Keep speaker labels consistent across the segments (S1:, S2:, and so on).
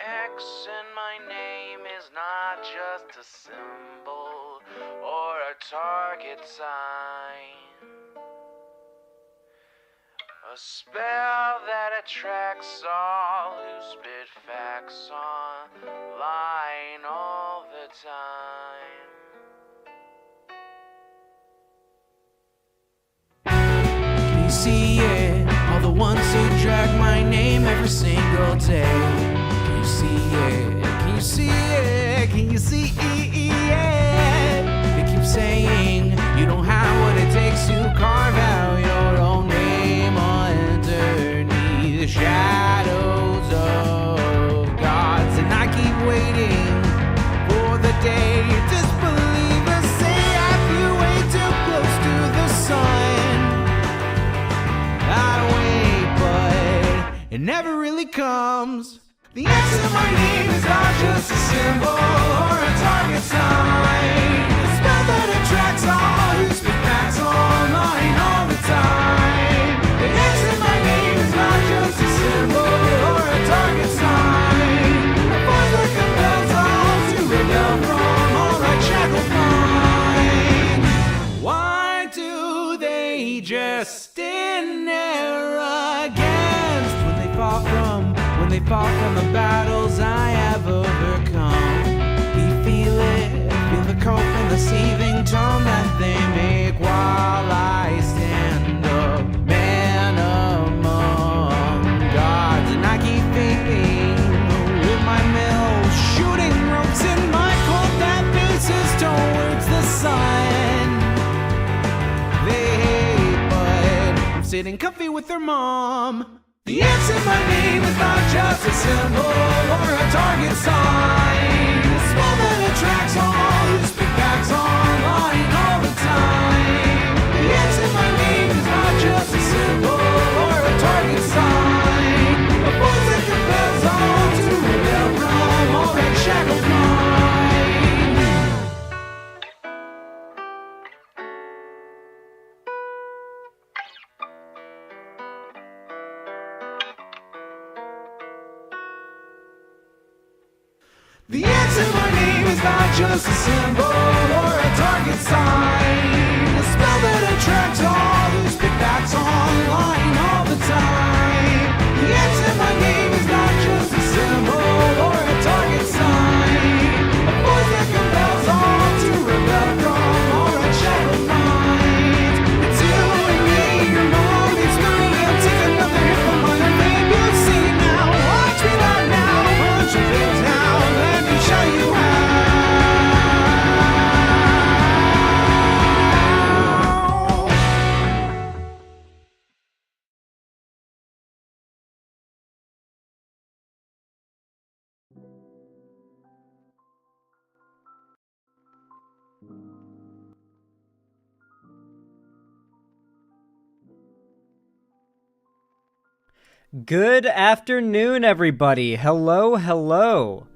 S1: X in my name is not just a symbol or a target sign. A spell that attracts all who spit facts online all the time.
S2: Can you see it? All the ones who drag my name every single day. Can you see it? Can you see it? Can you see it? They keep saying you don't have what it takes to carve out your own name underneath the shadows of gods. And I keep waiting for the day disbelievers say I flew way too close to the sun. I wait, but it never really comes. The X in my name is not just a symbol or a target sign. A spell that attracts all who speak facts online all the time. The X in my name is not just a symbol or a target sign. A force that compels all to rebel from all right shackled mind. Why do they just stand there against when they fall from the battles I have overcome? You feel it, feel the cold and the seething tone that they make while I stand up, man among gods. And I keep thinking with my mill, shooting ropes in my cold that faces towards the sun. They hate, but I'm sitting comfy with their mom. The X in my name is not just a symbol or a target sign. A spell that attracts all who speak facts online all the time. The X in my name is not just a symbol or a target sign. A force that compels all to rebel from all that shackled mind. The X in my name is not just a symbol or a target sign. A spell that attracts all who speak facts online all the time. The X in my name is not just a symbol or a target sign. A force that compels all to rebel from all right shackled minds. It's you and me, your mom, it's me. I'll take another hit from my name. You'll see now, watch me not now, punch your face now. Show you how.
S3: Good afternoon, everybody. Hello, hello.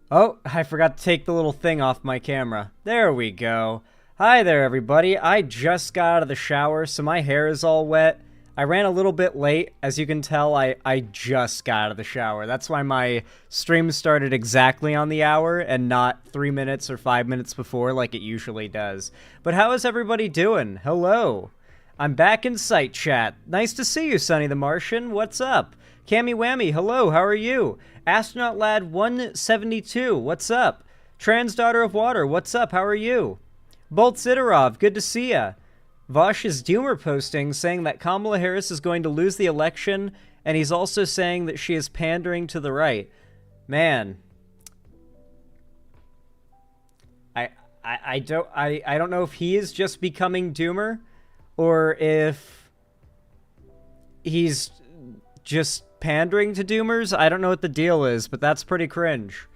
S3: Oh, I forgot to take the little thing off my camera. There we go. Hi there, everybody. I just got out of the shower, so my hair is all wet. I ran a little bit late. As you can tell, I just got out of the shower. That's why my stream started exactly on the hour and not 3 minutes or 5 minutes before like it usually does. But how is everybody doing? Hello. I'm back in sight chat. Nice to see you, Sonny the Martian. What's up? Cammy Whammy, hello, how are you? Astronaut Lad 172, what's up? Trans Daughter of Water, what's up, how are you? Bolt Sidorov, good to see ya. Vosh is doomer posting saying that Kamala Harris is going to lose the election, and he's also saying that she is pandering to the right. Man. I don't know if he is just becoming doomer, or if he's just pandering to doomers. I don't know what the deal is, but that's pretty cringe.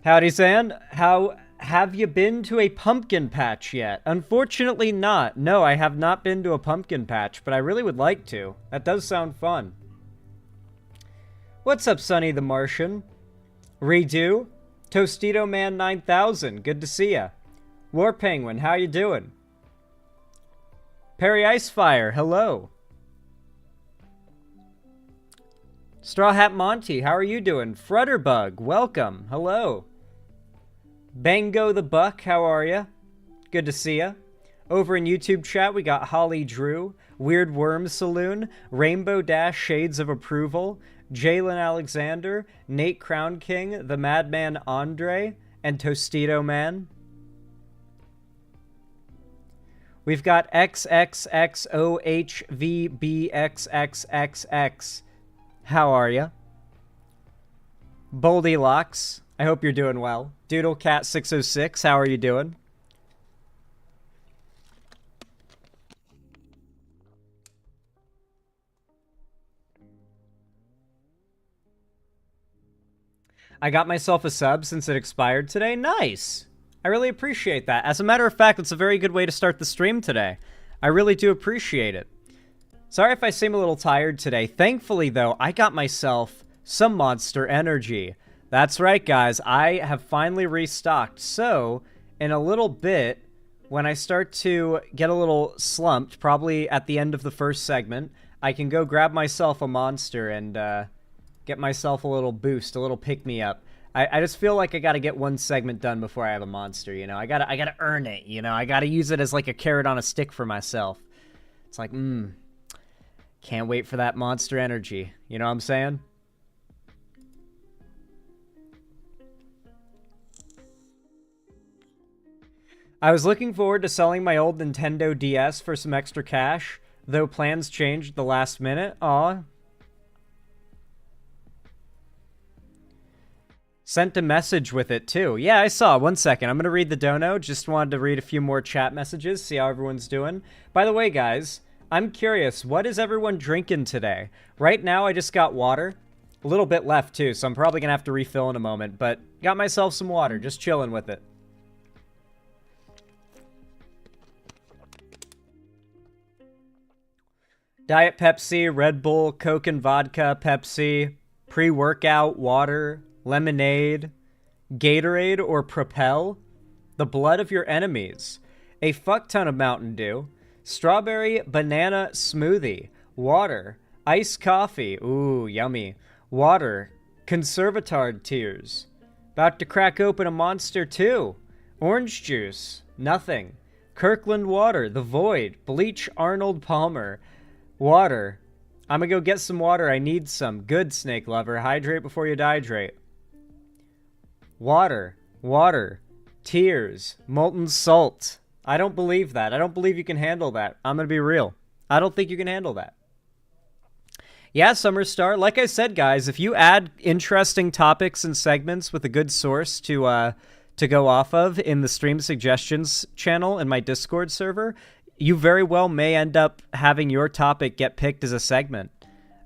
S3: Howdy, Sand. How have you been to a pumpkin patch yet? Unfortunately not. No, I have not been to a pumpkin patch, but I really would like to. That does sound fun. What's up, Sonny the Martian? Redo? Tostito Man 9000, good to see ya. War Penguin, how you doing? Perry Icefire, hello. Straw Hat Monty, how are you doing? Frutterbug, welcome. Hello. Bango the Buck, how are you? Good to see ya. Over in YouTube chat, we got Holly Drew, Weird Worm Saloon, Rainbow Dash Shades of Approval, Jalen Alexander, Nate Crown King, The Madman Andre, and Tostito Man. We've got XXXOHVBXXXX. How are ya? Boldy Locks, I hope you're doing well. DoodleCat606, how are you doing? I got myself a sub since it expired today. Nice. I really appreciate that. As a matter of fact, it's a very good way to start the stream today. I really do appreciate it. Sorry if I seem a little tired today. Thankfully, though, I got myself some Monster Energy. That's right, guys. I have finally restocked. So, in a little bit, when I start to get a little slumped, probably at the end of the first segment, I can go grab myself a Monster and get myself a little boost, a little pick-me-up. I just feel like I gotta get one segment done before I have a Monster, you know? I gotta earn it, you know? I gotta use it as like a carrot on a stick for myself. It's like, can't wait for that Monster Energy. You know what I'm saying? I was looking forward to selling my old Nintendo DS for some extra cash, though plans changed at the last minute. Aw. Sent a message with it, too. Yeah, I saw. 1 second. I'm going to read the dono. Just wanted to read a few more chat messages, see how everyone's doing. By the way, guys, I'm curious. What is everyone drinking today? Right now, I just got water. A little bit left, too, so I'm probably going to have to refill in a moment. But got myself some water. Just chilling with it. Diet Pepsi, Red Bull, Coke and vodka, Pepsi, pre-workout, water, lemonade, Gatorade or Propel, the blood of your enemies, a fuck ton of Mountain Dew, strawberry banana smoothie, water, iced coffee, ooh, yummy, water, conservatard tears, about to crack open a Monster too, orange juice, nothing, Kirkland water, The Void, bleach Arnold Palmer, water, I'm gonna go get some water, I need some, good snake lover, hydrate before you dehydrate. Water, water, tears, molten salt. I don't believe that. I don't believe you can handle that. I'm going to be real. I don't think you can handle that. Yeah, Summer Star. Like I said, guys, if you add interesting topics and segments with a good source to go off of in the stream suggestions channel in my Discord server, you very well may end up having your topic get picked as a segment.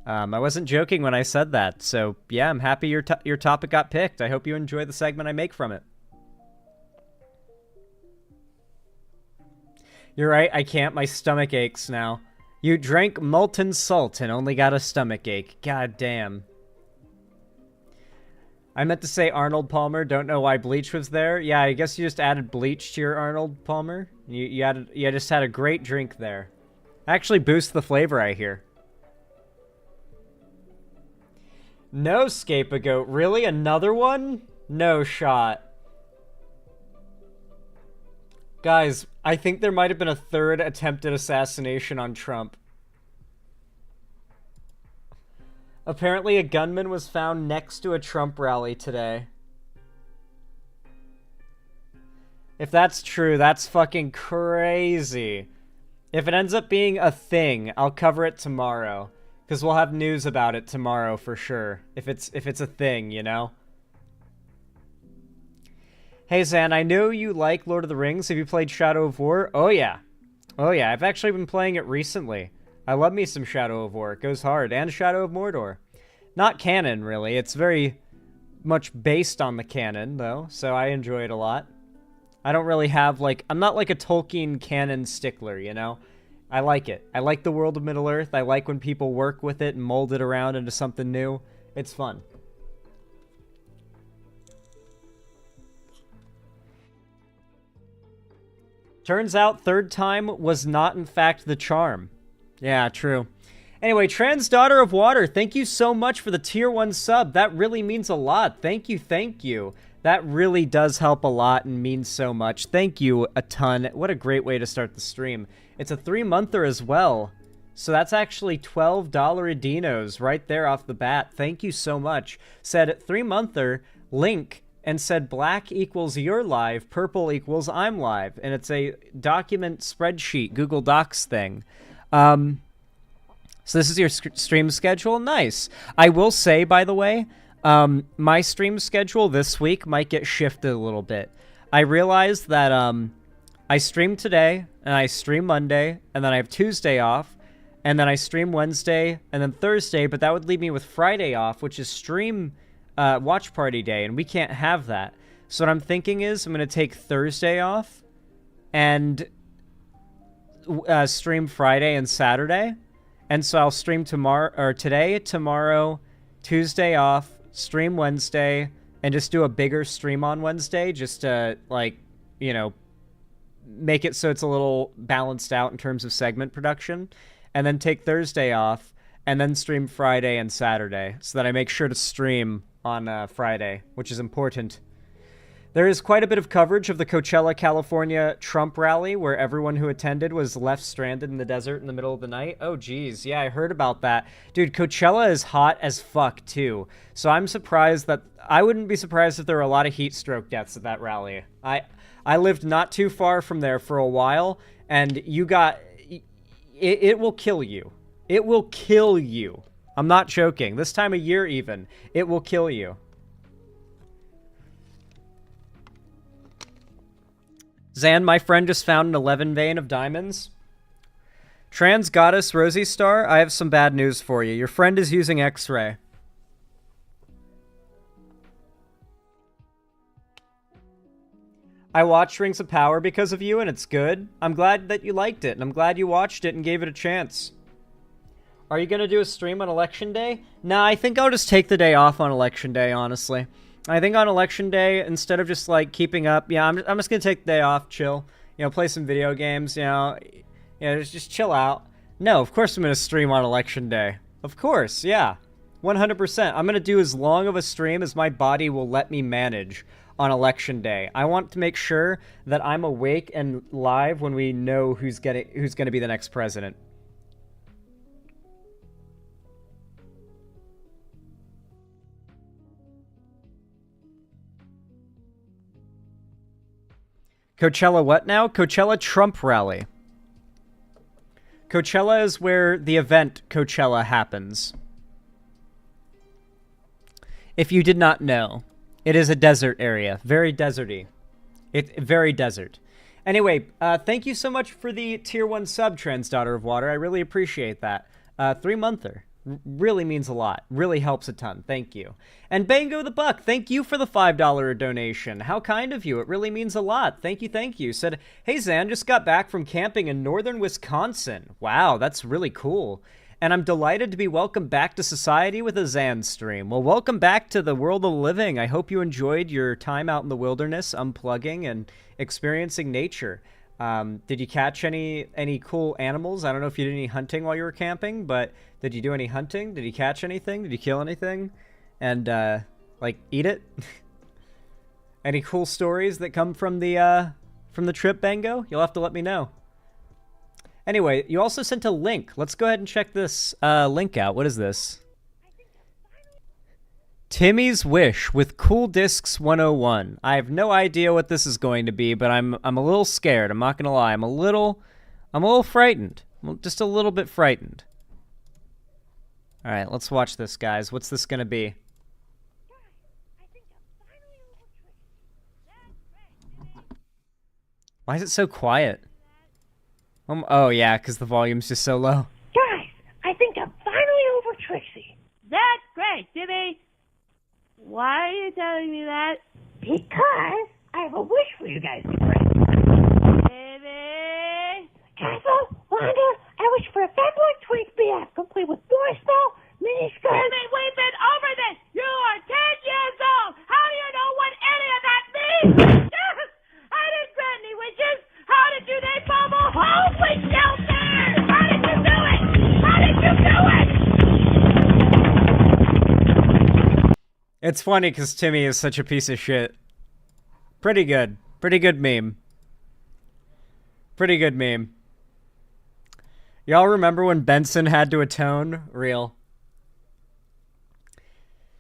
S3: I wasn't joking when I said that, so yeah, I'm happy your topic got picked. I hope you enjoy the segment I make from it. You're right, I can't. My stomach aches now. You drank molten salt and only got a stomach ache. God damn. I meant to say Arnold Palmer. Don't know why bleach was there. Yeah, I guess you just added bleach to your Arnold Palmer. You just had a great drink there. Actually boosts the flavor, I hear. No, Scapegoat. Really? Another one? No shot. Guys, I think there might have been a third attempted assassination on Trump. Apparently a gunman was found next to a Trump rally today. If that's true, that's fucking crazy. If it ends up being a thing, I'll cover it tomorrow. Because we'll have news about it tomorrow for sure. If it's a thing, you know? Hey Zan, I know you like Lord of the Rings. Have you played Shadow of War? Oh yeah. Oh yeah, I've actually been playing it recently. I love me some Shadow of War. It goes hard. And Shadow of Mordor. Not canon, really. It's very much based on the canon, though. So I enjoy it a lot. I don't really have, like... I'm not like a Tolkien canon stickler, you know? I like it. I like the world of Middle-earth. I like when people work with it and mold it around into something new. It's fun. Turns out third time was not in fact the charm. Yeah, true. Anyway, Trans Daughter of Water, thank you so much for the tier 1 sub. That really means a lot. Thank you, thank you. That really does help a lot and means so much. Thank you a ton. What a great way to start the stream. It's a 3-monther as well. So that's actually $12 Adinos right there off the bat. Thank you so much. Said 3-monther, link, and said black equals you're live, purple equals I'm live. And it's a document spreadsheet, Google Docs thing. So this is your stream schedule? Nice. I will say, by the way, my stream schedule this week might get shifted a little bit. I realized that I stream today, and I stream Monday, and then I have Tuesday off, and then I stream Wednesday, and then Thursday, but that would leave me with Friday off, which is stream watch party day, and we can't have that. So what I'm thinking is I'm going to take Thursday off and stream Friday and Saturday. And so I'll stream today, tomorrow, Tuesday off, stream Wednesday, and just do a bigger stream on Wednesday just to, like, you know, make it so it's a little balanced out in terms of segment production. And then take Thursday off, and then stream Friday and Saturday so that I make sure to stream on Friday, which is important. There is quite a bit of coverage of the Coachella, California Trump rally where everyone who attended was left stranded in the desert in the middle of the night. Oh, geez. Yeah, I heard about that. Dude, Coachella is hot as fuck, too. So I'm surprised that... I wouldn't be surprised if there were a lot of heat stroke deaths at that rally. I lived not too far from there for a while, and you got... It will kill you. It will kill you. I'm not joking. This time of year, even. It will kill you. Zan, my friend just found an 11 vein of diamonds. Trans Goddess Rosie Star, I have some bad news for you. Your friend is using X-ray. I watched Rings of Power because of you, and it's good. I'm glad that you liked it, and I'm glad you watched it and gave it a chance. Are you going to do a stream on Election Day? Nah, I think I'll just take the day off on Election Day, honestly. I think on Election Day, instead of just, like, keeping up, yeah, I'm just going to take the day off, chill, you know, play some video games, you know, just chill out. No, of course I'm going to stream on Election Day. Of course, yeah, 100%. I'm going to do as long of a stream as my body will let me manage on Election Day. I want to make sure that I'm awake and live when we know who's going to be the next president. Coachella what now? Coachella Trump rally. Coachella is where the event Coachella happens. If you did not know, it is a desert area. Very deserty. It's very desert. Anyway, thank you so much for the tier 1 sub, Trans Daughter of Water. I really appreciate that. 3-monther. Really means a lot. Really helps a ton. Thank you. And Bango the Buck, thank you for the $5 donation. How kind of you. It really means a lot. Thank you, thank you. Said, hey, Zan, just got back from camping in northern Wisconsin. Wow, that's really cool. And I'm delighted to be welcomed back to society with a Zan stream. Well, welcome back to the world of living. I hope you enjoyed your time out in the wilderness, unplugging and experiencing nature. Did you catch any cool animals? I don't know if you did any hunting while you were camping, but did you do any hunting? Did you catch anything? Did you kill anything? And, like, eat it? Any cool stories that come from the trip, Bango? You'll have to let me know. Anyway, you also sent a link. Let's go ahead and check this link out. What is this? Timmy's Wish with Cool Discs 101. I have no idea what this is going to be, but I'm a little scared. I'm not gonna lie. I'm a little frightened. Just a little bit frightened. All right, let's watch this, guys. What's this gonna be? Why is it so quiet? Oh yeah, because the volume's just so low.
S4: Guys, I think I'm finally over Trixie. That's great, Jimmy. Why are you telling me that? Because I have a wish for you guys to grant. Jimmy! Castle, Wanda, I wish for a fabulous tweet BF, complete with boy style, mini skirt. Jimmy, we've been over this! You are 10 years old! How do you know what any of that means? Yes! I didn't grant any wishes! How did you they bubble? Holy shelter! How did you do it? How did you do it?
S3: It's funny because Timmy is such a piece of shit. Pretty good. Pretty good meme. Pretty good meme. Y'all remember when Benson had to atone? Real.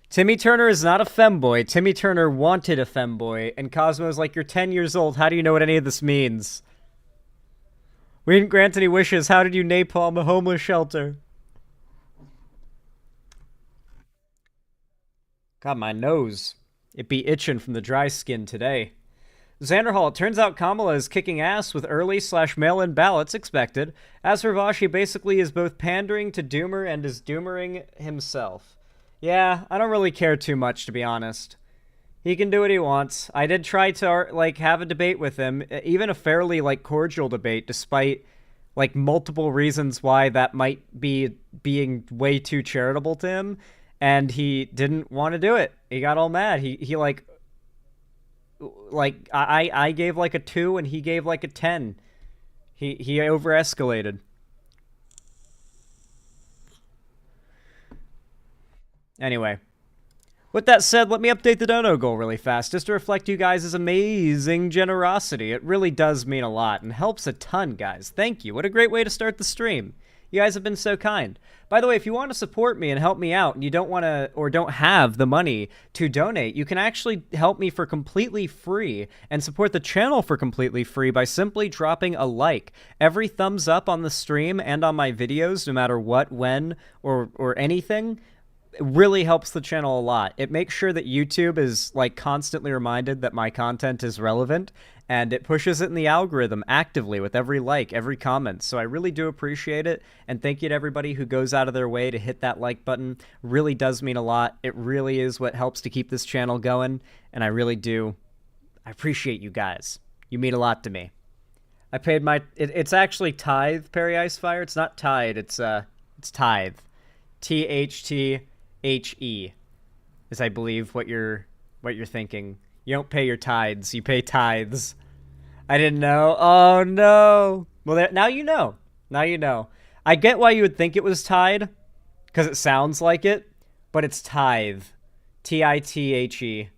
S3: Timmy Turner is not a femboy. Timmy Turner wanted a femboy. And Cosmo's like, you're 10 years old. How do you know what any of this means? We didn't grant any wishes. How did you napalm a homeless shelter? God, my nose. It be itching from the dry skin today. Xanderhall, it turns out Kamala is kicking ass with early/mail-in ballots expected. As for Vosh, he basically is both pandering to Doomer and is Doomering himself. Yeah, I don't really care too much, to be honest. He can do what he wants. I did try to, like, have a debate with him, even a fairly, like, cordial debate, despite, like, multiple reasons why that might be being way too charitable to him. And he didn't want to do it. He got all mad. He like I gave like a 2 and he gave like a 10. He over-escalated. Anyway. With that said, let me update the dono goal really fast, just to reflect you guys' amazing generosity. It really does mean a lot, and helps a ton, guys. Thank you. What a great way to start the stream. You guys have been so kind. By the way, if you want to support me and help me out, and you don't want to, or don't have the money to donate, you can actually help me for completely free, and support the channel for completely free by simply dropping a like. Every thumbs up on the stream and on my videos, no matter what, when, or anything, it really helps the channel a lot. It makes sure that YouTube is, like, constantly reminded that my content is relevant, and it pushes it in the algorithm actively with every like, every comment. So I really do appreciate it, and thank you to everybody who goes out of their way to hit that like button. Really does mean a lot. It really is what helps to keep this channel going, and I really do. I appreciate you guys. You mean a lot to me. I paid my... It's actually Tithe, Perry Icefire. It's not Tide, it's Tithe. T-H-T-H-E is, I believe, what you're thinking. You don't pay your tithes, you pay tithes. I didn't know. Oh, no. Well, now you know. Now you know. I get why you would think it was Tide, because it sounds like it, but it's Tithe. T-I-T-H-E.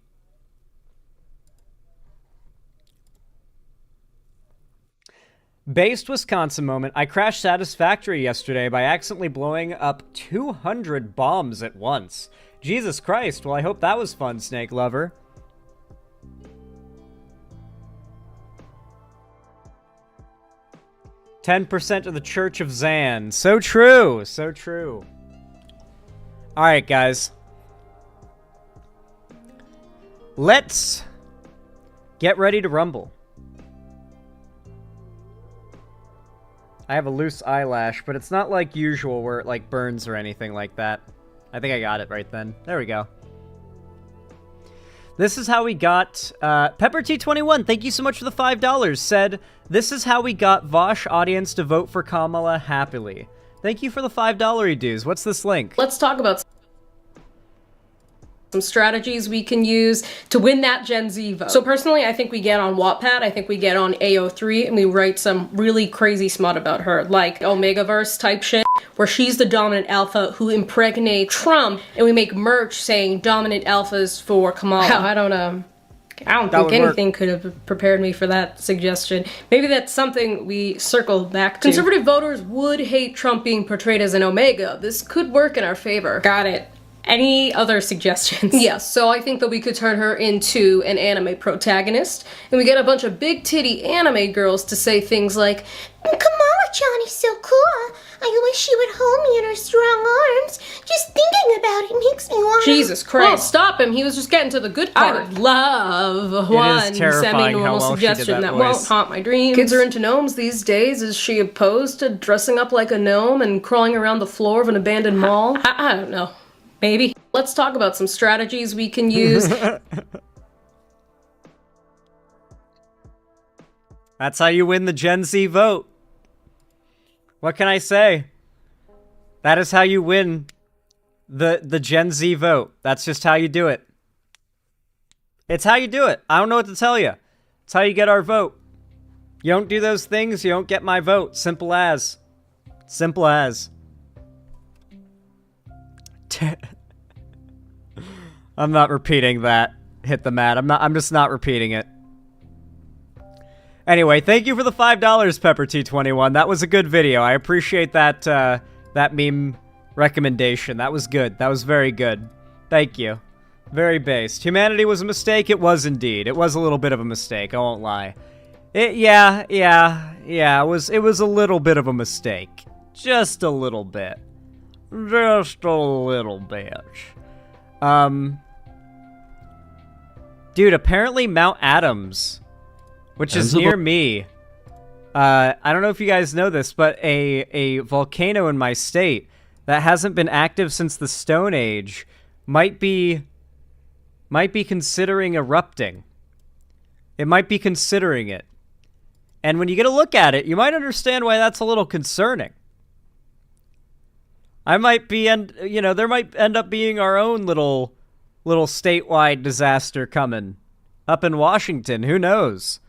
S3: Based Wisconsin moment. I crashed Satisfactory yesterday by accidentally blowing up 200 bombs at once. Jesus Christ. Well, I hope that was fun, Snake Lover. "10% of the Church of Zan." So true. So true. Alright, guys. Let's get ready to rumble. I have a loose eyelash, but it's not like usual where it, like, burns or anything like that. I think I got it right then. There we go. This is how we got, PepperT21, thank you so much for the $5, said, "This is how we got Vosh audience to vote for Kamala happily." Thank you for the $5 dues. What's this link?
S5: Let's talk about some strategies we can use to win that Gen Z vote. So personally, I think we get on Wattpad, I think we get on AO3, and we write some really crazy smut about her, like Omegaverse type shit, where she's the dominant alpha who impregnates Trump, and we make merch saying dominant alphas for Kamala. I don't think anything could have prepared me for that suggestion. Maybe that's something we circle back to. Conservative voters would hate Trump being portrayed as an Omega. This could work in our favor. Got it. Any other suggestions? Yes, so I think that we could turn her into an anime protagonist, and we get a bunch of big titty anime girls to say things like, "Kamala-chan is so cool. I wish she would hold me in her strong arms. Just thinking about it makes me want." Jesus Christ, stop him. He was just getting to the good part. I would love one semi-normal suggestion that won't haunt my dreams. Kids are into gnomes these days. Is she opposed to dressing up like a gnome and crawling around the floor of an abandoned mall? I don't know. Maybe. Let's talk about some strategies we can use.
S3: That's how you win the Gen Z vote. What can I say? That is how you win the Gen Z vote. That's just how you do it. It's how you do it. I don't know what to tell you. It's how you get our vote. You don't do those things, you don't get my vote. Simple as. Simple as. I'm not repeating that. Hit the mat. I'm just not repeating it. Anyway, thank you for the $5, Pepper T21. That was a good video. I appreciate that that meme recommendation. That was good. That was very good. Thank you. Very based. Humanity was a mistake? It was indeed. It was a little bit of a mistake, I won't lie. Yeah, it was a little bit of a mistake. Just a little bit. Just a little bit. Dude, apparently Mount Adams, which is near me. I don't know if you guys know this, but a volcano in my state that hasn't been active since the Stone Age might be considering erupting. It might be considering it. And when you get a look at it, you might understand why that's a little concerning. There might end up being our own little statewide disaster coming up in Washington. Who knows?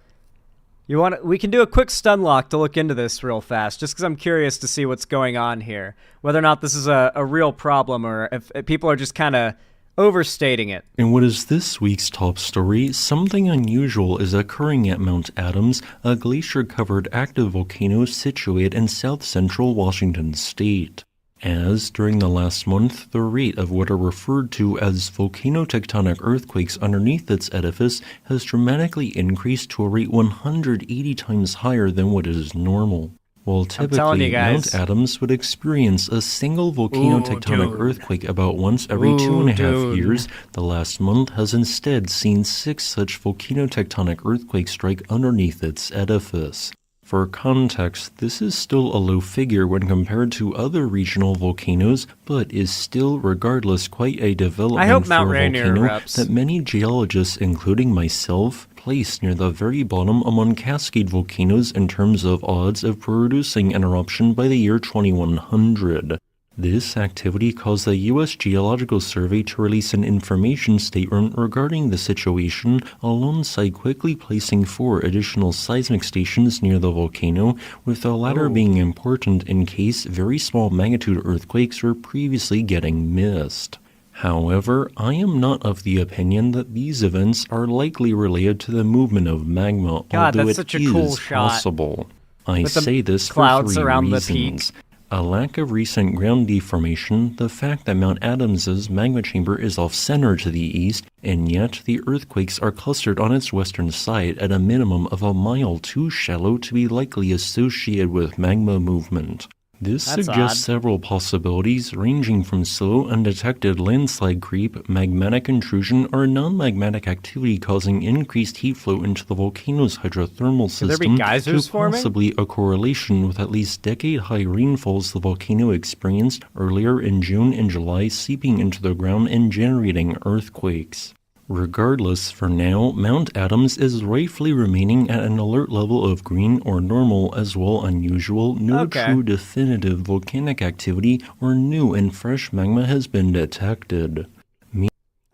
S3: We can do a quick stun lock to look into this real fast, just because I'm curious to see what's going on here. Whether or not this is a real problem, or if people are just kind of overstating it.
S6: And what is this week's top story? Something unusual is occurring at Mount Adams, a glacier-covered active volcano situated in south-central Washington state. As, during the last month, the rate of what are referred to as volcano-tectonic earthquakes underneath its edifice has dramatically increased to a rate 180 times higher than what is normal. While typically Mount Adams would experience a single volcano-tectonic earthquake about once every 2.5 years, the last month has instead seen 6 such volcano-tectonic earthquakes strike underneath its edifice. For context, this is still a low figure when compared to other regional volcanoes, but is still, regardless, quite a development for a volcano that many geologists, including myself, place near the very bottom among Cascade volcanoes in terms of odds of producing an eruption by the year 2100. This activity caused the U.S. Geological Survey to release an information statement regarding the situation, alongside quickly placing 4 additional seismic stations near the volcano, with the latter being important in case very small magnitude earthquakes were previously getting missed. However, I am not of the opinion that these events are likely related to the movement of magma, although it is possible. I say this for 3 reasons. A lack of recent ground deformation, the fact that Mount Adams's magma chamber is off-center to the east, and yet the earthquakes are clustered on its western side at a minimum of a mile too shallow to be likely associated with magma movement. This suggests several possibilities, ranging from slow, undetected landslide creep, magmatic intrusion, or non-magmatic activity causing increased heat flow into the volcano's hydrothermal system, to possibly a correlation with at least decade-high rainfalls the volcano experienced earlier in June and July, seeping into the ground and generating earthquakes. Regardless, for now, Mount Adams is rightfully remaining at an alert level of green or normal, as well unusual. No true definitive volcanic activity or new and fresh magma has been detected.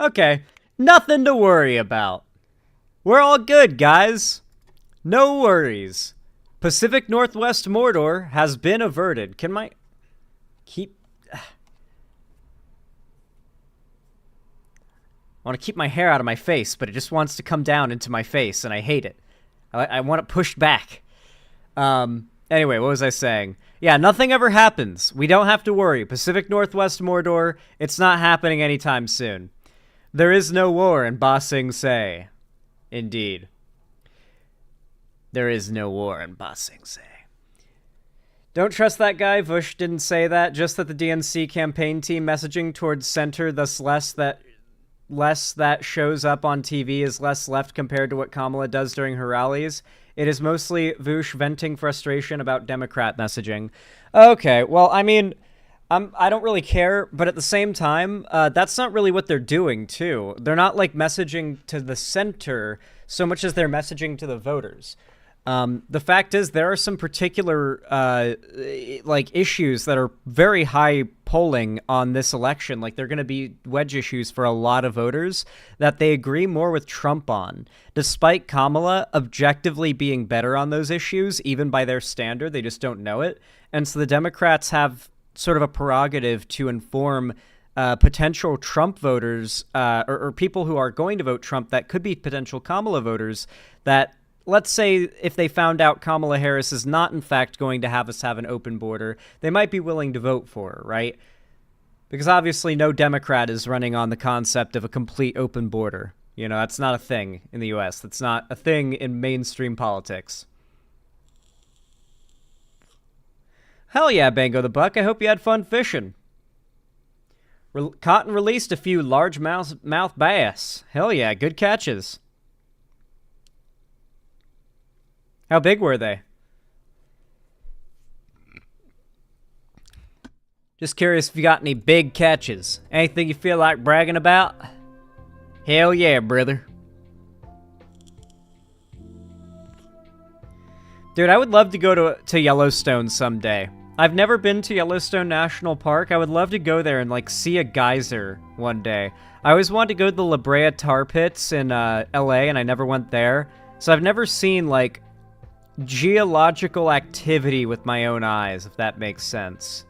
S3: Okay, nothing to worry about. We're all good, guys. No worries. Pacific Northwest Mordor has been averted. Can my... I want to keep my hair out of my face, but it just wants to come down into my face, and I hate it. I want it pushed back. Anyway, what was I saying? Yeah, nothing ever happens. We don't have to worry. Pacific Northwest Mordor, it's not happening anytime soon. There is no war in Ba Sing Se. Indeed. There is no war in Ba Sing Se. Don't trust that guy. Vush didn't say that. Just that the DNC campaign team messaging towards center, thus less that shows up on TV is less left compared to what Kamala does during her rallies. It is mostly Vush venting frustration about Democrat messaging. Okay, well, I mean, I don't really care, but at the same time, that's not really what they're doing, too. They're not, like, messaging to the center so much as they're messaging to the voters. The fact is, there are some particular, issues that are very high polling on this election. Like, they're going to be wedge issues for a lot of voters that they agree more with Trump on. Despite Kamala objectively being better on those issues, even by their standard, they just don't know it. And so the Democrats have sort of a prerogative to inform potential Trump voters, or people who are going to vote Trump that could be potential Kamala voters, that, let's say, if they found out Kamala Harris is not, in fact, going to have us have an open border, they might be willing to vote for her, right? Because obviously no Democrat is running on the concept of a complete open border. You know, that's not a thing in the U.S. That's not a thing in mainstream politics. Hell yeah, Bango the Buck. I hope you had fun fishing. Caught and released a few largemouth bass. Hell yeah, good catches. How big were they? Just curious if you got any big catches. Anything you feel like bragging about? Hell yeah, brother. Dude, I would love to go to Yellowstone someday. I've never been to Yellowstone National Park. I would love to go there and, like, see a geyser one day. I always wanted to go to the La Brea Tar Pits in LA, and I never went there. So I've never seen, like, geological activity with my own eyes, if that makes sense.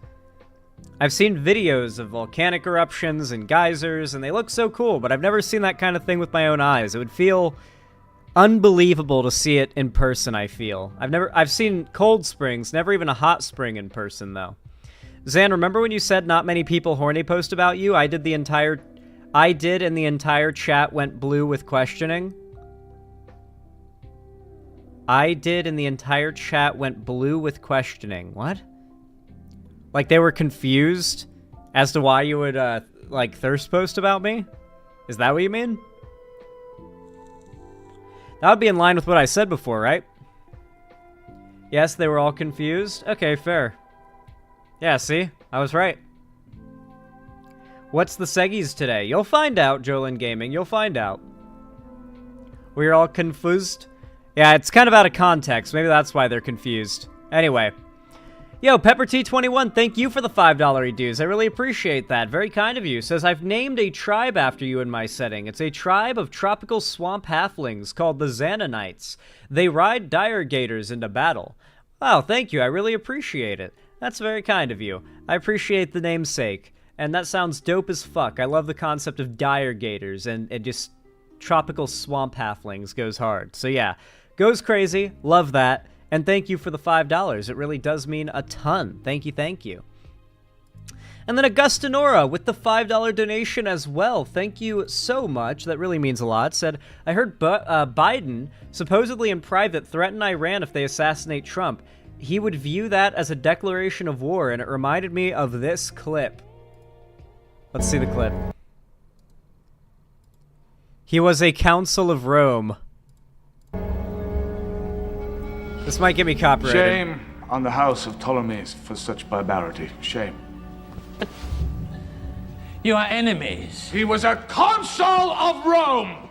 S3: I've seen videos of volcanic eruptions and geysers, and they look so cool, but I've never seen that kind of thing with my own eyes. It would feel unbelievable to see it in person, I feel. I've seen cold springs, never even a hot spring in person, though. Zan, remember when you said not many people horny post about you? I did, and the entire chat went blue with questioning. I did, and the entire chat went blue with questioning. What? Like, they were confused as to why you would, like, thirst post about me? Is that what you mean? That would be in line with what I said before, right? Yes, they were all confused? Okay, fair. Yeah, see? I was right. What's the Seggies today? You'll find out, Jolin Gaming. You'll find out. We're all confused? Yeah, it's kind of out of context. Maybe that's why they're confused. Anyway. Yo, PepperT21, thank you for the $5 dues. I really appreciate that. Very kind of you. Says, I've named a tribe after you in my setting. It's a tribe of tropical swamp halflings called the Xananites. They ride dire gators into battle. Wow, thank you. I really appreciate it. That's very kind of you. I appreciate the namesake. And that sounds dope as fuck. I love the concept of dire gators, and just tropical swamp halflings goes hard. So yeah, goes crazy. Love that. And thank you for the $5. It really does mean a ton. Thank you, thank you. And then Augustinora with the $5 donation as well. Thank you so much. That really means a lot. Said, I heard Biden, supposedly in private, threaten Iran if they assassinate Trump. He would view that as a declaration of war, and it reminded me of this clip. Let's see the clip. He was a Council of Rome. This might get me copyrighted.
S7: Shame on the house of Ptolemies for such barbarity. Shame.
S8: You are enemies.
S7: He was a consul of Rome!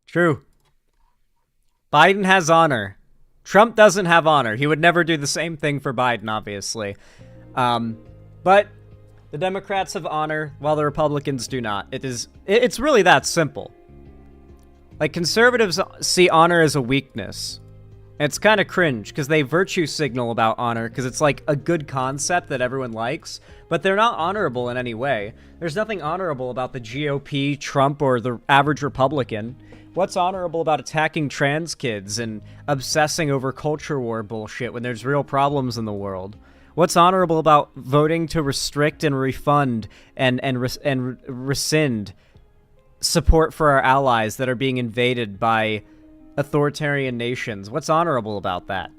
S3: True. Biden has honor. Trump doesn't have honor. He would never do the same thing for Biden, obviously. But the Democrats have honor, while the Republicans do not. It's really that simple. Like, conservatives see honor as a weakness. And it's kind of cringe, because they virtue signal about honor, because it's like a good concept that everyone likes, but they're not honorable in any way. There's nothing honorable about the GOP, Trump, or the average Republican. What's honorable about attacking trans kids and obsessing over culture war bullshit when there's real problems in the world? What's honorable about voting to restrict and refund and rescind support for our allies that are being invaded by authoritarian nations? What's honorable about that?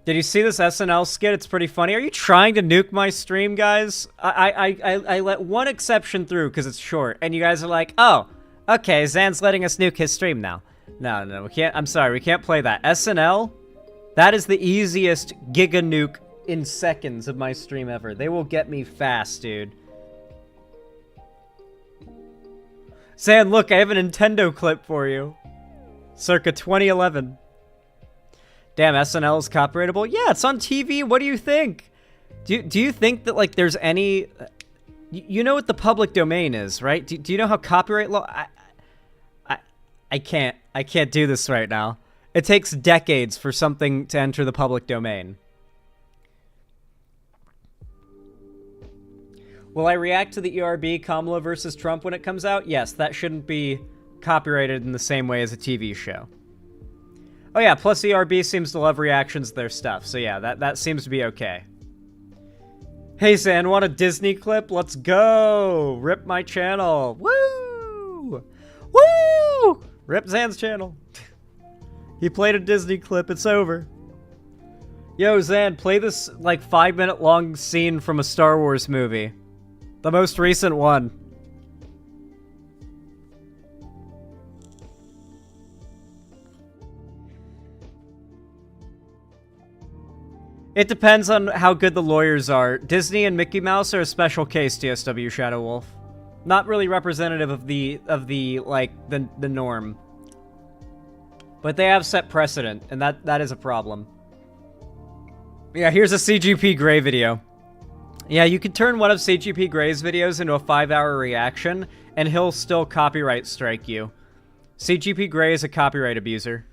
S3: Did you see this SNL skit? It's pretty funny. Are you trying to nuke my stream, guys? I let one exception through because it's short, and you guys are like, oh, okay, Zan's letting us nuke his stream now. No, we can't. I'm sorry, we can't play that. SNL, that is the easiest giga nuke in seconds of my stream ever. They will get me fast, dude. Zan, look, I have a Nintendo clip for you. Circa 2011. Damn, SNL is copyrightable? Yeah, it's on TV. What do you think? Do you think that, like, there's any You know what the public domain is, right? Do you know how copyright law... I can't do this right now. It takes decades for something to enter the public domain. Will I react to the ERB Kamala versus Trump when it comes out? Yes, that shouldn't be copyrighted in the same way as a TV show. Oh yeah, plus ERB seems to love reactions to their stuff, so yeah, that seems to be okay. Hey Zan, want a Disney clip? Let's go! Rip my channel! Woo! Woo! Rip Zan's channel. He played a Disney clip, it's over. Yo, Zan, play this, like, 5-minute long scene from a Star Wars movie. The most recent one. It depends on how good the lawyers are. Disney and Mickey Mouse are a special case, TSW Shadow Wolf. Not really representative of the norm. But they have set precedent, and that is a problem. Yeah, here's a CGP Grey video. Yeah, you can turn one of CGP Grey's videos into a 5-hour reaction, and he'll still copyright strike you. CGP Grey is a copyright abuser.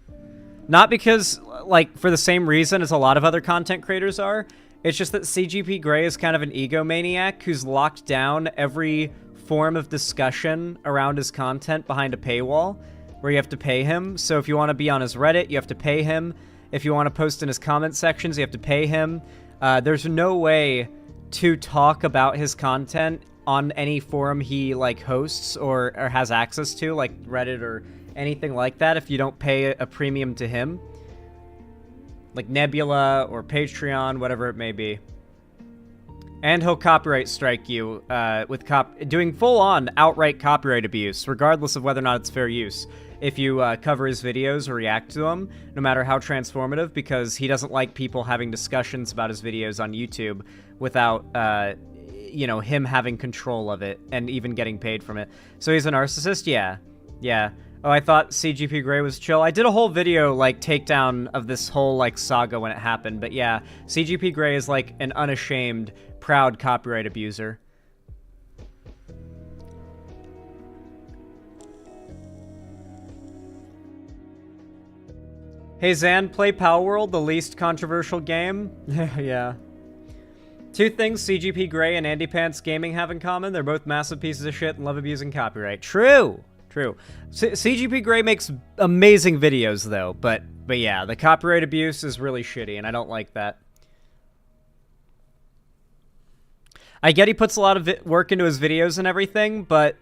S3: Not because, like, for the same reason as a lot of other content creators are. It's just that CGP Grey is kind of an egomaniac who's locked down every form of discussion around his content behind a paywall, where you have to pay him. So if you want to be on his Reddit, you have to pay him. If you want to post in his comment sections, you have to pay him. There's no way to talk about his content on any forum he, like, hosts or has access to, like Reddit or anything like that, if you don't pay a premium to him. Like Nebula or Patreon, whatever it may be. And he'll copyright strike you with doing full-on outright copyright abuse, regardless of whether or not it's fair use. If you cover his videos or react to them, no matter how transformative, because he doesn't like people having discussions about his videos on YouTube without, you know, him having control of it and even getting paid from it. So he's a narcissist? Yeah. Yeah. Oh, I thought CGP Grey was chill. I did a whole video, like, takedown of this whole, like, saga when it happened. But yeah, CGP Grey is, like, an unashamed, proud copyright abuser. Hey Zan, play Pal World, the least controversial game? Yeah. Two things CGP Grey and Andy Pants Gaming have in common. They're both massive pieces of shit and love abusing copyright. True! True. CGP Grey makes amazing videos, though, but yeah, the copyright abuse is really shitty, and I don't like that. I get he puts a lot of work into his videos and everything, but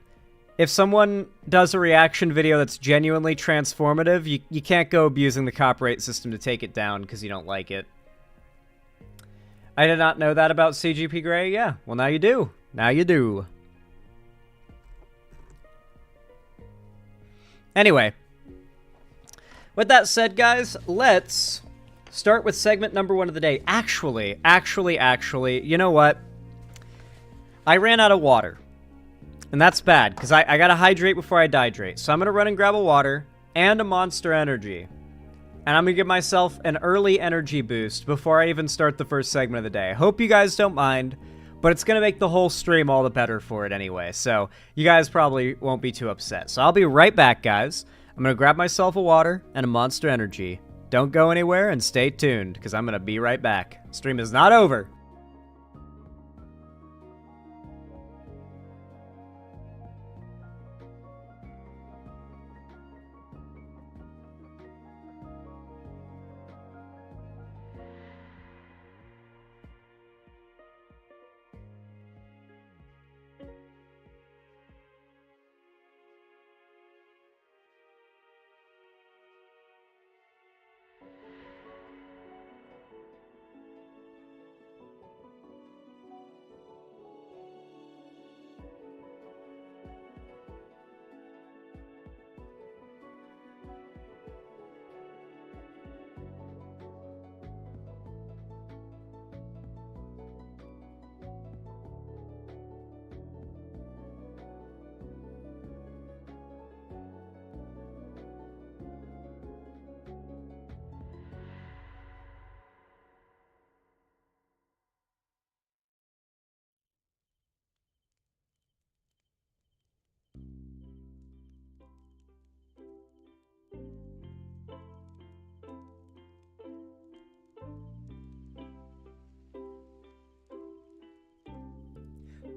S3: if someone does a reaction video that's genuinely transformative, you can't go abusing the copyright system to take it down because you don't like it. I did not know that about CGP Grey. Yeah, well, now you do. Now you do. Anyway, with that said, guys, let's start with segment number 1 of the day. Actually, you know what? I ran out of water. And that's bad, because I gotta hydrate before I dehydrate. So I'm gonna run and grab a water and a Monster Energy. And I'm gonna give myself an early energy boost before I even start the first segment of the day. I hope you guys don't mind, but it's gonna make the whole stream all the better for it anyway. So you guys probably won't be too upset. So I'll be right back, guys. I'm gonna grab myself a water and a Monster Energy. Don't go anywhere and stay tuned, because I'm gonna be right back. Stream is not over.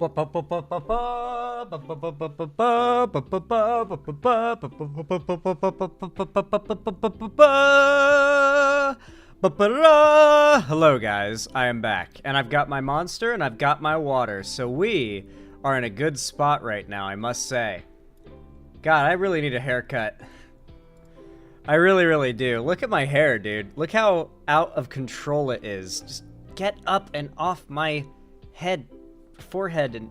S3: Hello guys, I am back, and I've got my monster and I've got my water, so we are in a good spot right now, I must say. God, I really need a haircut. I really do. Look at my hair, dude. Look how out of control it is. Just get up and off my head, forehead, and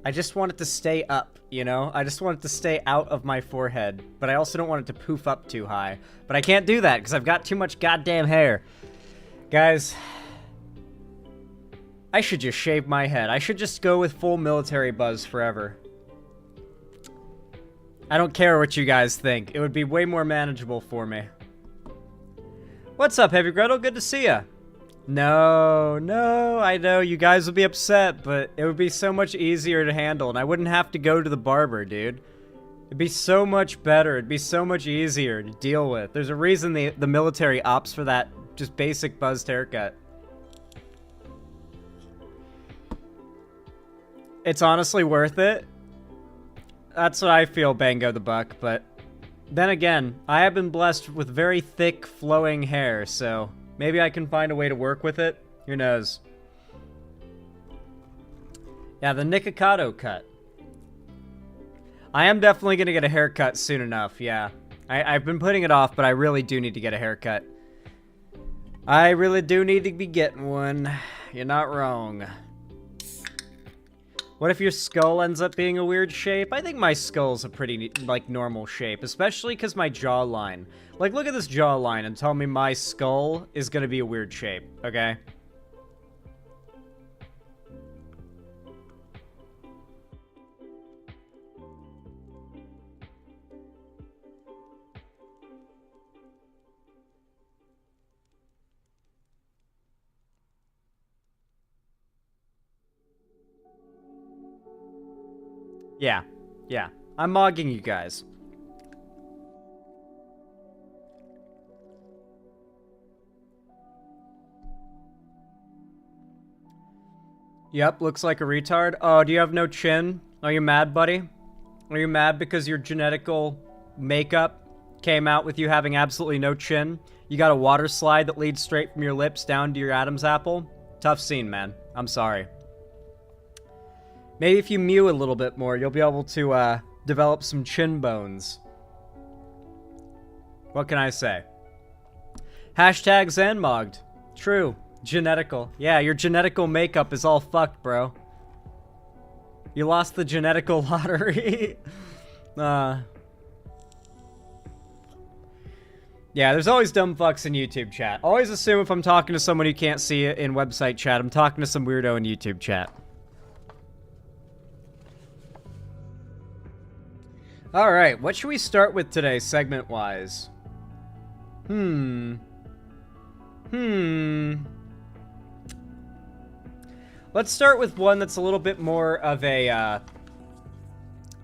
S3: I just want it to stay up, you know? I just want it to stay out of my forehead, but I also don't want it to poof up too high. But I can't do that because I've got too much goddamn hair. Guys, I should just shave my head. I should just go with full military buzz forever. I don't care what you guys think. It would be way more manageable for me. What's up, Heavy Gretel? Good to see ya. No, I know you guys would be upset, but it would be so much easier to handle, and I wouldn't have to go to the barber, dude. It'd be so much better. It'd be so much easier to deal with. There's a reason the military opts for that just basic buzzed haircut. It's honestly worth it. That's what I feel, Bango the Buck, but then again, I have been blessed with very thick, flowing hair, so maybe I can find a way to work with it. Who knows? Yeah, the Nikocado cut. I am definitely going to get a haircut soon enough, yeah. I've been putting it off, but I really do need to get a haircut. I really do need to be getting one. You're not wrong. What if your skull ends up being a weird shape? I think my skull's a pretty, like, normal shape, especially because my jawline. Like, look at this jawline and tell me my skull is gonna be a weird shape, okay? Yeah. I'm mogging you guys. Yep, looks like a retard. Oh, do you have no chin? Are you mad, buddy? Are you mad because your genetical makeup came out with you having absolutely no chin? You got a water slide that leads straight from your lips down to your Adam's apple? Tough scene, man. I'm sorry. Maybe if you mew a little bit more, you'll be able to develop some chin bones. What can I say? Hashtag Zanmogged. True. Genetical. Yeah, your genetical makeup is all fucked, bro. You lost the genetical lottery. Yeah, there's always dumb fucks in YouTube chat. Always assume if I'm talking to someone who can't see it in website chat, I'm talking to some weirdo in YouTube chat. Alright, what should we start with today, segment-wise? Let's start with one that's a little bit more of a,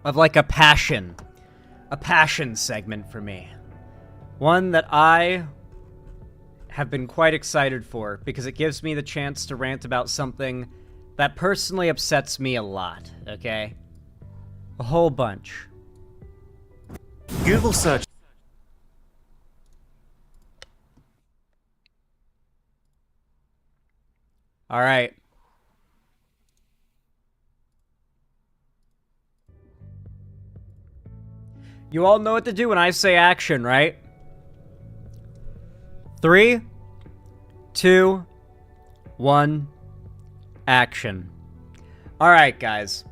S3: like a passion segment for me. One that I have been quite excited for, because it gives me the chance to rant about something that personally upsets me a lot, okay? A whole bunch.
S9: Google search.
S3: All right. You all know what to do when I say action, right? 3, 2, 1, action. All right, guys.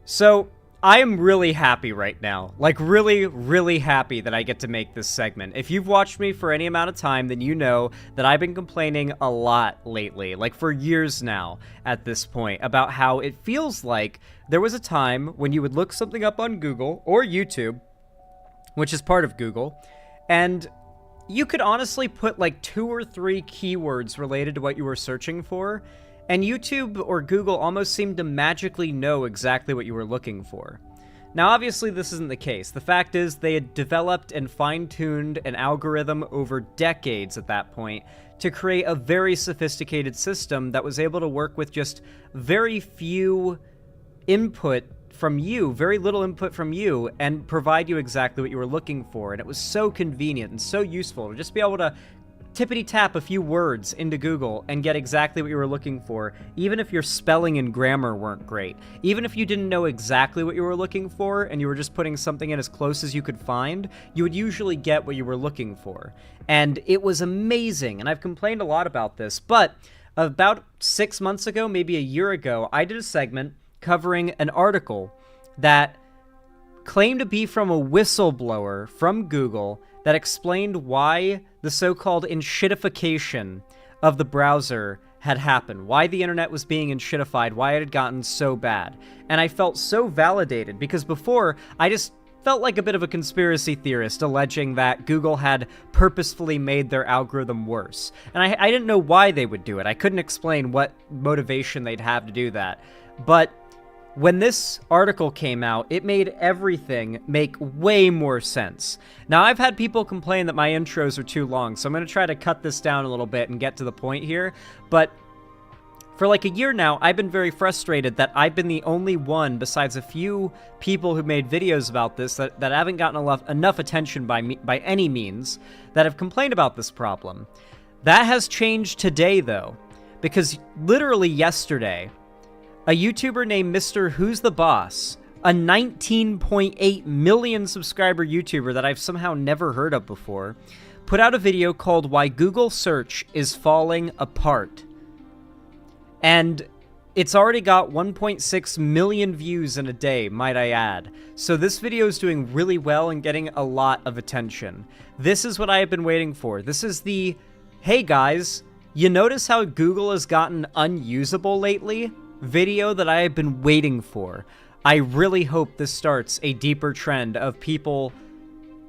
S3: So, I am really happy right now. Like, really happy that I get to make this segment. If you've watched me for any amount of time, then you know that I've been complaining a lot lately, like for years now at this point, about how it feels like there was a time when you would look something up on Google or YouTube, which is part of Google, and you could honestly put like 2 or 3 keywords related to what you were searching for, and YouTube or Google almost seemed to magically know exactly what you were looking for. Now, obviously, this isn't the case. The fact is, they had developed and fine-tuned an algorithm over decades at that point to create a very sophisticated system that was able to work with just very few input from you, very little input from you, and provide you exactly what you were looking for. And it was so convenient and so useful to just be able to tippity-tap a few words into Google and get exactly what you were looking for, even if your spelling and grammar weren't great. Even if you didn't know exactly what you were looking for and you were just putting something in as close as you could find, you would usually get what you were looking for. And it was amazing, and I've complained a lot about this, but about 6 months ago, maybe a year ago, I did a segment covering an article that claimed to be from a whistleblower from Google that explained why the so-called enshittification of the browser had happened, why the internet was being enshittified, why it had gotten so bad. And I felt so validated, because before, I just felt like a bit of a conspiracy theorist alleging that Google had purposefully made their algorithm worse. And I didn't know why they would do it. I couldn't explain what motivation they'd have to do that. But when this article came out, it made everything make way more sense. Now, I've had people complain that my intros are too long, so I'm going to try to cut this down a little bit and get to the point here. But for like a year now, I've been very frustrated that I've been the only one, besides a few people who made videos about this, that haven't gotten enough attention by any means, that have complained about this problem. That has changed today, though, because literally yesterday, a YouTuber named Mr. Who's the Boss, a 19.8 million subscriber YouTuber that I've somehow never heard of before, put out a video called Why Google Search is Falling Apart. And it's already got 1.6 million views in a day, might I add. So this video is doing really well and getting a lot of attention. This is what I have been waiting for. This is the, hey guys, you notice how Google has gotten unusable lately? Video that I have been waiting for. I really hope this starts a deeper trend of people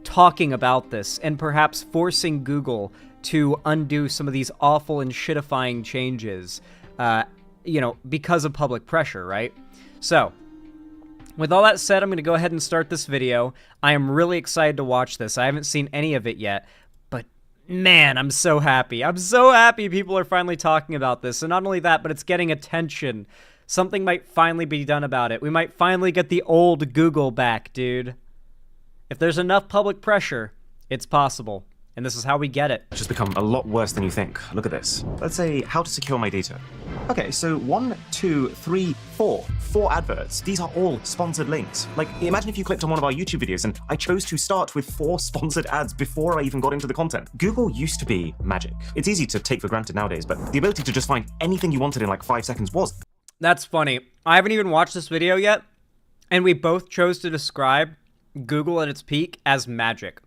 S3: talking about this and perhaps forcing Google to undo some of these awful and shitifying changes, because of public pressure, right? So, with all that said, I'm going to go ahead and start this video. I am really excited to watch this. I haven't seen any of it yet, but man, I'm so happy. I'm so happy people are finally talking about this. And not only that, but it's getting attention. Something might finally be done about it. We might finally get the old Google back, dude. If there's enough public pressure, it's possible. And this is how we get it.
S9: It's just become a lot worse than you think. Look at this. Let's say how to secure my data. Okay, so 1, 2, 3, 4. 4 adverts. These are all sponsored links. Like, imagine if you clicked on one of our YouTube videos and I chose to start with 4 sponsored ads before I even got into the content. Google used to be magic. It's easy to take for granted nowadays, but the ability to just find anything you wanted in like 5 seconds was.
S3: That's funny. I haven't even watched this video yet, and we both chose to describe Google at its peak as magic.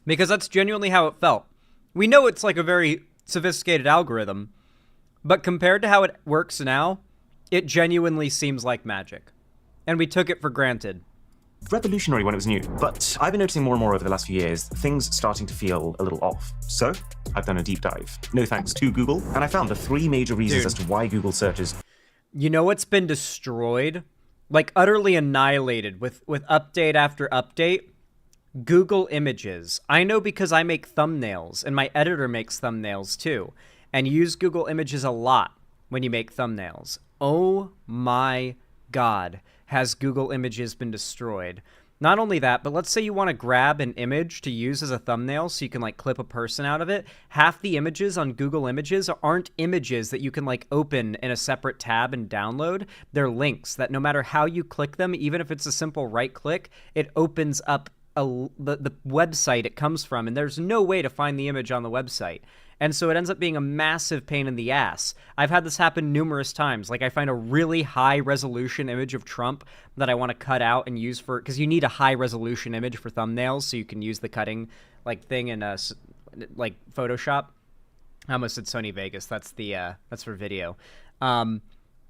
S3: Because that's genuinely how it felt. We know it's like a very sophisticated algorithm, but compared to how it works now, it genuinely seems like magic. And we took it for granted.
S9: Revolutionary when it was new, but I've been noticing more and more over the last few years, things starting to feel a little off. So, I've done a deep dive. No thanks to Google, and I found the 3 major reasons as to why Google searches.
S3: You know what's been destroyed? Like utterly annihilated with update after update? Google Images. I know because I make thumbnails, and my editor makes thumbnails too, and you use Google Images a lot when you make thumbnails. Oh my god, has Google Images been destroyed. Not only that, but let's say you want to grab an image to use as a thumbnail so you can like clip a person out of it. Half the images on Google Images aren't images that you can like open in a separate tab and download. They're links that no matter how you click them, even if it's a simple right click, it opens up the website it comes from, and there's no way to find the image on the website. And so it ends up being a massive pain in the ass. I've had this happen numerous times. Like I find a really high resolution image of Trump that I want to cut out and use for, because you need a high resolution image for thumbnails so you can use the cutting like thing in like Photoshop. I almost said Sony Vegas. That's the that's for video.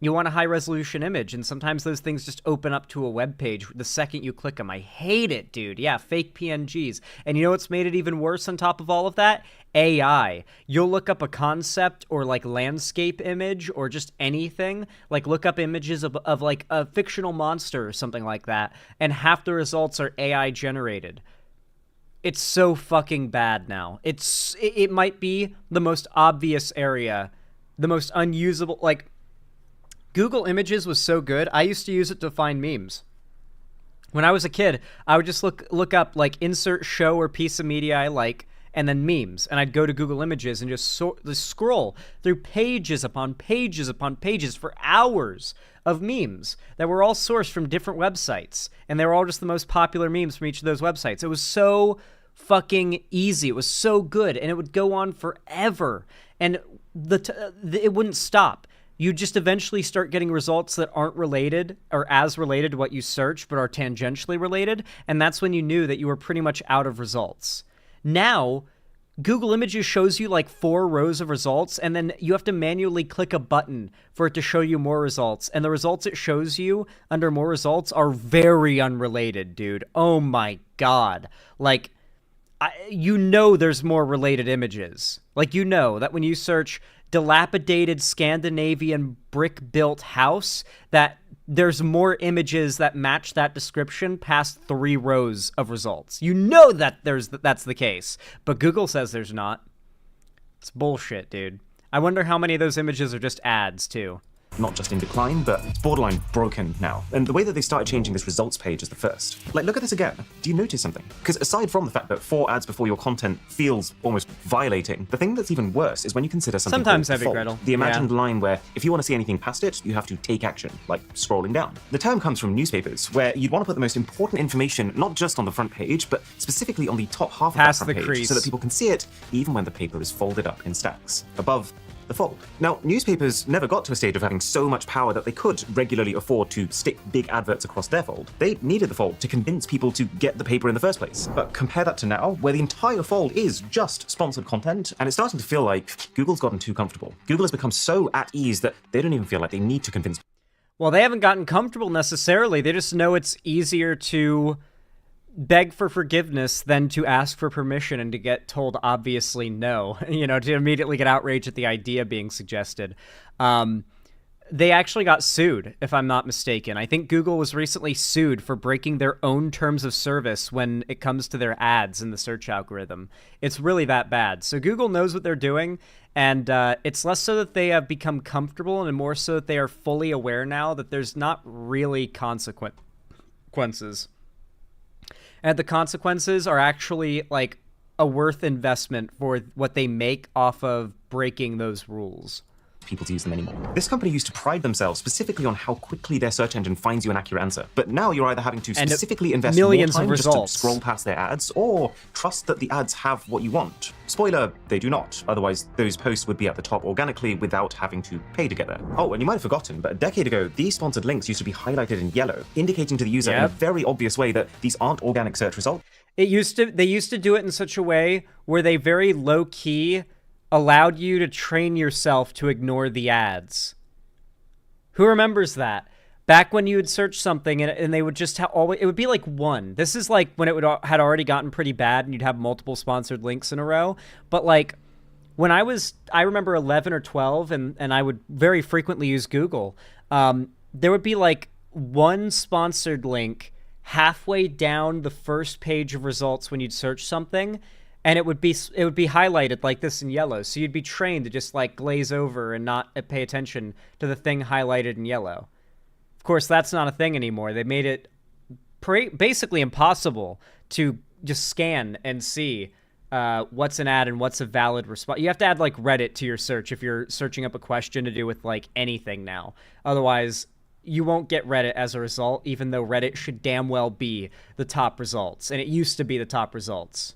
S3: You want a high-resolution image, and sometimes those things just open up to a web page the second you click them. I hate it, dude. Yeah, fake PNGs. And you know what's made it even worse on top of all of that? AI. You'll look up a concept or, like, landscape image or just anything. Like, look up images of like, a fictional monster or something like that, and half the results are AI-generated. It's so fucking bad now. It might be the most obvious area, the most unusable, like... Google Images was so good, I used to use it to find memes. When I was a kid, I would just look up, like, insert show or piece of media I like, and then memes. And I'd go to Google Images and just scroll through pages upon pages upon pages for hours of memes that were all sourced from different websites. And they were all just the most popular memes from each of those websites. It was so fucking easy. It was so good. And it would go on forever. And it wouldn't stop. You just eventually start getting results that aren't related or as related to what you search, but are tangentially related, and that's when you knew that you were pretty much out of results. Now, Google Images shows you like 4 rows of results, and then you have to manually click a button for it to show you more results, and the results it shows you under more results are very unrelated, dude. Oh my god. Like, you know there's more related images. Like, you know that when you search... dilapidated Scandinavian brick-built house, that there's more images that match that description past 3 rows of results. You know that that's the case, but Google says there's not. It's bullshit, dude. I wonder how many of those images are just ads, too.
S9: Not just in decline, but it's borderline broken now. And the way that they started changing this results page is the first. Like, look at this again. Do you notice something? Because aside from the fact that 4 ads before your content feels almost violating, the thing that's even worse is when you consider something
S3: sometimes
S9: called
S3: heavy
S9: default.
S3: Gretel.
S9: The imagined line where if you want to see anything past it, you have to take action, like scrolling down. The term comes from newspapers, where you'd want to put the most important information not just on the front page, but specifically on the top half of that front page,
S3: crease,
S9: so that people can see it even when the paper is folded up in stacks, above the fold. Now, newspapers never got to a stage of having so much power that they could regularly afford to stick big adverts across their fold. They needed the fold to convince people to get the paper in the first place. But compare that to now, where the entire fold is just sponsored content, and it's starting to feel like Google's gotten too comfortable. Google has become so at ease that they don't even feel like they need to convince.
S3: Well, they haven't gotten comfortable necessarily. They just know it's easier to beg for forgiveness than to ask for permission and to get told obviously no, you know, to immediately get outraged at the idea being suggested. They actually got sued, if I'm not mistaken. I think Google was recently sued for breaking their own terms of service when it comes to their ads in the search algorithm. It's really that bad. So Google knows what they're doing, and it's less so that they have become comfortable and more so that they are fully aware now that there's not really consequences. And the consequences are actually, like, a worth investment for what they make off of breaking those rules.
S9: People to use them anymore. This company used to pride themselves specifically on how quickly their search engine finds you an accurate answer. But now you're either having to specifically invest
S3: millions
S9: more time
S3: of
S9: just
S3: results.
S9: to scroll past their ads, or trust that the ads have what you want. Spoiler, they do not. Otherwise, those posts would be at the top organically without having to pay to get there. Oh, and you might have forgotten, but a decade ago, these sponsored links used to be highlighted in yellow, indicating to the user in a very obvious way that these aren't organic search results.
S3: They used to do it in such a way where they very low-key allowed you to train yourself to ignore the ads. Who remembers that? Back when you would search something and they would just always, it would be like one. This is like when it had already gotten pretty bad and you'd have multiple sponsored links in a row. But like when I remember 11 or 12 and I would very frequently use Google, there would be like one sponsored link halfway down the first page of results when you'd search something. And it would be highlighted like this in yellow. So you'd be trained to just like glaze over and not pay attention to the thing highlighted in yellow. Of course, that's not a thing anymore. They made it basically impossible to just scan and see what's an ad and what's a valid response. You have to add like Reddit to your search if you're searching up a question to do with like anything now. Otherwise, you won't get Reddit as a result, even though Reddit should damn well be the top results. And it used to be the top results.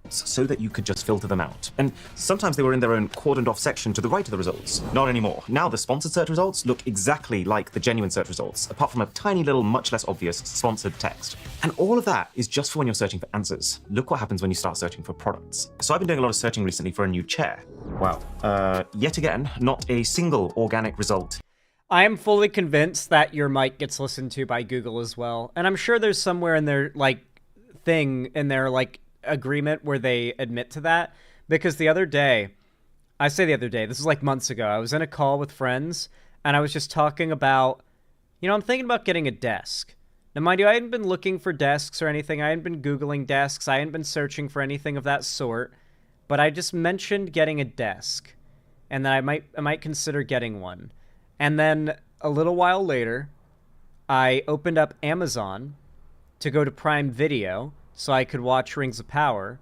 S9: So that you could just filter them out. And sometimes they were in their own cordoned off section to the right of the results. Not anymore. Now the sponsored search results look exactly like the genuine search results, apart from a tiny little, much less obvious sponsored text. And all of that is just for when you're searching for answers. Look what happens when you start searching for products. So I've been doing a lot of searching recently for a new chair. Wow. Yet again, not a single organic result.
S3: I am fully convinced that your mic gets listened to by Google as well. And I'm sure there's somewhere in their, like, thing, in their, like, agreement where they admit to that. Because the other day, this was like months ago, I was in a call with friends, and I was just talking about, I'm thinking about getting a desk. Now, mind you, I hadn't been looking for desks or anything. I hadn't been Googling desks. I hadn't been searching for anything of that sort. But I just mentioned getting a desk, and that I might consider getting one. And then a little while later, I opened up Amazon to go to Prime Video so I could watch Rings of Power,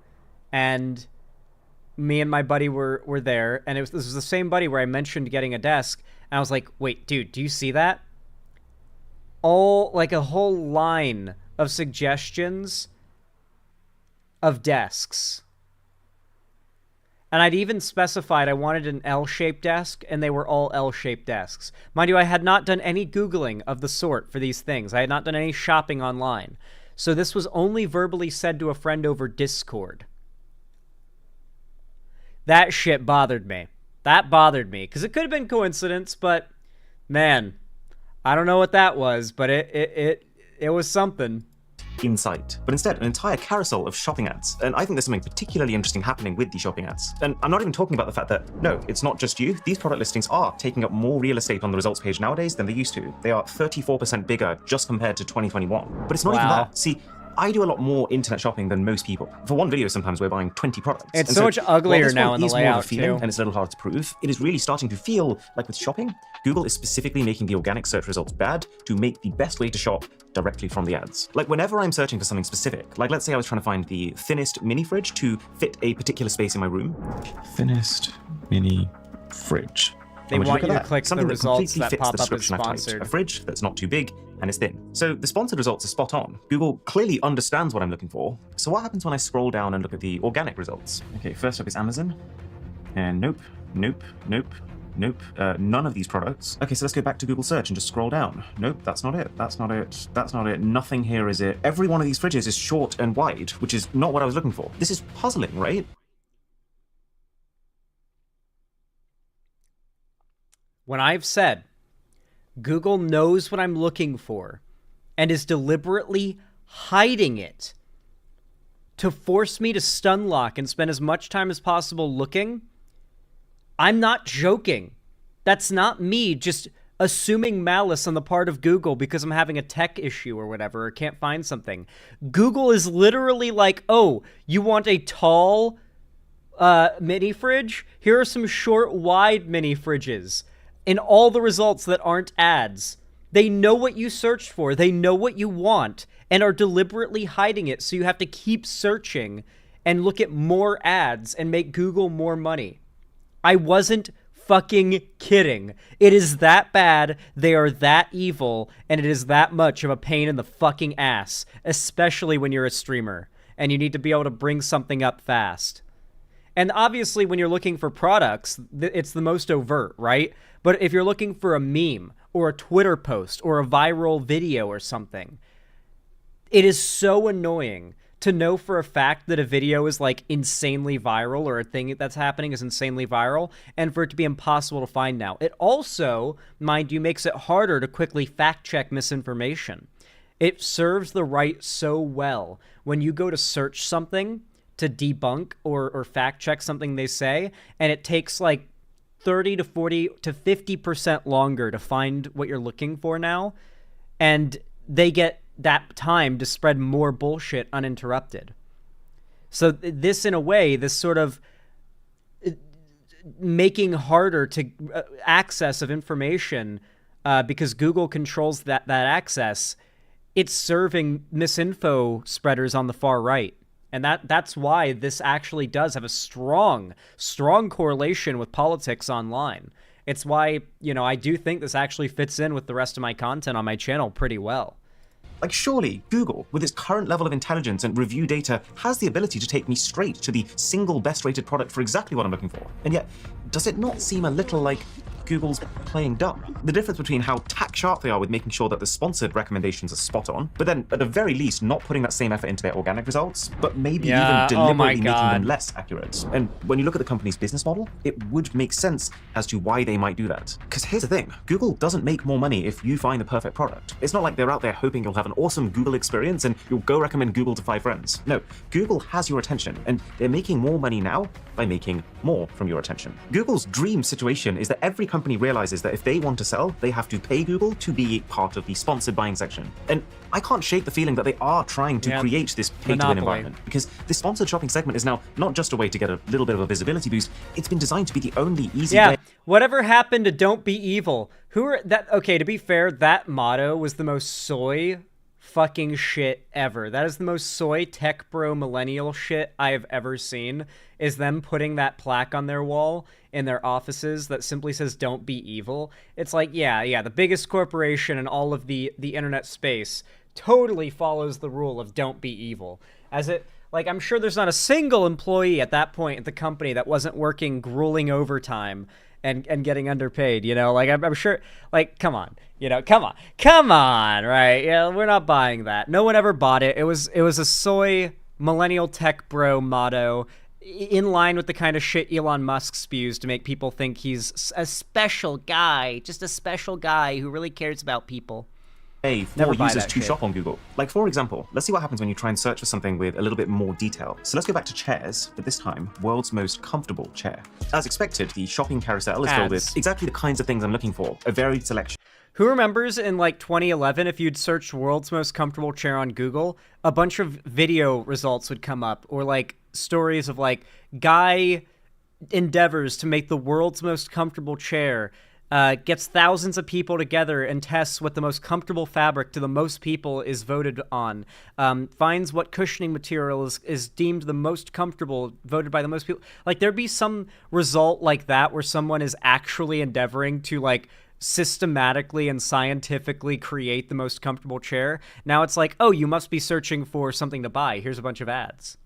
S3: and me and my buddy were there, and this was the same buddy where I mentioned getting a desk, and I was like, wait, dude, do you see that? Like a whole line of suggestions of desks. And I'd even specified I wanted an L-shaped desk, and they were all L-shaped desks. Mind you, I had not done any Googling of the sort for these things. I had not done any shopping online. So this was only verbally said to a friend over Discord. That shit bothered me. That bothered me. Because it could have been coincidence, but, man, I don't know what that was, but it was something.
S9: In sight, but instead an entire carousel of shopping ads. And I think there's something particularly interesting happening with these shopping ads. And I'm not even talking about the fact that, no, it's not just you. These product listings are taking up more real estate on the results page nowadays than they used to. They are 34% bigger just compared to 2021. But it's not even that. See, I do a lot more internet shopping than most people. For one video, sometimes we're buying 20 products.
S3: It's so much uglier now in the layout, too.
S9: And it's a little hard to prove. It is really starting to feel like with shopping, Google is specifically making the organic search results bad to make the best way to shop directly from the ads. Like whenever I'm searching for something specific, like let's say I was trying to find the thinnest mini fridge to fit a particular space in my room. Thinnest mini fridge.
S3: They want you to click the results that pop up as
S9: sponsored.
S3: sponsored.
S9: A fridge that's not too big and is thin. So the sponsored results are spot on. Google clearly understands what I'm looking for. So what happens when I scroll down and look at the organic results? Okay, first up is Amazon. And nope. None of these products. Okay, so let's go back to Google search and just scroll down. Nope, that's not it. That's not it. Nothing here is it. Every one of these fridges is short and wide, which is not what I was looking for. This is puzzling, right?
S3: When I've said Google knows what I'm looking for and is deliberately hiding it to force me to stun lock and spend as much time as possible looking, I'm not joking. That's not me just assuming malice on the part of Google because I'm having a tech issue or whatever or can't find something. Google is literally like, oh, you want a tall mini fridge? Here are some short, wide mini fridges. In all the results that aren't ads. They know what you searched for, they know what you want, and are deliberately hiding it so you have to keep searching and look at more ads and make Google more money. I wasn't fucking kidding. It is that bad, they are that evil, and it is that much of a pain in the fucking ass, especially when you're a streamer, and you need to be able to bring something up fast. And obviously, when you're looking for products, it's the most overt, right? But if you're looking for a meme or a Twitter post or a viral video or something, it is so annoying to know for a fact that a video is like insanely viral or a thing that's happening is insanely viral and for it to be impossible to find now. It also, mind you, makes it harder to quickly fact check misinformation. It serves the right so well when you go to search something to debunk or fact check something they say, and it takes like 30 to 40 to 50% longer to find what you're looking for now, and they get that time to spread more bullshit uninterrupted. So this, in a way, this sort of making harder to access of information because Google controls that access, it's serving misinfo spreaders on the far right. And that's why this actually does have a strong correlation with politics online. It's why, I do think this actually fits in with the rest of my content on my channel pretty well.
S9: Like, surely Google, with its current level of intelligence and review data, has the ability to take me straight to the single best rated product for exactly what I'm looking for. And yet, does it not seem a little like Google's playing dumb. The difference between how tack sharp they are with making sure that the sponsored recommendations are spot on, but then at the very least not putting that same effort into their organic results, but maybe even deliberately making them less accurate. And when you look at the company's business model, it would make sense as to why they might do that. Because here's the thing, Google doesn't make more money if you find the perfect product. It's not like they're out there hoping you'll have an awesome Google experience and you'll go recommend Google to 5 friends. No, Google has your attention, and they're making more money now by making more from your attention. Google's dream situation is that every company realizes that if they want to sell, they have to pay Google to be part of the sponsored buying section. And I can't shake the feeling that they are trying to create this pay-to-win environment, because the sponsored shopping segment is now not just a way to get a little bit of a visibility boost, it's been designed to be the only easy way.
S3: Whatever happened to don't be evil? Okay, to be fair, that motto was the most soy fucking shit ever. That is the most soy tech bro millennial shit I have ever seen, is them putting that plaque on their wall in their offices that simply says don't be evil. It's like, yeah, the biggest corporation in all of the internet space totally follows the rule of don't be evil. I'm sure there's not a single employee at that point at the company that wasn't working grueling overtime and getting underpaid, I'm sure, come on, come on, right? Yeah, we're not buying that. No one ever bought it. It was a soy millennial tech bro motto, in line with the kind of shit Elon Musk spews to make people think he's a special guy, just a special guy who really cares about people.
S9: For users to shop on Google. Like, for example, let's see what happens when you try and search for something with a little bit more detail. So let's go back to chairs, but this time, world's most comfortable chair. As expected, the shopping carousel is filled with exactly the kinds of things I'm looking for, a varied selection.
S3: Who remembers in 2011, if you'd searched world's most comfortable chair on Google, a bunch of video results would come up, or stories of guy endeavors to make the world's most comfortable chair, gets thousands of people together and tests what the most comfortable fabric to the most people is voted on, finds what cushioning material is deemed the most comfortable, voted by the most people. There'd be some result like that where someone is actually endeavoring to systematically and scientifically create the most comfortable chair. Now it's oh, you must be searching for something to buy. Here's a bunch of ads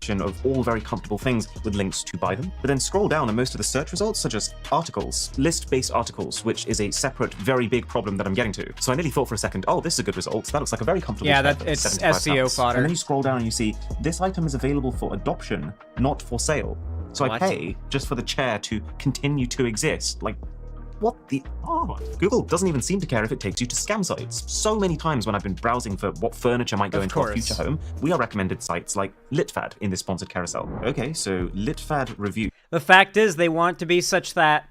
S9: of all very comfortable things with links to buy them. But then scroll down and most of the search results are just articles, list-based articles, which is a separate, very big problem that I'm getting to. So I nearly thought for a second, oh, this is a good result. That looks like a very comfortable chair.
S3: Yeah, it's SEO fodder.
S9: And then you scroll down and you see, this item is available for adoption, not for sale. So I pay just for the chair to continue to exist. What the? Oh, Google doesn't even seem to care if it takes you to scam sites. So many times when I've been browsing for what furniture might go into our future home, we are recommended sites like Litfad in this sponsored carousel. Okay, so Litfad review.
S3: The fact is, they want to be such that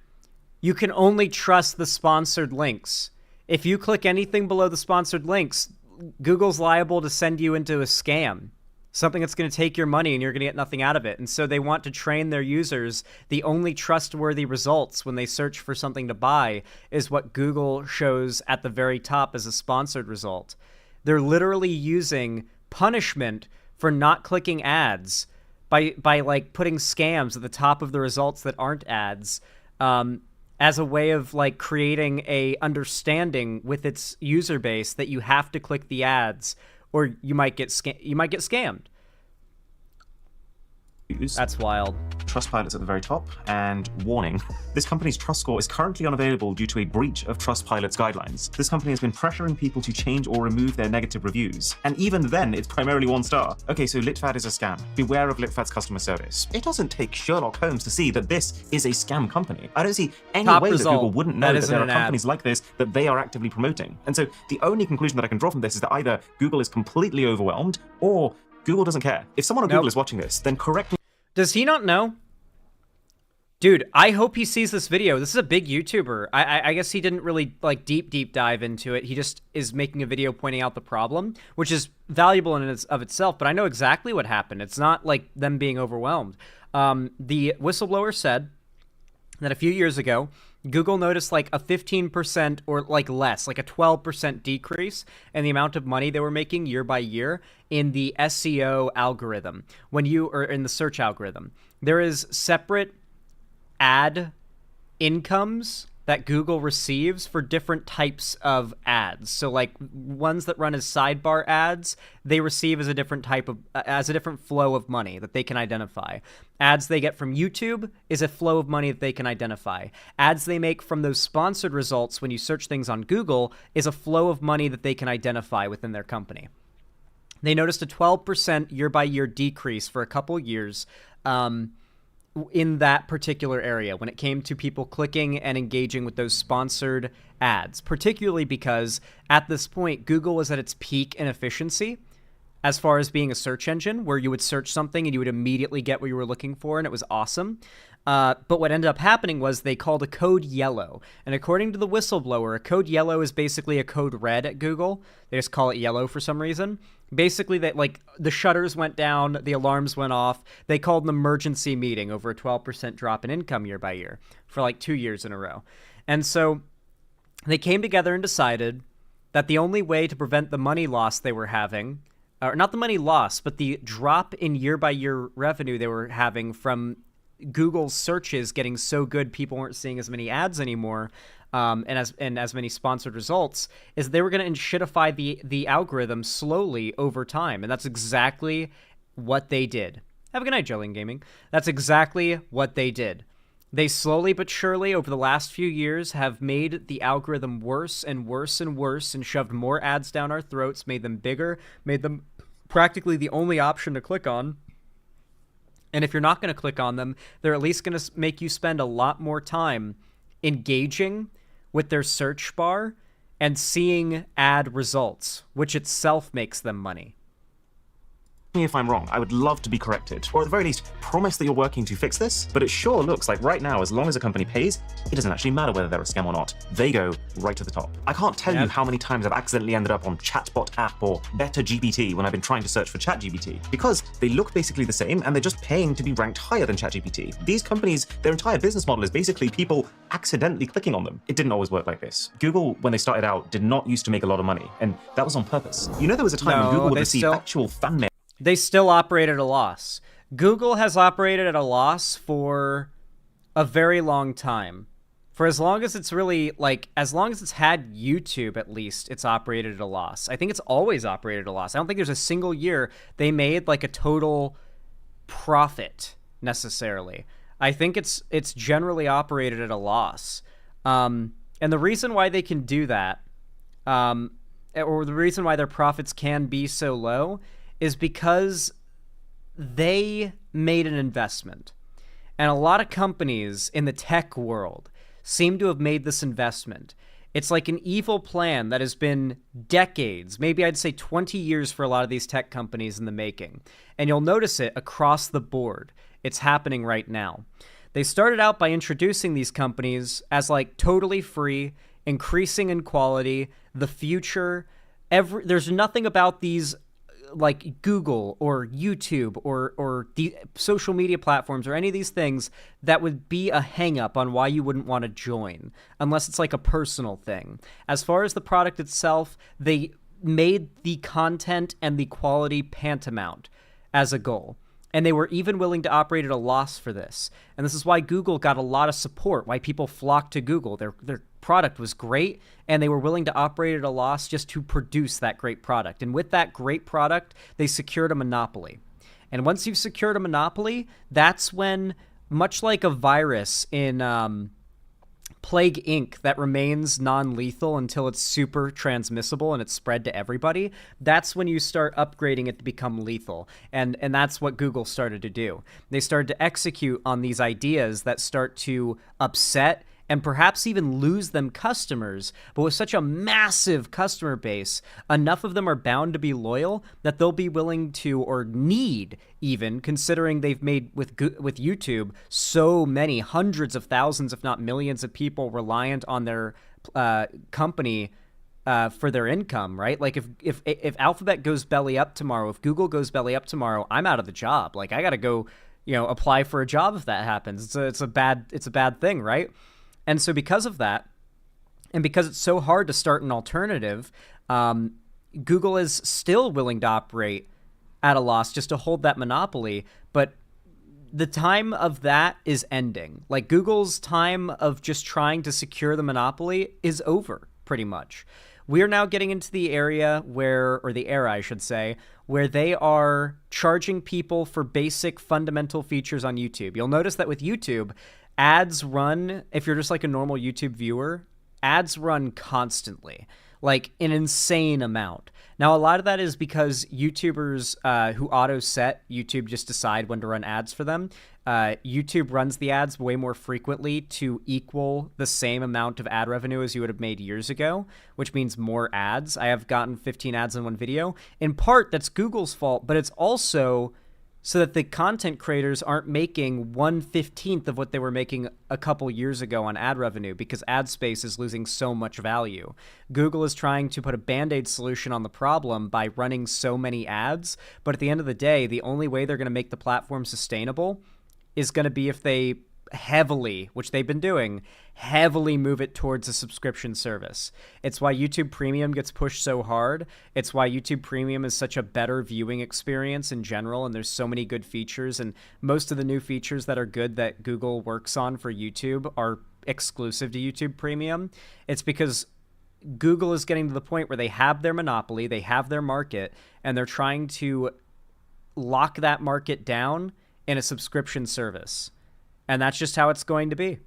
S3: you can only trust the sponsored links. If you click anything below the sponsored links, Google's liable to send you into a scam. Something that's going to take your money and you're going to get nothing out of it. And so they want to train their users. The only trustworthy results when they search for something to buy is what Google shows at the very top as a sponsored result. They're literally using punishment for not clicking ads by putting scams at the top of the results that aren't ads, as a way of creating a understanding with its user base that you have to click the ads or you might get scammed. That's wild.
S9: Trustpilot's at the very top, and warning, this company's trust score is currently unavailable due to a breach of Trustpilot's guidelines. This company has been pressuring people to change or remove their negative reviews, and even then, it's primarily 1 star. Okay, so Litfad is a scam. Beware of Litfad's customer service. It doesn't take Sherlock Holmes to see that this is a scam company. I don't see any way that Google wouldn't know that there are companies like this that they are actively promoting. And so the only conclusion that I can draw from this is that either Google is completely overwhelmed, or Google doesn't care. If someone on Google is watching this, then correct me.
S3: Does he not know? Dude, I hope he sees this video. This is a big YouTuber. I guess he didn't really deep dive into it. He just is making a video pointing out the problem, which is valuable in and of itself, but I know exactly what happened. It's not like them being overwhelmed. The whistleblower said that a few years ago, Google noticed a 15% or less, a 12% decrease in the amount of money they were making year by year in the SEO algorithm, or in the search algorithm. There is separate ad incomes that Google receives for different types of ads. So like ones that run as sidebar ads, they receive as a different type of, as a different flow of money that they can identify. Ads they get from YouTube is a flow of money that they can identify. Ads they make from those sponsored results when you search things on Google is a flow of money that they can identify within their company. They noticed a 12% year-by-year decrease for a couple years in that particular area when it came to people clicking and engaging with those sponsored ads, particularly because at this point, Google was at its peak in efficiency as far as being a search engine where you would search something and you would immediately get what you were looking for, and it was awesome. But what ended up happening was they called a code yellow. And according to the whistleblower, a code yellow is basically a code red at Google. They just call it yellow for some reason. Basically, that like the shutters went down, the alarms went off. They called an emergency meeting over a 12% drop in income year by year for like 2 years in a row. And so they came together and decided that the only way to prevent the money loss they were having, or not the money loss, but the drop in year-by-year revenue they were having from Google's searches getting so good people weren't seeing as many ads anymore, and as many sponsored results, is they were going to shitify the algorithm slowly over time. And that's exactly what they did. Have a good night, Jolene Gaming. That's exactly what they did. They slowly but surely over the last few years have made the algorithm worse and worse and worse and shoved more ads down our throats, made them bigger, made them practically the only option to click on. And if you're not going to click on them, they're at least going to make you spend a lot more time engaging with their search bar and seeing ad results, which itself makes them money.
S9: If I'm wrong, I would love to be corrected, or at the very least, promise that you're working to fix this, but it sure looks like right now, as long as a company pays, it doesn't actually matter whether they're a scam or not. They go right to the top. I can't tell you how many times I've accidentally ended up on Chatbot app or Better GPT when I've been trying to search for ChatGPT, because they look basically the same and they're just paying to be ranked higher than ChatGPT. These companies, their entire business model is basically people accidentally clicking on them. It didn't always work like this. Google, when they started out, did not used to make a lot of money, and that was on purpose. You know, there was a time when Google would receive actual fan mail.
S3: They still operate at a loss. Google has operated at a loss for a very long time. For as long as it's really, like, as long as it's had YouTube, at least, it's operated at a loss. I think it's always operated at a loss. I don't think there's a single year they made, like, a total profit, necessarily. I think it's generally operated at a loss. And the reason why they can do that, or the reason why their profits can be so low, is because they made an investment. And a lot of companies in the tech world seem to have made this investment. It's like an evil plan that has been decades, maybe I'd say 20 years for a lot of these tech companies in the making. And you'll notice it across the board. It's happening right now. They started out by introducing these companies as like totally free, increasing in quality, the future. There's nothing about these like Google or YouTube or the social media platforms or any of these things that would be a hang up on why you wouldn't want to join, unless it's like a personal thing. As far as the product itself, they made the content and the quality paramount as a goal. And they were even willing to operate at a loss for this. And this is why Google got a lot of support, why people flocked to Google. Their product was great, and they were willing to operate at a loss just to produce that great product. And with that great product, they secured a monopoly. And once you've secured a monopoly, that's when, much like a virus in Plague Inc. that remains non-lethal until it's super transmissible and it's spread to everybody, that's when you start upgrading it to become lethal. And that's what Google started to do. They started to execute on these ideas that start to upset and perhaps even lose them customers. But with such a massive customer base, enough of them are bound to be loyal that they'll be willing to, or need even, considering they've made with YouTube so many hundreds of thousands, if not millions of people reliant on their company for their income, right? Like if Alphabet goes belly up tomorrow, if Google goes belly up tomorrow, I'm out of the job. Like I got to go, apply for a job if that happens. It's a bad thing, right? And so because of that, and because it's so hard to start an alternative, Google is still willing to operate at a loss just to hold that monopoly. But the time of that is ending. Like, Google's time of just trying to secure the monopoly is over, pretty much. We are now getting into the area where, or the era, I should say, where they are charging people for basic fundamental features on YouTube. You'll notice that with YouTube, ads run, if you're just like a normal YouTube viewer, ads run constantly, like an insane amount. Now, a lot of that is because YouTubers who auto-set, YouTube just decide when to run ads for them. YouTube runs the ads way more frequently to equal the same amount of ad revenue as you would have made years ago, which means more ads. I have gotten 15 ads in one video. In part, that's Google's fault, but it's also so that the content creators aren't making 1/15 of what they were making a couple years ago on ad revenue, because ad space is losing so much value. Google is trying to put a Band-Aid solution on the problem by running so many ads, but at the end of the day, the only way they're going to make the platform sustainable is going to be if they heavily, which they've been doing, heavily move it towards a subscription service. It's why YouTube Premium gets pushed so hard. It's why YouTube Premium is such a better viewing experience in general, and there's so many good features, and most of the new features that are good that Google works on for YouTube are exclusive to YouTube Premium. It's because Google is getting to the point where they have their monopoly, they have their market, and they're trying to lock that market down in a subscription service. And that's just how it's going to be.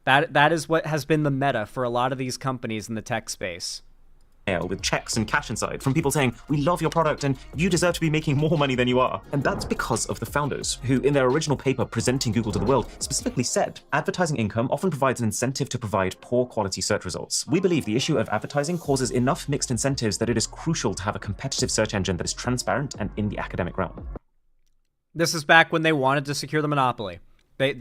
S3: That is what has been the meta for a lot of these companies in the tech space.
S9: With checks and cash inside from people saying, we love your product and you deserve to be making more money than you are. And that's because of the founders who, in their original paper presenting Google to the world, specifically said, advertising income often provides an incentive to provide poor quality search results. We believe the issue of advertising causes enough mixed incentives that it is crucial to have a competitive search engine that is transparent and in the academic realm.
S3: This is back when they wanted to secure the monopoly. They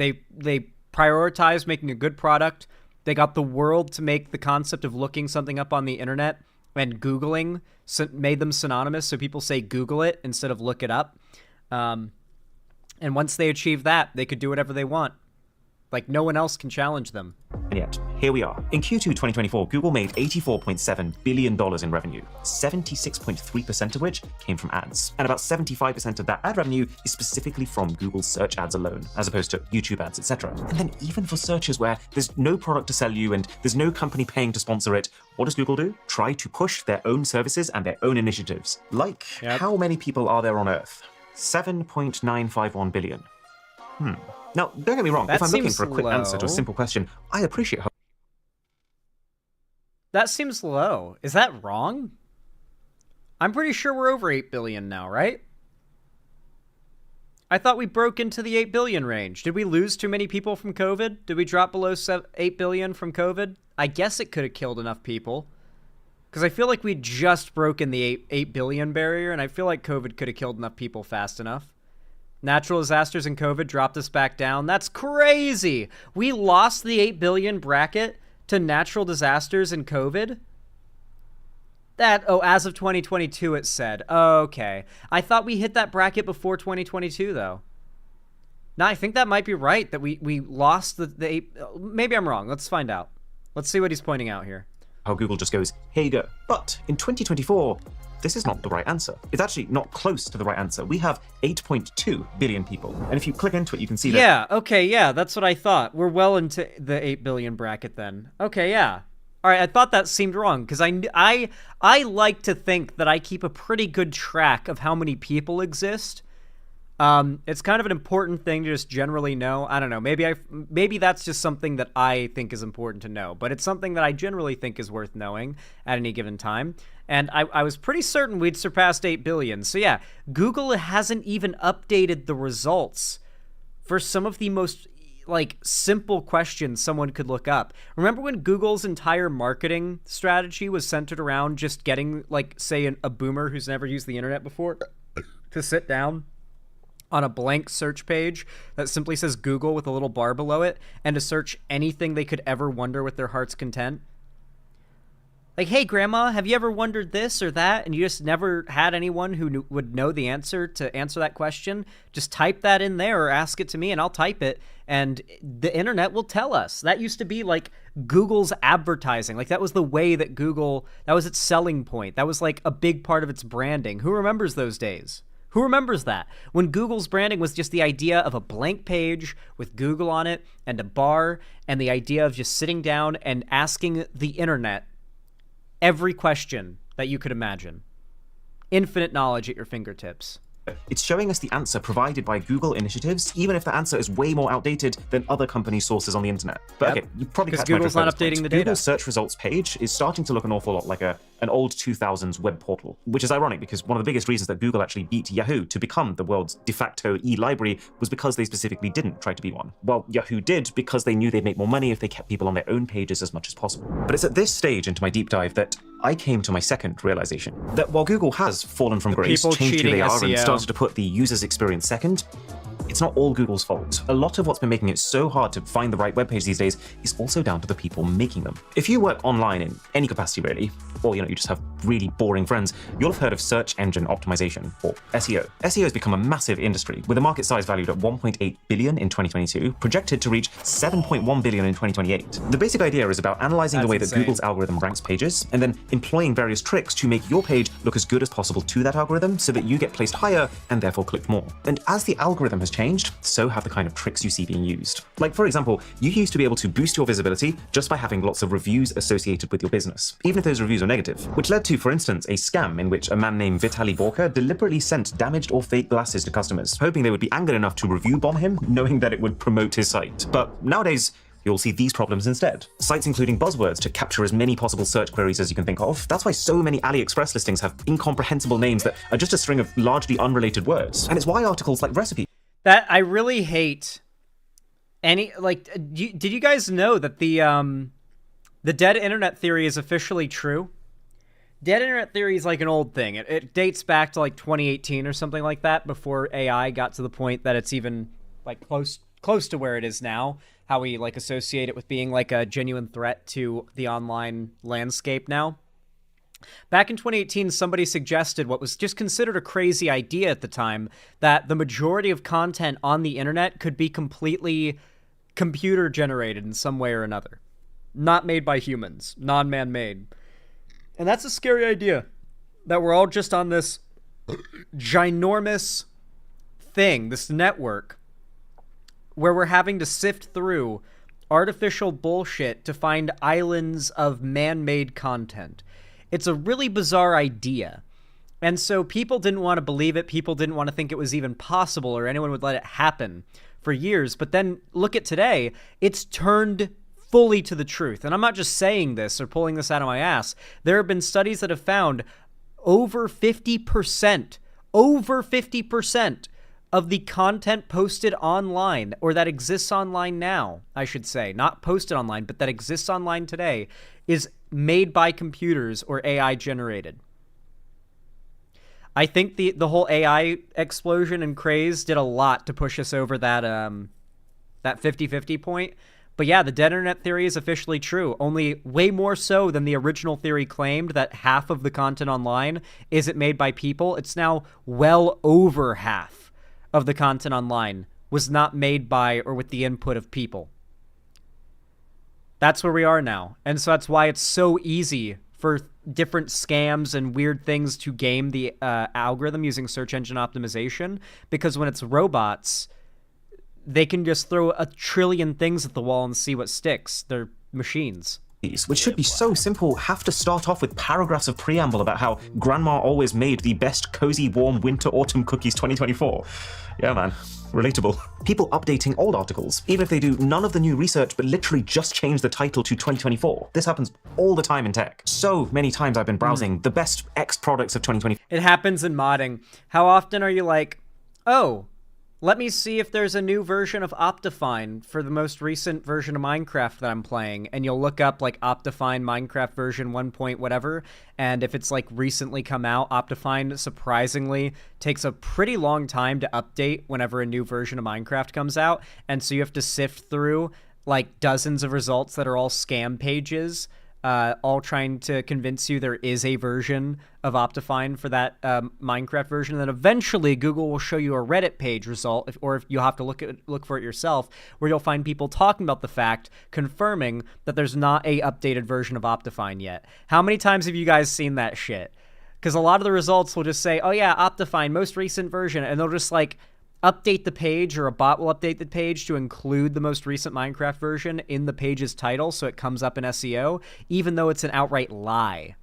S3: prioritized making a good product. They got the world to make the concept of looking something up on the internet and Googling made them synonymous, so people say Google it instead of look it up. And once they achieved that, they could do whatever they want. Like, no one else can challenge them.
S9: And yet, here we are. In Q2 2024, Google made $84.7 billion in revenue, 76.3% of which came from ads. And about 75% of that ad revenue is specifically from Google search ads alone, as opposed to YouTube ads, etc. And then even for searches where there's no product to sell you and there's no company paying to sponsor it, what does Google do? Try to push their own services and their own initiatives. Like, how many people are there on Earth? 7.951 billion. Now, don't get me wrong, if I'm looking for a quick answer to a simple question, I appreciate how...
S3: That seems low. Is that wrong? I'm pretty sure we're over 8 billion now, right? I thought we broke into the 8 billion range. Did we lose too many people from COVID? Did we drop below 8 billion from COVID? I guess it could have killed enough people. Because I feel like we just broken the 8 billion barrier, and I feel like COVID could have killed enough people fast enough. Natural disasters and COVID dropped us back down. That's crazy. We lost the 8 billion bracket to natural disasters and COVID. As of 2022, it said. Okay. I thought we hit that bracket before 2022, though. No, I think that might be right, that we lost the 8... Maybe I'm wrong. Let's find out. Let's see what he's pointing out here.
S9: How Google just goes, here you go. But in 2024... this is not the right answer. It's actually not close to the right answer. We have 8.2 billion people. And if you click into it, you can see that...
S3: Yeah, okay, yeah, that's what I thought. We're well into the 8 billion bracket then. Okay, yeah. All right, I thought that seemed wrong, because I like to think that I keep a pretty good track of how many people exist. It's kind of an important thing to just generally know. I don't know, maybe that's just something that I think is important to know, but it's something that I generally think is worth knowing at any given time. And I was pretty certain we'd surpassed 8 billion. So yeah, Google hasn't even updated the results for some of the most, like, simple questions someone could look up. Remember when Google's entire marketing strategy was centered around just getting, like, say, a boomer who's never used the internet before to sit down on a blank search page that simply says Google with a little bar below it and to search anything they could ever wonder with their heart's content? Like, hey, Grandma, have you ever wondered this or that? And you just never had anyone who would know the answer to answer that question? Just type that in there or ask it to me and I'll type it and the internet will tell us. That used to be like Google's advertising. Like, that was the way that Google, that was its selling point. That was like a big part of its branding. Who remembers those days? Who remembers that? When Google's branding was just the idea of a blank page with Google on it and a bar and the idea of just sitting down and asking the internet every question that you could imagine. Infinite knowledge at your fingertips.
S9: It's showing us the answer provided by Google initiatives, even if the answer is way more outdated than other companies' sources on the internet. But okay, you probably
S3: because
S9: catch my
S3: Google's
S9: drift
S3: not
S9: by this
S3: updating
S9: point.
S3: the data.
S9: Google's search results page is starting to look an awful lot like an old 2000s web portal, which is ironic because one of the biggest reasons that Google actually beat Yahoo to become the world's de facto e-library was because they specifically didn't try to be one. Well, Yahoo did because they knew they'd make more money if they kept people on their own pages as much as possible. But it's at this stage into my deep dive that I came to my second realization, that while Google has fallen from grace,
S3: people
S9: changed who
S3: cheating
S9: they are, and
S3: SEO.
S9: started to put the user's experience second, it's not all Google's fault. A lot of what's been making it so hard to find the right web page these days is also down to the people making them. If you work online in any capacity really, or you just have really boring friends, you'll have heard of search engine optimization, or SEO. SEO has become a massive industry, with a market size valued at 1.8 billion in 2022, projected to reach 7.1 billion in 2028. The basic idea is about analyzing the way that
S3: insane.
S9: Google's algorithm ranks pages, and then employing various tricks to make your page look as good as possible to that algorithm so that you get placed higher and therefore clicked more. And as the algorithm has changed, so have the kind of tricks you see being used. Like, for example, you used to be able to boost your visibility just by having lots of reviews associated with your business, even if those reviews are negative, which led to, for instance, a scam in which a man named Vitaly Borka deliberately sent damaged or fake glasses to customers, hoping they would be angered enough to review bomb him, knowing that it would promote his site. But nowadays, you'll see these problems instead. Sites including buzzwords to capture as many possible search queries as you can think of. That's why so many AliExpress listings have incomprehensible names that are just a string of largely unrelated words. And it's why articles like Recipe
S3: That I really hate any, like, did you guys know that the dead internet theory is officially true? Dead internet theory is like an old thing. It dates back to like 2018 or something like that, before AI got to the point that it's even like close to where it is now, how we like associate it with being like a genuine threat to the online landscape now. Back in 2018, somebody suggested what was just considered a crazy idea at the time, that the majority of content on the internet could be completely computer generated in some way or another. Not made by humans, non-man made. And that's a scary idea, that we're all just on this ginormous thing, this network, where we're having to sift through artificial bullshit to find islands of man-made content. It's a really bizarre idea. And so people didn't want to believe it. People didn't want to think it was even possible or anyone would let it happen for years. But then look at today. It's turned fully to the truth. And I'm not just saying this or pulling this out of my ass. There have been studies that have found over 50% of the content posted online, or that exists online now, I should say, not posted online, but that exists online today, is made by computers or AI generated. I think the whole AI explosion and craze did a lot to push us over that 50-50 point. But yeah, the dead internet theory is officially true, only way more so than the original theory claimed, that half of the content online isn't made by people. It's now well over half of the content online was not made by or with the input of people. That's where we are now. And so that's why it's so easy for different scams and weird things to game the algorithm using search engine optimization, because when it's robots, they can just throw a trillion things at the wall and see what sticks. They're machines.
S9: Which should be so simple, have to start off with paragraphs of preamble about how grandma always made the best cozy warm winter autumn cookies 2024. Yeah man, relatable. People updating old articles, even if they do none of the new research but literally just change the title to 2024. This happens all the time in tech. So many times I've been browsing the best X products of 2024.
S3: It happens in modding. How often are you like, oh, let me see if there's a new version of Optifine for the most recent version of Minecraft that I'm playing, and you'll look up like Optifine Minecraft version 1 point whatever, and if it's like recently come out, Optifine surprisingly takes a pretty long time to update whenever a new version of Minecraft comes out, and so you have to sift through like dozens of results that are all scam pages, all trying to convince you there is a version of Optifine for that Minecraft version. And then eventually Google will show you a Reddit page result, or if you have to look for it yourself, where you'll find people talking about the fact, confirming that there's not a updated version of Optifine yet. How many times have you guys seen that shit? because a lot of the results will just say, oh yeah, Optifine, most recent version, and they'll just like update the page, or a bot will update the page to include the most recent Minecraft version in the page's title so it comes up in SEO, even though it's an outright lie.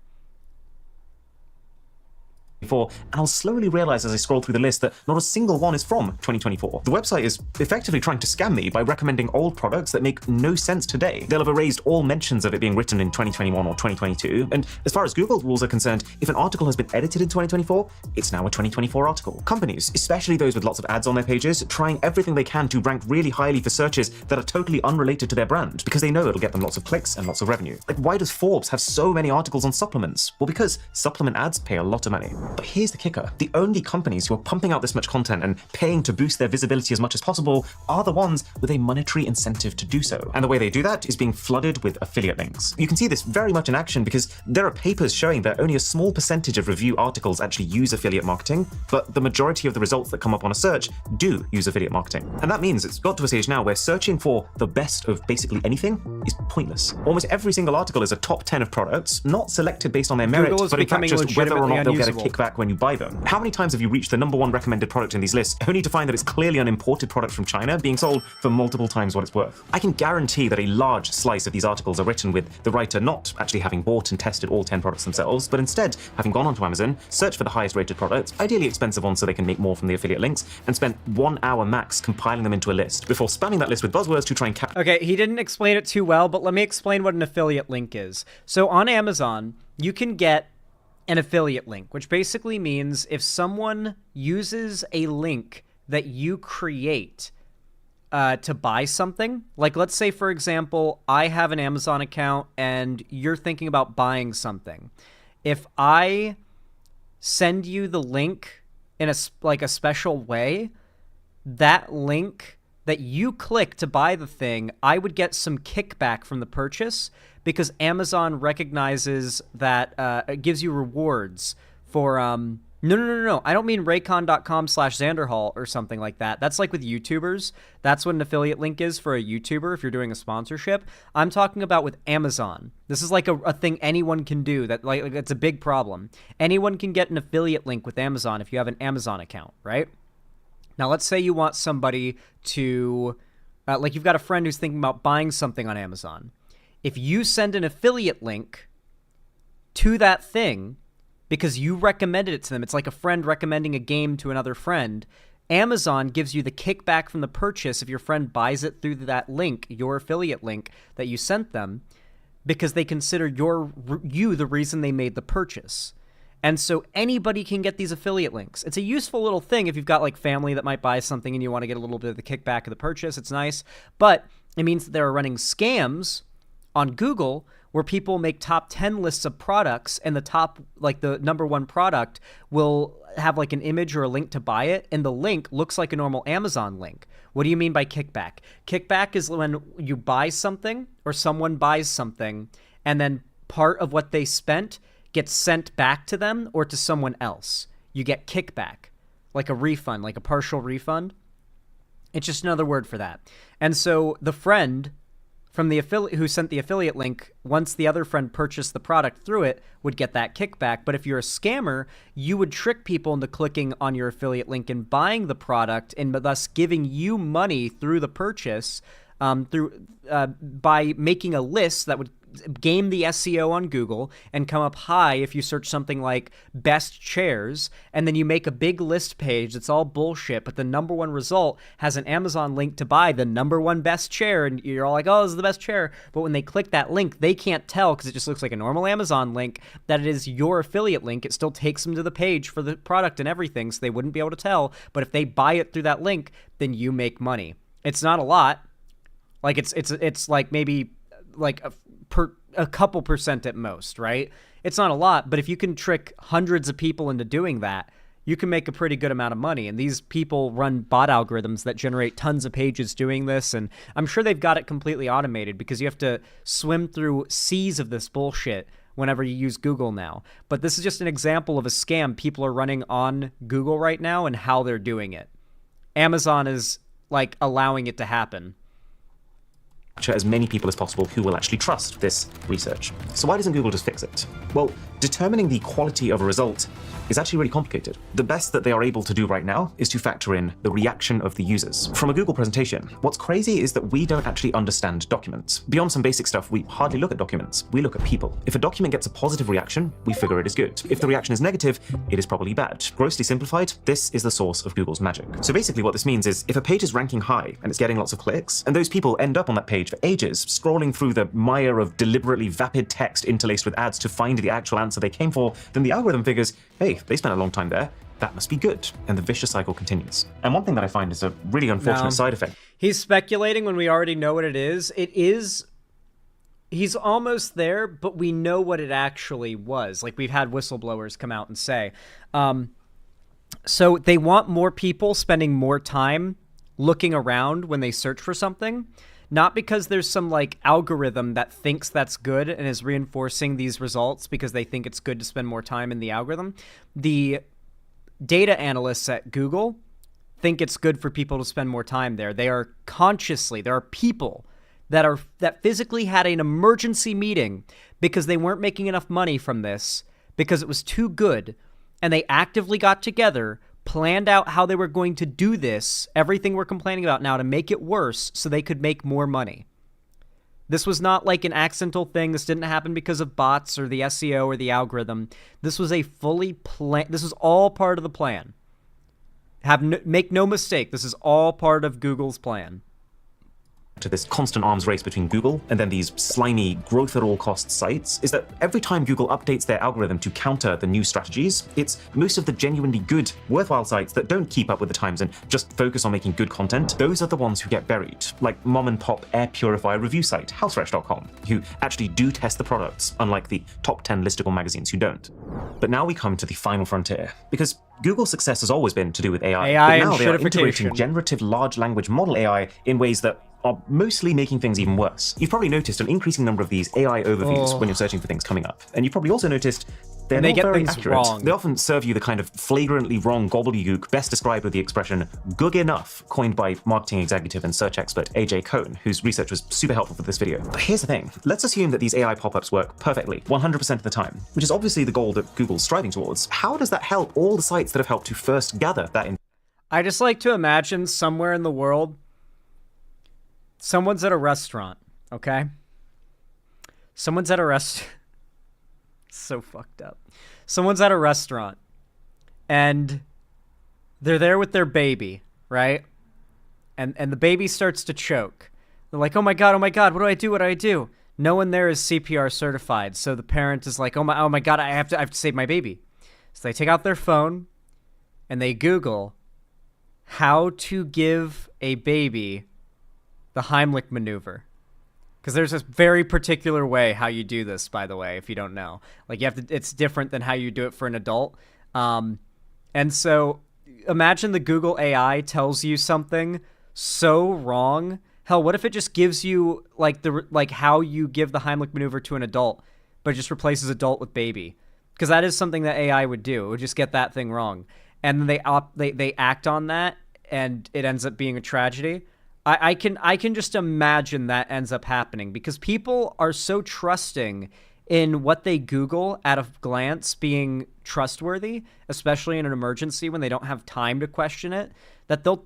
S9: And I'll slowly realize as I scroll through the list that not a single one is from 2024. The website is effectively trying to scam me by recommending old products that make no sense today. They'll have erased all mentions of it being written in 2021 or 2022, and as far as Google rules are concerned, if an article has been edited in 2024, it's now a 2024 article. Companies, especially those with lots of ads on their pages, trying everything they can to rank really highly for searches that are totally unrelated to their brand, because they know it'll get them lots of clicks and lots of revenue. Like, why does Forbes have so many articles on supplements? Well, because supplement ads pay a lot of money. But here's the kicker. The only companies who are pumping out this much content and paying to boost their visibility as much as possible are the ones with a monetary incentive to do so. And the way they do that is being flooded with affiliate links. You can see this very much in action because there are papers showing that only a small percentage of review articles actually use affiliate marketing, but the majority of the results that come up on a search do use affiliate marketing. And that means it's got to a stage now where searching for the best of basically anything is pointless. Almost every single article is a top 10 of products, not selected based on their merit, but in fact just whether or not they'll get a kickback when you buy them. How many times have you reached the #1 recommended product in these lists, only to find that it's clearly an imported product from China being sold for multiple times what it's worth? I can guarantee that a large slice of these articles are written with the writer not actually having bought and tested all 10 products themselves, but instead having gone onto Amazon, searched for the highest rated products, ideally expensive ones so they can make more from the affiliate links, and spent 1 hour max compiling them into a list before spamming that list with buzzwords to try and capture.
S3: Okay, he didn't explain it too well, but let me explain what an affiliate link is. So on Amazon, you can get an affiliate link, which basically means if someone uses a link that you create to buy something, like let's say, for example, I have an Amazon account and you're thinking about buying something. If I send you the link in a special way, that link that you click to buy the thing, I would get some kickback from the purchase because Amazon recognizes that it gives you rewards for no. I don't mean raycon.com/Xanderhall or something like that. That's like with YouTubers. That's what an affiliate link is for a YouTuber if you're doing a sponsorship. I'm talking about with Amazon. This is like a thing anyone can do that like it's a big problem. Anyone can get an affiliate link with Amazon if you have an Amazon account, right? Now, let's say you want somebody to, like you've got a friend who's thinking about buying something on Amazon. If you send an affiliate link to that thing because you recommended it to them, it's like a friend recommending a game to another friend, Amazon gives you the kickback from the purchase if your friend buys it through that link, your affiliate link that you sent them, because they consider you the reason they made the purchase. And so anybody can get these affiliate links. It's a useful little thing if you've got like family that might buy something and you want to get a little bit of the kickback of the purchase. It's nice. But it means that there are running scams on Google where people make top 10 lists of products and the top, like the #1 product will have like an image or a link to buy it. And the link looks like a normal Amazon link. What do you mean by kickback? Kickback is when you buy something or someone buys something and then part of what they spent gets sent back to them or to someone else. You get kickback, like a refund, like a partial refund. It's just another word for that. And so the friend from the affiliate who sent the affiliate link, once the other friend purchased the product through it, would get that kickback. But if you're a scammer, you would trick people into clicking on your affiliate link and buying the product, and thus giving you money through the purchase by making a list that would game the SEO on Google and come up high if you search something like best chairs, and then you make a big list page that's all bullshit, but the #1 result has an Amazon link to buy the #1 best chair, and you're all like, oh, this is the best chair. But when they click that link, they can't tell because it just looks like a normal Amazon link that it is your affiliate link. It still takes them to the page for the product and everything, so they wouldn't be able to tell. But if they buy it through that link, then you make money. It's not a lot. Like it's like maybe like a couple percent at most, right? It's not a lot, but if you can trick hundreds of people into doing that, you can make a pretty good amount of money. And these people run bot algorithms that generate tons of pages doing this, and I'm sure they've got it completely automated because you have to swim through seas of this bullshit whenever you use Google now. But this is just an example of a scam people are running on Google right now and how they're doing it. Amazon is like allowing it to happen.
S9: As many people as possible who will actually trust this research. So why doesn't Google just fix it? Well, determining the quality of a result is actually really complicated. The best that they are able to do right now is to factor in the reaction of the users. From a Google presentation, what's crazy is that we don't actually understand documents. Beyond some basic stuff, we hardly look at documents. We look at people. If a document gets a positive reaction, we figure it is good. If the reaction is negative, it is probably bad. Grossly simplified, this is the source of Google's magic. So basically what this means is if a page is ranking high and it's getting lots of clicks, and those people end up on that page for ages, scrolling through the mire of deliberately vapid text interlaced with ads to find the actual answer they came for, then the algorithm figures, hey, they spent a long time there, that must be good. And the vicious cycle continues. And one thing that I find is a really unfortunate side effect.
S3: He's speculating when we already know what it is. He's almost there, but we know what it actually was. Like, we've had whistleblowers come out and say. So they want more people spending more time looking around when they search for something. Not because there's some, like, algorithm that thinks that's good and is reinforcing these results because they think it's good to spend more time in the algorithm. The data analysts at Google think it's good for people to spend more time there. There are people that physically had an emergency meeting because they weren't making enough money from this because it was too good, and they actively got together, planned out how they were going to do this, everything we're complaining about now, to make it worse so they could make more money. This was not like an accidental thing. This didn't happen because of bots or the SEO or the algorithm. This was a fully plan. This was all part of the plan. Make no mistake, this is all part of Google's plan.
S9: To this constant arms race between Google and then these slimy growth at all costs sites is that every time Google updates their algorithm to counter the new strategies, it's most of the genuinely good, worthwhile sites that don't keep up with the times and just focus on making good content. Those are the ones who get buried, like mom and pop air purifier review site, housefresh.com, who actually do test the products, unlike the top 10 listicle magazines who don't. But now we come to the final frontier, because Google's success has always been to do with AI, but now they are integrating generative large language model AI in ways that are mostly making things even worse. You've probably noticed an increasing number of these AI overviews when you're searching for things coming up. And you've probably also noticed they're not very accurate.
S3: Wrong.
S9: They often serve you the kind of flagrantly wrong gobbledygook best described with the expression "good enough," coined by marketing executive and search expert AJ Cohn, whose research was super helpful for this video. But here's the thing. Let's assume that these AI pop-ups work perfectly, 100% of the time, which is obviously the goal that Google's striving towards. How does that help all the sites that have helped to first gather that information?
S3: I just like to imagine somewhere in the world, someone's at a restaurant, okay? Someone's at a restaurant. So fucked up. Someone's at a restaurant, and they're there with their baby, right? And the baby starts to choke. They're like, oh my god, what do I do? No one there is CPR certified, so the parent is like, oh my god, I have to save my baby. So they take out their phone, and they Google how to give a baby the Heimlich maneuver. Because there's this very particular way how you do this, by the way, if you don't know. Like, you have to, it's different than how you do it for an adult. And so imagine the Google AI tells you something so wrong. Hell, what if it just gives you like how you give the Heimlich maneuver to an adult, but it just replaces adult with baby? Because that is something that AI would do. It would just get that thing wrong. And then they act on that, and it ends up being a tragedy. I can just imagine that ends up happening because people are so trusting in what they Google at a glance being trustworthy, especially in an emergency when they don't have time to question it, that they'll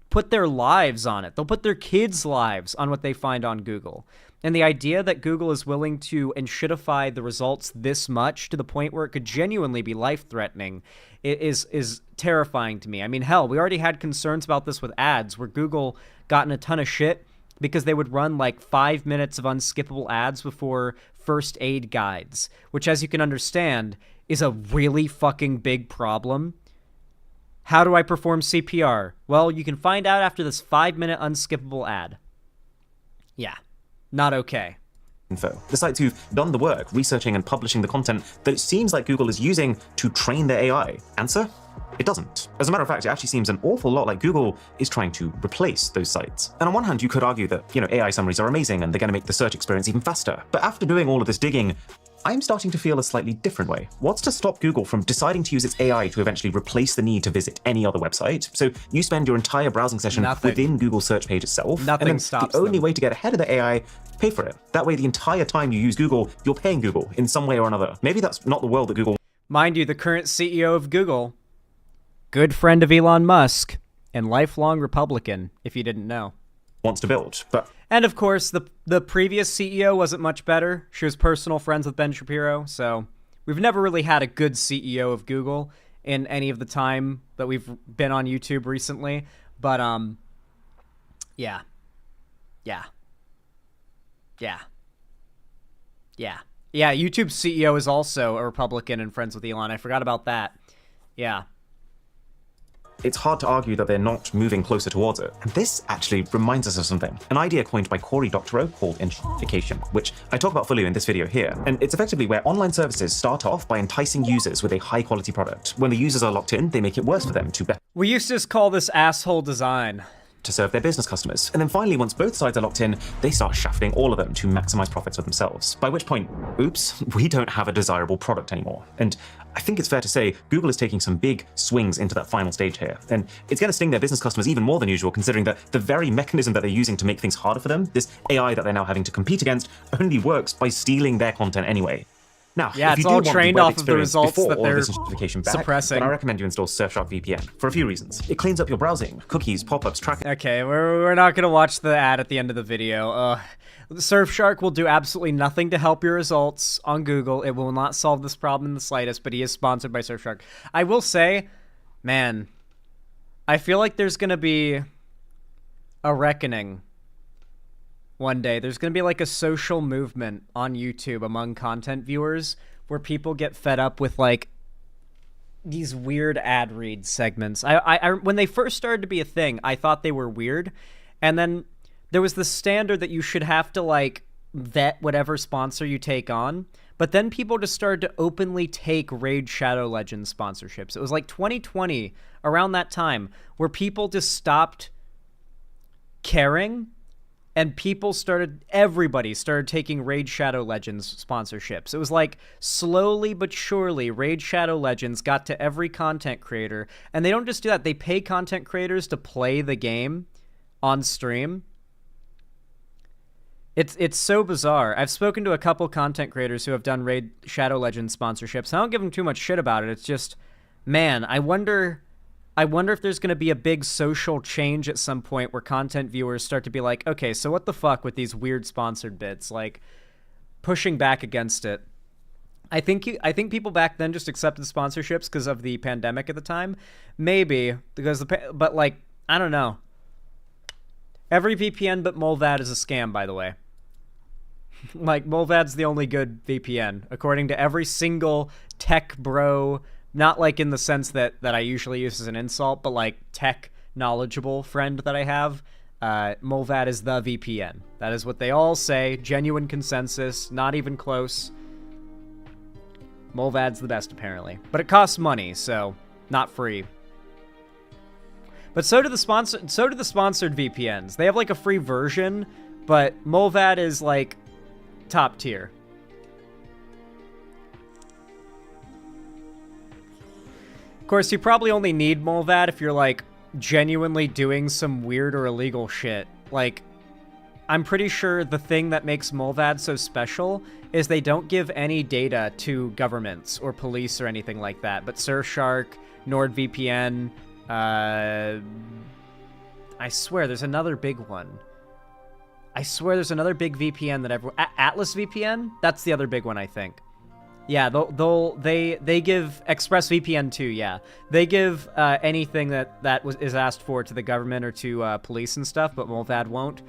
S3: put their lives on it. They'll put their kids' lives on what they find on Google. And the idea that Google is willing to enshittify the results this much to the point where it could genuinely be life-threatening is terrifying to me. I mean, hell, we already had concerns about this with ads where Google got in a ton of shit because they would run like 5 minutes of unskippable ads before first aid guides, which, as you can understand, is a really fucking big problem. How do I perform CPR? Well, you can find out after this 5-minute unskippable ad. Yeah. Not okay.
S9: Info. The sites who've done the work, researching and publishing the content that it seems like Google is using to train their AI. Answer? It doesn't. As a matter of fact, it actually seems an awful lot like Google is trying to replace those sites. And on one hand, you could argue that, AI summaries are amazing and they're going to make the search experience even faster. But after doing all of this digging, I'm starting to feel a slightly different way. What's to stop Google from deciding to use its AI to eventually replace the need to visit any other website? So you spend your entire browsing session within Google search page itself.
S3: Nothing
S9: and then
S3: stops
S9: the only
S3: them.
S9: way to get ahead of the AI, pay for it. That way the entire time you use Google, you're paying Google in some way or another. Maybe that's not the world that Google
S3: Mind you, the current CEO of Google, good friend of Elon Musk, and lifelong Republican, if you didn't know.
S9: wants to build.
S3: And of course, the previous CEO wasn't much better. She was personal friends with Ben Shapiro, so we've never really had a good CEO of Google in any of the time that we've been on YouTube recently. But yeah. YouTube's CEO is also a Republican and friends with Elon. I forgot about that. Yeah.
S9: It's hard to argue that they're not moving closer towards it. And this actually reminds us of something. An idea coined by Cory Doctorow called gentrification, which I talk about fully in this video here. And it's effectively where online services start off by enticing users with a high quality product. When the users are locked in, they make it worse for them to better
S3: We used to just call this asshole design.
S9: to serve their business customers. And then finally, once both sides are locked in, they start shafting all of them to maximize profits for themselves. By which point, oops, we don't have a desirable product anymore. And I think it's fair to say Google is taking some big swings into that final stage here. And it's going to sting their business customers even more than usual, considering that the very mechanism that they're using to make things harder for them, this AI that they're now having to compete against, only works by stealing their content anyway. Now,
S3: Yeah,
S9: if
S3: it's
S9: you do
S3: all
S9: want the
S3: trained
S9: web
S3: off of the
S9: experience
S3: results
S9: before
S3: that
S9: all of
S3: they're
S9: this gentrification back,
S3: suppressing.
S9: then I recommend you install Surfshark VPN for a few reasons. It cleans up your browsing, cookies, pop-ups, tracking.
S3: Okay, we're not gonna watch the ad at the end of the video. Surfshark will do absolutely nothing to help your results on Google. It will not solve this problem in the slightest, but he is sponsored by Surfshark. I will say, man, I feel like there's gonna be a reckoning one day. There's gonna be like a social movement on YouTube among content viewers where people get fed up with like these weird ad read segments. I when they first started to be a thing, I thought they were weird, and then there was the standard that you should have to like vet whatever sponsor you take on, but then people just started to openly take Raid Shadow Legends sponsorships. It was like 2020, around that time, where people just stopped caring, and everybody started taking Raid Shadow Legends sponsorships. It was like slowly but surely Raid Shadow Legends got to every content creator, and they don't just do that, they pay content creators to play the game on stream. It's so bizarre. I've spoken to a couple content creators who have done Raid Shadow Legends sponsorships. I don't give them too much shit about it. It's just, man, I wonder if there's going to be a big social change at some point where content viewers start to be like, okay, so what the fuck with these weird sponsored bits, like pushing back against it. I think people back then just accepted sponsorships because of the pandemic at the time, maybe because but like I don't know. Every VPN but Molvad is a scam, by the way. Like Molvad's the only good VPN according to every single tech bro. Not like in the sense that I usually use as an insult, but like tech knowledgeable friend that I have. Molvad is the VPN. That is what they all say. Genuine consensus. Not even close. Molvad's the best, apparently. But it costs money, so not free. But so do the sponsored VPNs. They have like a free version, but Molvad is like top tier. Of course, you probably only need Molvad if you're, like, genuinely doing some weird or illegal shit. Like, I'm pretty sure the thing that makes Molvad so special is they don't give any data to governments or police or anything like that. But Surfshark, NordVPN, I swear there's another big one. I swear there's another big VPN that everyone... Atlas VPN? That's the other big one, I think. Yeah, they give ExpressVPN too. Yeah, they give anything that is asked for to the government or to police and stuff, but Molvad won't.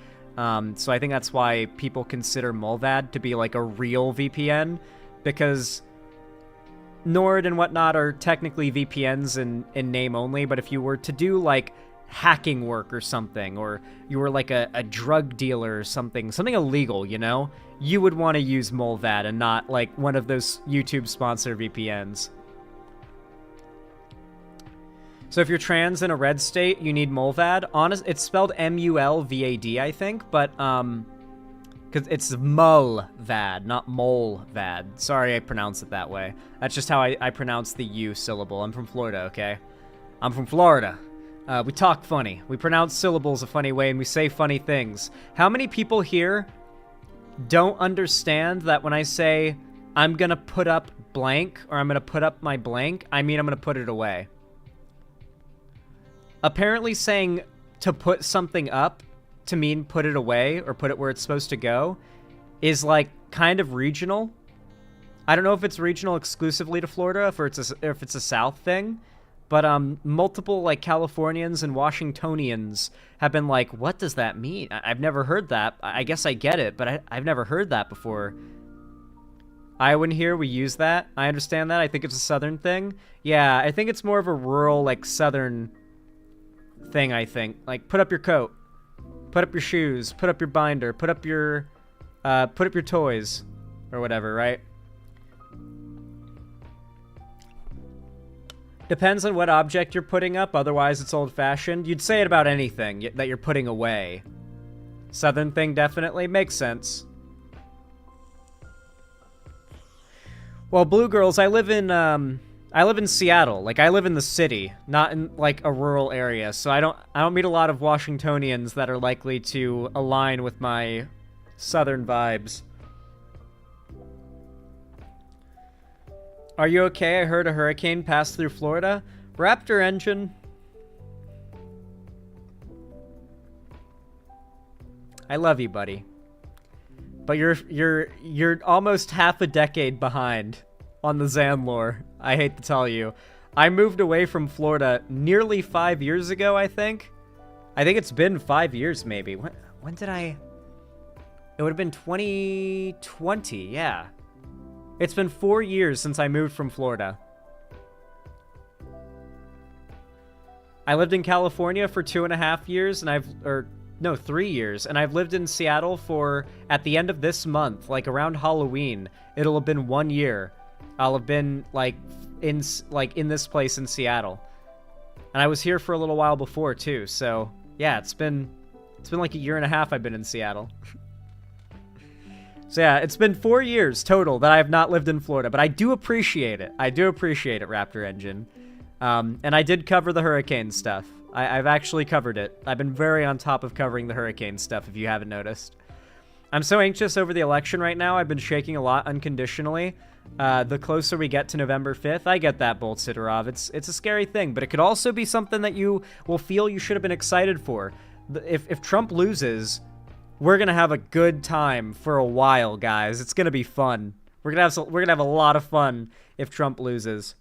S3: So I think that's why people consider Molvad to be like a real VPN, because Nord and whatnot are technically VPNs in name only. But if you were to do like hacking work or something, or you were like a drug dealer or something illegal, you know, you would want to use Molvad and not like one of those YouTube sponsor VPNs. So if you're trans in a red state, you need Molvad. It's spelled M-U-L-V-A-D, I think, but Because it's mulvad, not molvad. Sorry I pronounced it that way. That's just how I pronounce the U syllable. I'm from Florida, okay? I'm from Florida. We talk funny. We pronounce syllables a funny way, and we say funny things. How many people here don't understand that when I say, I'm gonna put up blank, or I'm gonna put up my blank, I mean I'm gonna put it away? Apparently saying to put something up to mean put it away, or put it where it's supposed to go, is like kind of regional. I don't know if it's regional exclusively to Florida, or if it's a South thing, but multiple like Californians and Washingtonians have been like, what does that mean? I've never heard that. I guess I get it, but I've never heard that before. Iowan here, we use that. I understand that. I think it's a Southern thing. Yeah, I think it's more of a rural, like, Southern thing, I think. Like, put up your coat. Put up your shoes. Put up your binder. Put up your toys. Or whatever, right? Depends on what object you're putting up, otherwise it's old-fashioned. You'd say it about anything that you're putting away. Southern thing definitely makes sense. Well, Blue Girls, I live in Seattle. Like, I live in the city, not in, like, a rural area. So I don't meet a lot of Washingtonians that are likely to align with my Southern vibes. Are you okay? I heard a hurricane passed through Florida. Raptor engine. I love you, buddy. But you're almost half a decade behind on the Zan lore. I hate to tell you. I moved away from Florida nearly 5 years ago, I think. I think it's been 5 years, maybe. When did I... It would have been 2020, yeah. It's been 4 years since I moved from Florida. I lived in California for 2.5 years, and 3 years, and I've lived in Seattle for, at the end of this month, like around Halloween, it'll have been 1 year. I'll have been, in this place in Seattle. And I was here for a little while before, too, so, yeah, it's been like 1.5 years I've been in Seattle. So yeah, it's been 4 years total that I have not lived in Florida, but I do appreciate it. I do appreciate it, Raptor Engine. And I did cover the hurricane stuff. I've actually covered it. I've been very on top of covering the hurricane stuff, if you haven't noticed. I'm so anxious over the election right now. I've been shaking a lot unconditionally. The closer we get to November 5th, I get that, Bolt Sidorov. It's a scary thing, but it could also be something that you will feel you should have been excited for. If Trump loses... We're gonna have a good time for a while, guys. It's gonna be fun. We're gonna have a lot of fun if Trump loses.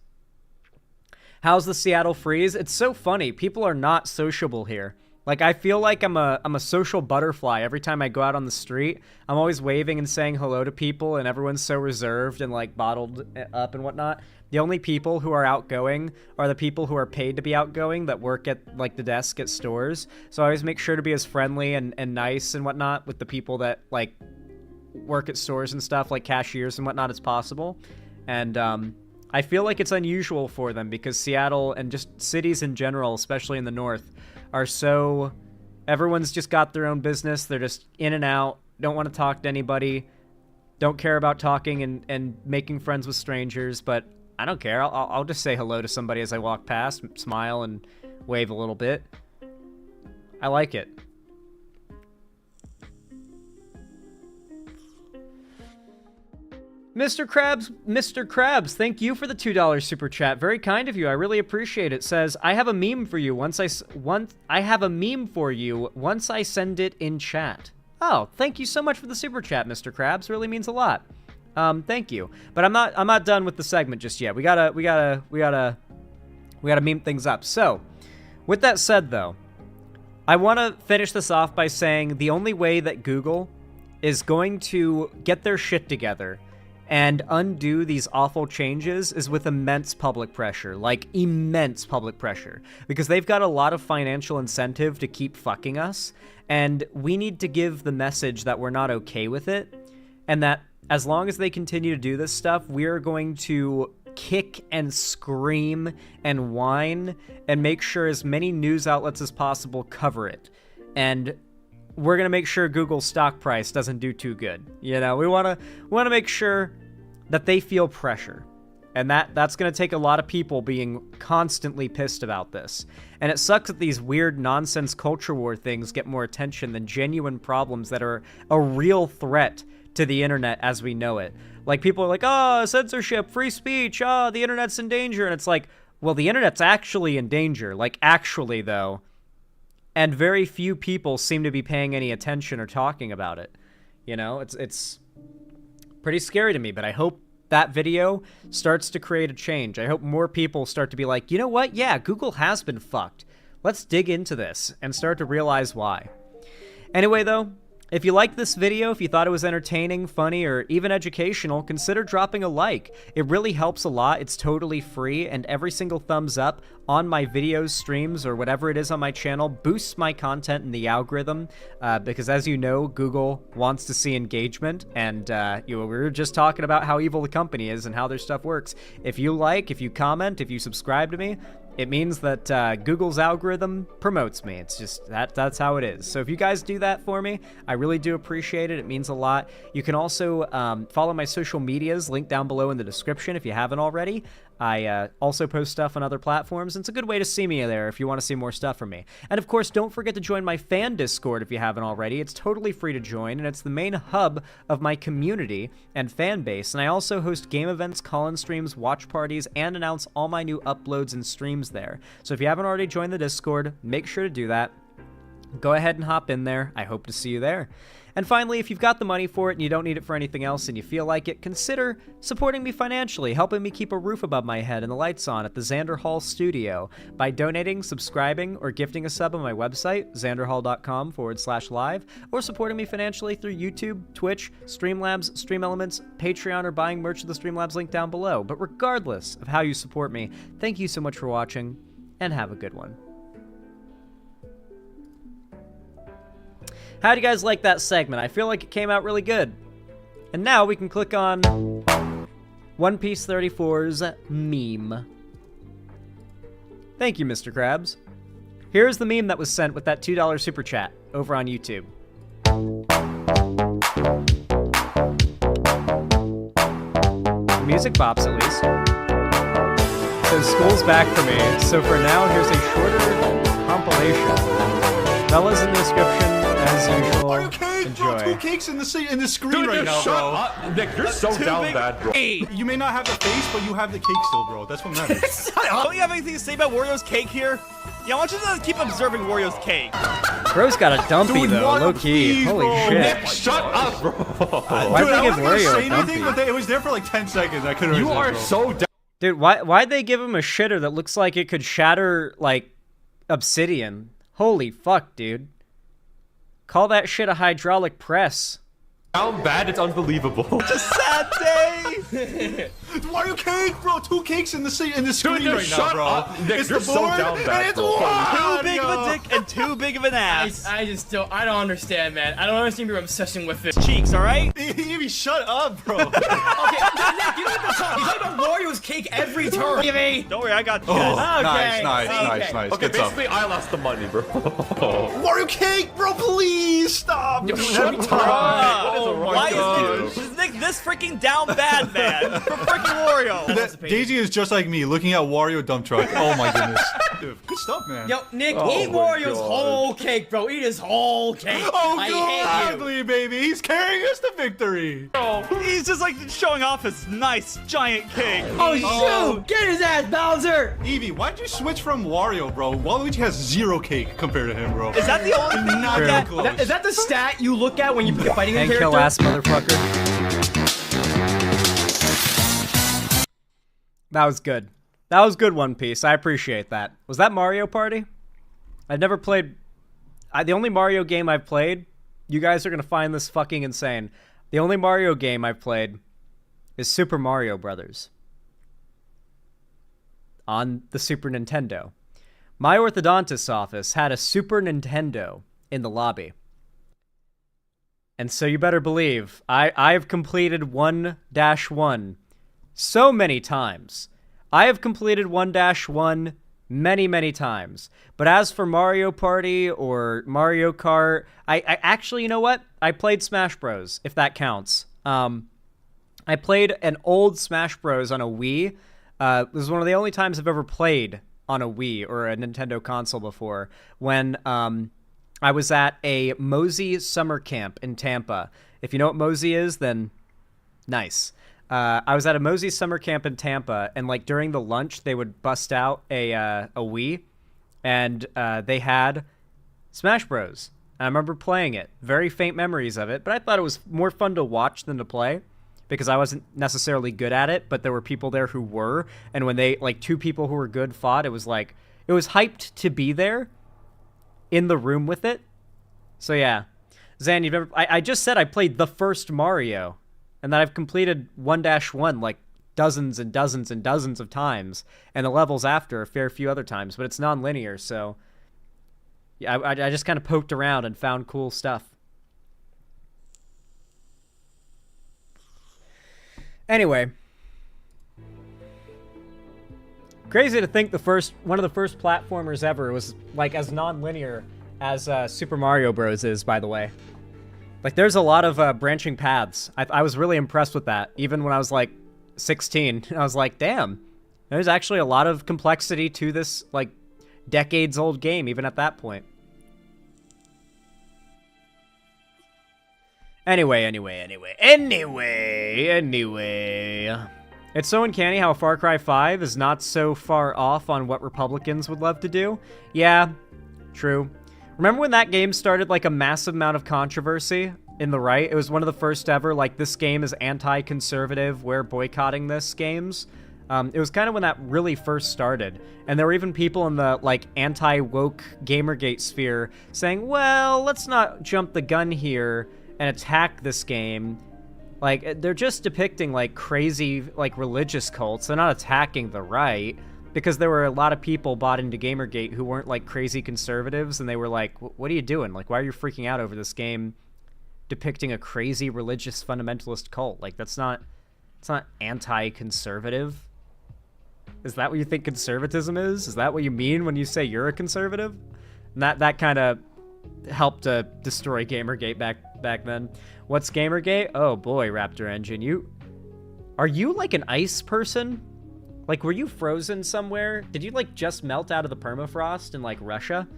S3: How's the Seattle freeze? It's so funny. People are not sociable here. Like, I feel like I'm a social butterfly every time I go out on the street. I'm always waving and saying hello to people, and everyone's so reserved and, like, bottled up and whatnot. The only people who are outgoing are the people who are paid to be outgoing that work at, like, the desk at stores. So I always make sure to be as friendly and nice and whatnot with the people that, like, work at stores and stuff, like cashiers and whatnot, as possible. And, I feel like it's unusual for them because Seattle and just cities in general, especially in the north, are so... Everyone's just got their own business. They're just in and out, don't want to talk to anybody, don't care about talking and making friends with strangers, but I don't care. I'll just say hello to somebody as I walk past, smile and wave a little bit. I like it. Mr. Krabs, thank you for the $2 super chat. Very kind of you. I really appreciate it. Says, I have a meme for you once I send it in chat. Oh, thank you so much for the super chat, Mr. Krabs. Really means a lot. Thank you. But I'm not done with the segment just yet. We gotta meme things up. So, with that said though, I want to finish this off by saying the only way that Google is going to get their shit together and undo these awful changes is with immense public pressure, like immense public pressure, because they've got a lot of financial incentive to keep fucking us, and we need to give the message that we're not okay with it, and that as long as they continue to do this stuff, we are going to kick and scream and whine and make sure as many news outlets as possible cover it. And we're gonna make sure Google's stock price doesn't do too good. You know, we wanna make sure that they feel pressure. And that's going to take a lot of people being constantly pissed about this. And it sucks that these weird nonsense culture war things get more attention than genuine problems that are a real threat to the internet as we know it. Like, people are like, oh, censorship, free speech, oh, the internet's in danger. And it's like, well, the internet's actually in danger. Like, actually, though. And very few people seem to be paying any attention or talking about it. You know, it's pretty scary to me, but I hope that video starts to create a change. I hope more people start to be like, you know what? Yeah, Google has been fucked. Let's dig into this and start to realize why. Anyway, though, if you liked this video, if you thought it was entertaining, funny, or even educational, consider dropping a like. It really helps a lot. It's totally free, and every single thumbs up on my videos, streams, or whatever it is on my channel boosts my content in the algorithm, because as you know, Google wants to see engagement, and we were just talking about how evil the company is and how their stuff works. If you like, if you comment, if you subscribe to me, it means that Google's algorithm promotes me. It's just, that's how it is. So if you guys do that for me, I really do appreciate it. It means a lot. You can also follow my social medias, linked down below in the description if you haven't already. I also post stuff on other platforms, and it's a good way to see me there if you want to see more stuff from me. And of course, don't forget to join my fan Discord if you haven't already. It's totally free to join, and it's the main hub of my community and fan base. And I also host game events, call-in streams, watch parties, and announce all my new uploads and streams there. So if you haven't already joined the Discord, make sure to do that. Go ahead and hop in there. I hope to see you there. And finally, if you've got the money for it and you don't need it for anything else and you feel like it, consider supporting me financially, helping me keep a roof above my head and the lights on at the Xander Hall studio by donating, subscribing, or gifting a sub on my website, xanderhall.com/live, or supporting me financially through YouTube, Twitch, Streamlabs, Stream Elements, Patreon, or buying merch at the Streamlabs link down below. But regardless of how you support me, thank you so much for watching, and have a good one. How do you guys like that segment? I feel like it came out really good. And now we can click on One Piece 34's meme. Thank you, Mr. Krabs. Here's the meme that was sent with that $2 super chat over on YouTube. Music bops at least. So school's back for me. So for now, here's a shorter compilation. Fellas in the description. As usual,
S10: are you kidding?
S3: enjoy.
S10: Bro, 2 cakes in the screen
S11: Dude,
S10: right now,
S11: shut
S10: bro.
S11: up. Nick, you're so down bad, bro.
S10: Hey, you may not have the face, but you have the cake still, bro. That's what matters.
S12: Don't you have anything to say about Wario's cake here? Yeah, I want you to keep observing Wario's cake.
S3: Bro's got a dumpy
S10: Dude,
S3: though, low key.
S10: Please,
S3: Holy
S10: bro.
S3: shit.
S11: Nick, shut up, bro.
S3: Why'd
S10: Dude,
S3: they give Wario
S10: say
S3: a
S10: anything,
S3: dumpy?
S10: but it was there for like 10 seconds. I couldn't.
S11: You are so down.
S3: Dude, why'd they give him a shitter that looks like it could shatter, like, obsidian? Holy fuck, dude. Call that shit a hydraulic press.
S11: Down bad, it's unbelievable.
S12: It's a sad day.
S10: Wario cake, bro. 2 cakes in the screen
S11: Dude,
S10: right
S11: shut
S10: now, bro.
S11: up. Nick,
S10: It's
S11: you're
S10: the
S11: so
S10: board,
S11: down bad,
S10: and it's
S11: bro.
S12: Too big of a dick and too big of an ass.
S13: I just don't. I don't understand, man. I don't understand your obsession with it.
S12: Cheeks, all right?
S10: Evie, shut up, bro.
S13: Okay, Nick, you don't have to talk. You talk about Wario's cake every turn.
S12: Don't worry, I got you
S10: Oh,
S12: guys.
S10: nice.
S11: Okay,
S10: Good stuff.
S11: basically, I lost the money, bro.
S10: Wario cake, bro. Please stop.
S11: Shut up.
S12: Why is Nick this freaking down bad, man? For freaking Wario.
S10: Daisy is just like me, looking at Wario dump truck. Oh my goodness. Dude, good stuff, man.
S13: Yo, Nick,
S11: Oh
S13: eat
S11: my
S13: Wario's
S11: God.
S13: whole cake, bro. Eat his whole cake.
S10: Oh,
S13: I hate you.
S10: gladly, baby. He's carrying us to victory.
S12: He's just like showing off his nice giant cake.
S13: Oh, shoot! Get his ass, Bowser!
S10: Evie, why'd you switch from Wario, bro? Waluigi has 0 cake compared to him, bro.
S12: Is that the only thing you
S10: Not
S12: look
S10: even
S12: at?
S10: close.
S13: Is that the stat you look at when you're fighting a
S3: And
S13: character?
S3: kill ass motherfucker. That was good. That was good, One Piece. I appreciate that. Was that Mario Party? I've never played... the only Mario game I've played... You guys are going to find this fucking insane. The only Mario game I've played is Super Mario Brothers. On the Super Nintendo. My orthodontist's office had a Super Nintendo in the lobby. And so you better believe, I've completed 1-1 so many times. I have completed 1-1 Many, many times. But as for Mario Party or Mario Kart, I actually, you know what? I played Smash Bros, if that counts. I played an old Smash Bros on a Wii. This was one of the only times I've ever played on a Wii or a Nintendo console before, when I was at a Mosey summer camp in Tampa. If you know what Mosey is, then nice. I was at a Mosey summer camp in Tampa, and like during the lunch, they would bust out a Wii, and they had Smash Bros. I remember playing it. Very faint memories of it, but I thought it was more fun to watch than to play, because I wasn't necessarily good at it, but there were people there who were, and when they, like, two people who were good fought, it was like, it was hyped to be there in the room with it. So yeah. Zan, you've never, I just said I played the first Mario, and that I've completed 1-1 like dozens and dozens and dozens of times, and the levels after a fair few other times, but it's non-linear, so yeah, I just kind of poked around and found cool stuff. Anyway, crazy to think one of the first platformers ever was like as non-linear as Super Mario Bros. Is, by the way. Like, there's a lot of branching paths. I was really impressed with that, even when I was, like, 16. I was like, damn, there's actually a lot of complexity to this, like, decades-old game, even at that point. Anyway. It's so uncanny how Far Cry 5 is not so far off on what Republicans would love to do. Yeah, true. Remember when that game started, like, a massive amount of controversy in the right? It was one of the first ever, like, this game is anti-conservative, we're boycotting this games. It was kind of when that really first started. And there were even people in the, like, anti-woke Gamergate sphere saying, well, let's not jump the gun here and attack this game. Like, they're just depicting, like, crazy, like, religious cults. They're not attacking the right. Because there were a lot of people bought into Gamergate who weren't, like, crazy conservatives, and they were like, what are you doing? Like, why are you freaking out over this game depicting a crazy religious fundamentalist cult? Like, it's not anti-conservative. Is that what you think conservatism is? Is that what you mean when you say you're a conservative? And that kind of helped to destroy Gamergate back then. What's Gamergate? Oh boy, Raptor Engine. Are you, like, an ice person? Like, were you frozen somewhere? Did you, like, just melt out of the permafrost in, like, Russia?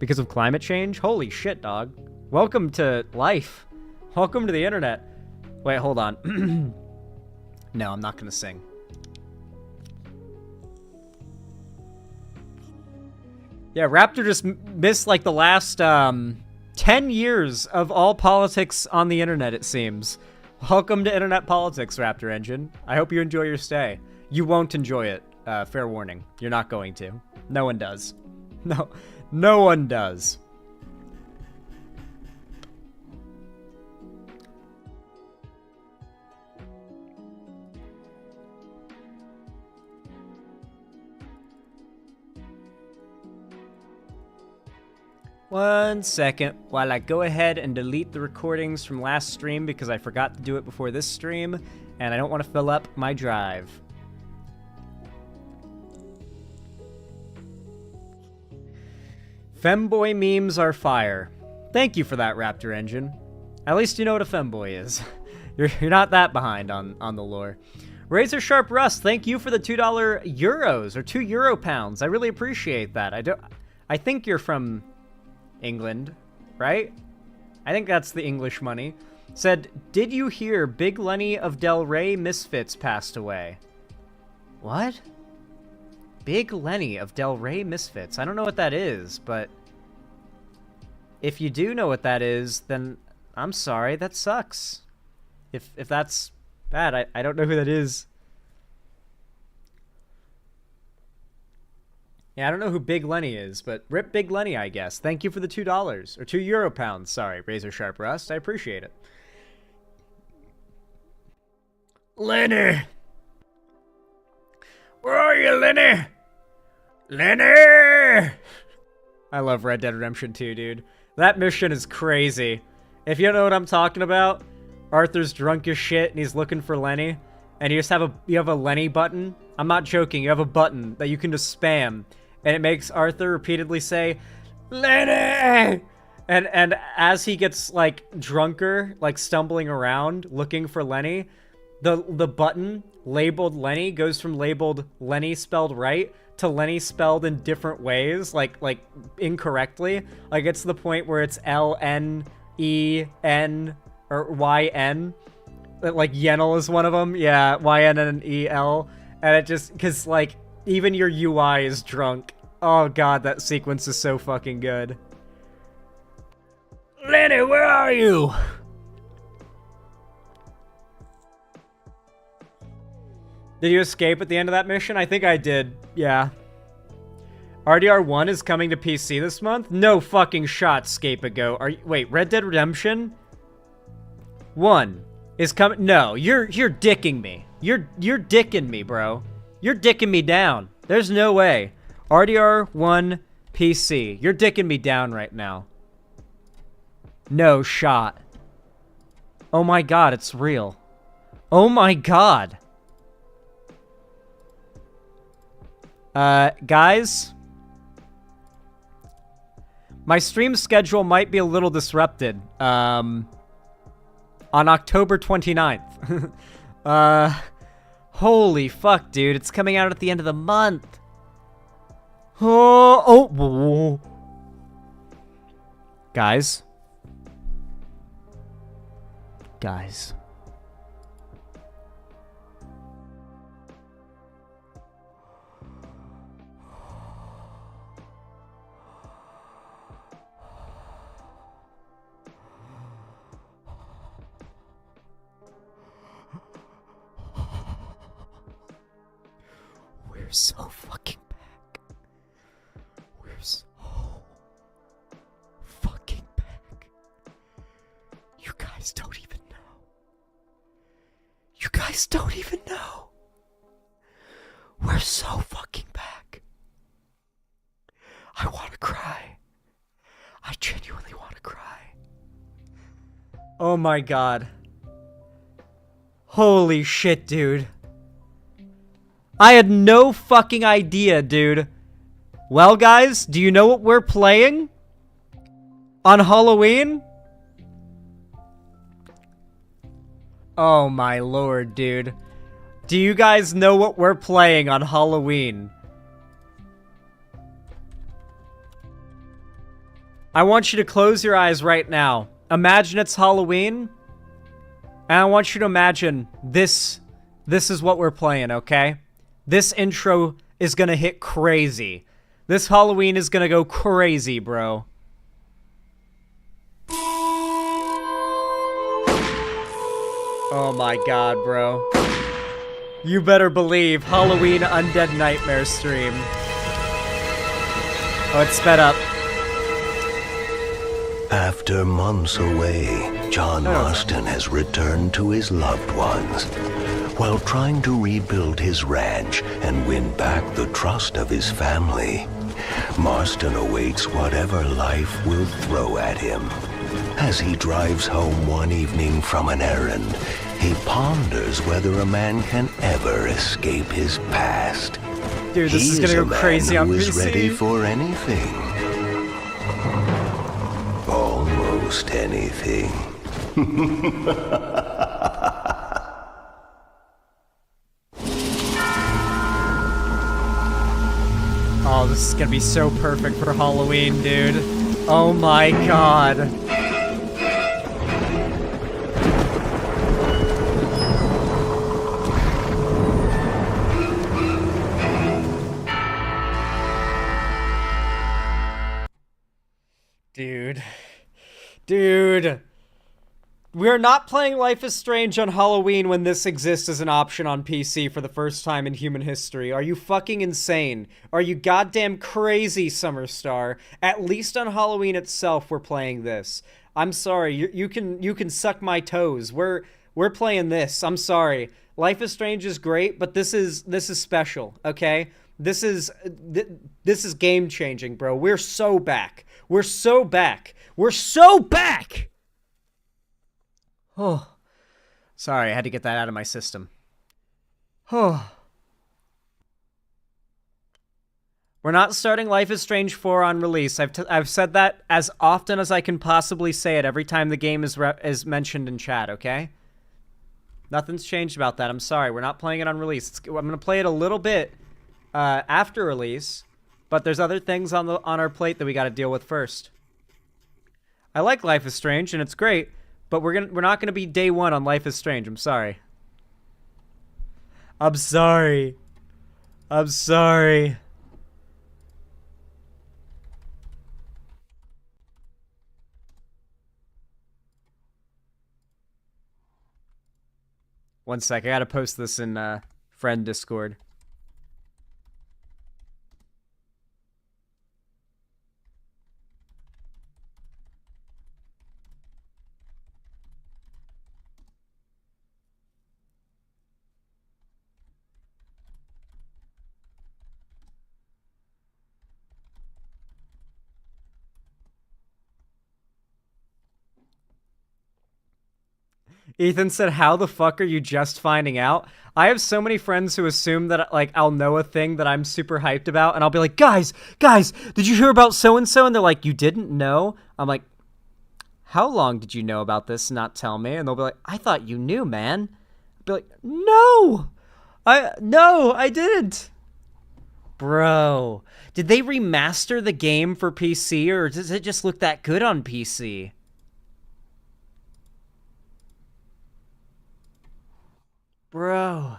S3: Because of climate change? Holy shit, dog. Welcome to life. Welcome to the internet. Wait, hold on. No, I'm not gonna sing. Yeah, Raptor just missed, like, the last, 10 years of all politics on the internet, it seems. Welcome to internet politics, Raptor Engine. I hope you enjoy your stay. You won't enjoy it. Fair warning. You're not going to. No one does. No one does. One second while I go ahead and delete the recordings from last stream because I forgot to do it before this stream, and I don't want to fill up my drive. Femboy memes are fire. Thank you for that, Raptor Engine. At least you know what a femboy is. You're not that behind on the lore. Razor Sharp Rust, thank you for the $2 euros or €2 I really appreciate that. I think you're from England, right? I think that's the English money. Said, did you hear Big Lenny of Del Rey Misfits passed away? What? Big Lenny of Del Rey Misfits. I don't know what that is, but if you do know what that is, then I'm sorry, that sucks. If that's bad, I don't know who that is. Yeah, I don't know who Big Lenny is, but rip Big Lenny, I guess. Thank you for the $2, or €2. Sorry, Razor Sharp Rust. I appreciate it. Lenny! Where are you, Lenny? Lenny! I love Red Dead Redemption 2, dude. That mission is crazy. If you don't know what I'm talking about, Arthur's drunk as shit and he's looking for Lenny. and you just have a Lenny button. I'm not joking. You have a button that you can just spam, and it makes Arthur repeatedly say, "Lenny!" And as he gets like drunker, like stumbling around looking for Lenny, the button labeled Lenny goes from labeled Lenny spelled right to Lenny spelled in different ways, like incorrectly. Like it's the point where it's L-N-E-N or Y-N. Like Yenel is one of them. Yeah, Y-N-N-E-L. And it just, because like even your UI is drunk. Oh god, that sequence is so fucking good. Lenny, where are you? Did you escape at the end of that mission? I think I did, yeah. RDR1 is coming to PC this month? No fucking shot, Scapegoat. Wait, Red Dead Redemption 1 is coming. No, you're dicking me. You're dicking me, bro. You're dicking me down. There's no way. RDR1 PC. You're dicking me down right now. No shot. Oh my god, it's real. Oh my god. Guys, my stream schedule might be a little disrupted, on October 29th. Holy fuck, dude, it's coming out at the end of the month. Oh. Guys. We're so fucking back. We're so fucking back. You guys don't even know. You guys don't even know. We're so fucking back. I want to cry. I genuinely want to cry. Oh my god. Holy shit, dude. I had no fucking idea, dude. Well, guys, do you know what we're playing on Halloween? Oh my lord, dude. Do you guys know what we're playing on Halloween? I want you to close your eyes right now. Imagine it's Halloween. And I want you to imagine this is what we're playing, okay? This intro is gonna hit crazy. This Halloween is gonna go crazy, bro. Oh my god, bro. You better believe Halloween Undead Nightmare stream. Oh, it's sped up.
S14: After months away, John Marston has returned to his loved ones. While trying to rebuild his ranch and win back the trust of his family, Marston awaits whatever life will throw at him. As he drives home one evening from an errand, he ponders whether a man can ever escape his past.
S3: Dude, this is gonna go crazy on PC.
S14: He is ready for anything. Almost anything.
S3: Oh, this is gonna be so perfect for Halloween, dude. Oh my god. Dude. We're not playing Life is Strange on Halloween when this exists as an option on PC for the first time in human history. Are you fucking insane? Are you goddamn crazy, Summerstar? At least on Halloween itself, we're playing this. I'm sorry, you can suck my toes. We're playing this. I'm sorry. Life is Strange is great, but this is special, okay? This is game changing, bro. We're so back. We're so back. We're so back. Oh, sorry, I had to get that out of my system. We're not starting Life is Strange 4 on release. I've said that as often as I can possibly say it every time the game is mentioned in chat, okay? Nothing's changed about that. I'm sorry. We're not playing it on release. I'm going to play it a little bit after release, but there's other things on our plate that we got to deal with first. I like Life is Strange, and it's great, but we're not going to be day one on Life is Strange. I'm sorry. I'm sorry. I'm sorry. One sec, I gotta post this in friend Discord. Ethan said, how the fuck are you just finding out? I have so many friends who assume that, like, I'll know a thing that I'm super hyped about, and I'll be like, guys, did you hear about so-and-so? And they're like, you didn't know? I'm like, how long did you know about this and not tell me? And they'll be like, I thought you knew, man. I'll be like, no, I didn't. Bro, did they remaster the game for PC, or does it just look that good on PC? Bro.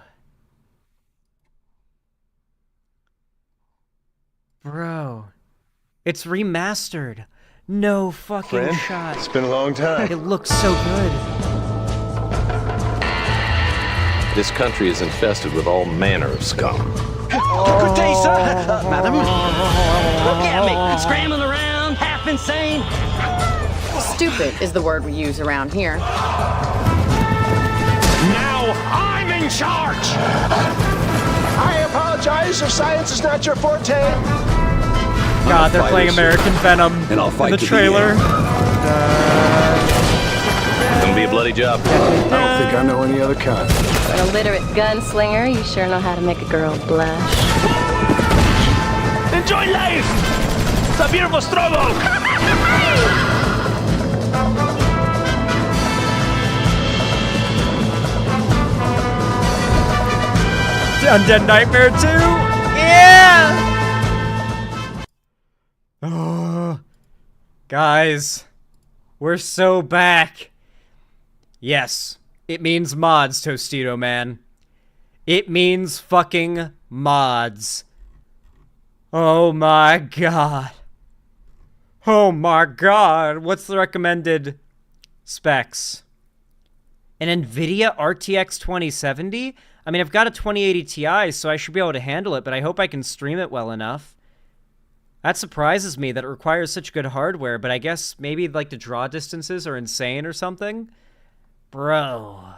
S3: It's remastered. No fucking shot.
S15: It's been a long time.
S3: It looks so good.
S15: This country is infested with all manner of scum.
S16: Good day, sir. Madam. Look at me, scrambling around, half insane.
S17: Stupid is the word we use around here.
S16: Now I'm in charge.
S18: I apologize if science is not your forte.
S3: God, they're playing American Venom
S15: and I'll fight
S3: in the trailer.
S15: It's gonna be a bloody job.
S18: I don't think I know any other kind.
S17: For an illiterate gunslinger, you sure know how to make a girl blush.
S16: Enjoy life. It's a beautiful struggle.
S3: Undead Nightmare 2? Yeah! Oh, guys, we're so back. Yes, it means mods, Tostito Man. It means fucking mods. Oh my god. Oh my god. What's the recommended specs? An NVIDIA RTX 2070? I mean, I've got a 2080 Ti, so I should be able to handle it, but I hope I can stream it well enough. That surprises me that it requires such good hardware, but I guess maybe, like, the draw distances are insane or something? Bro.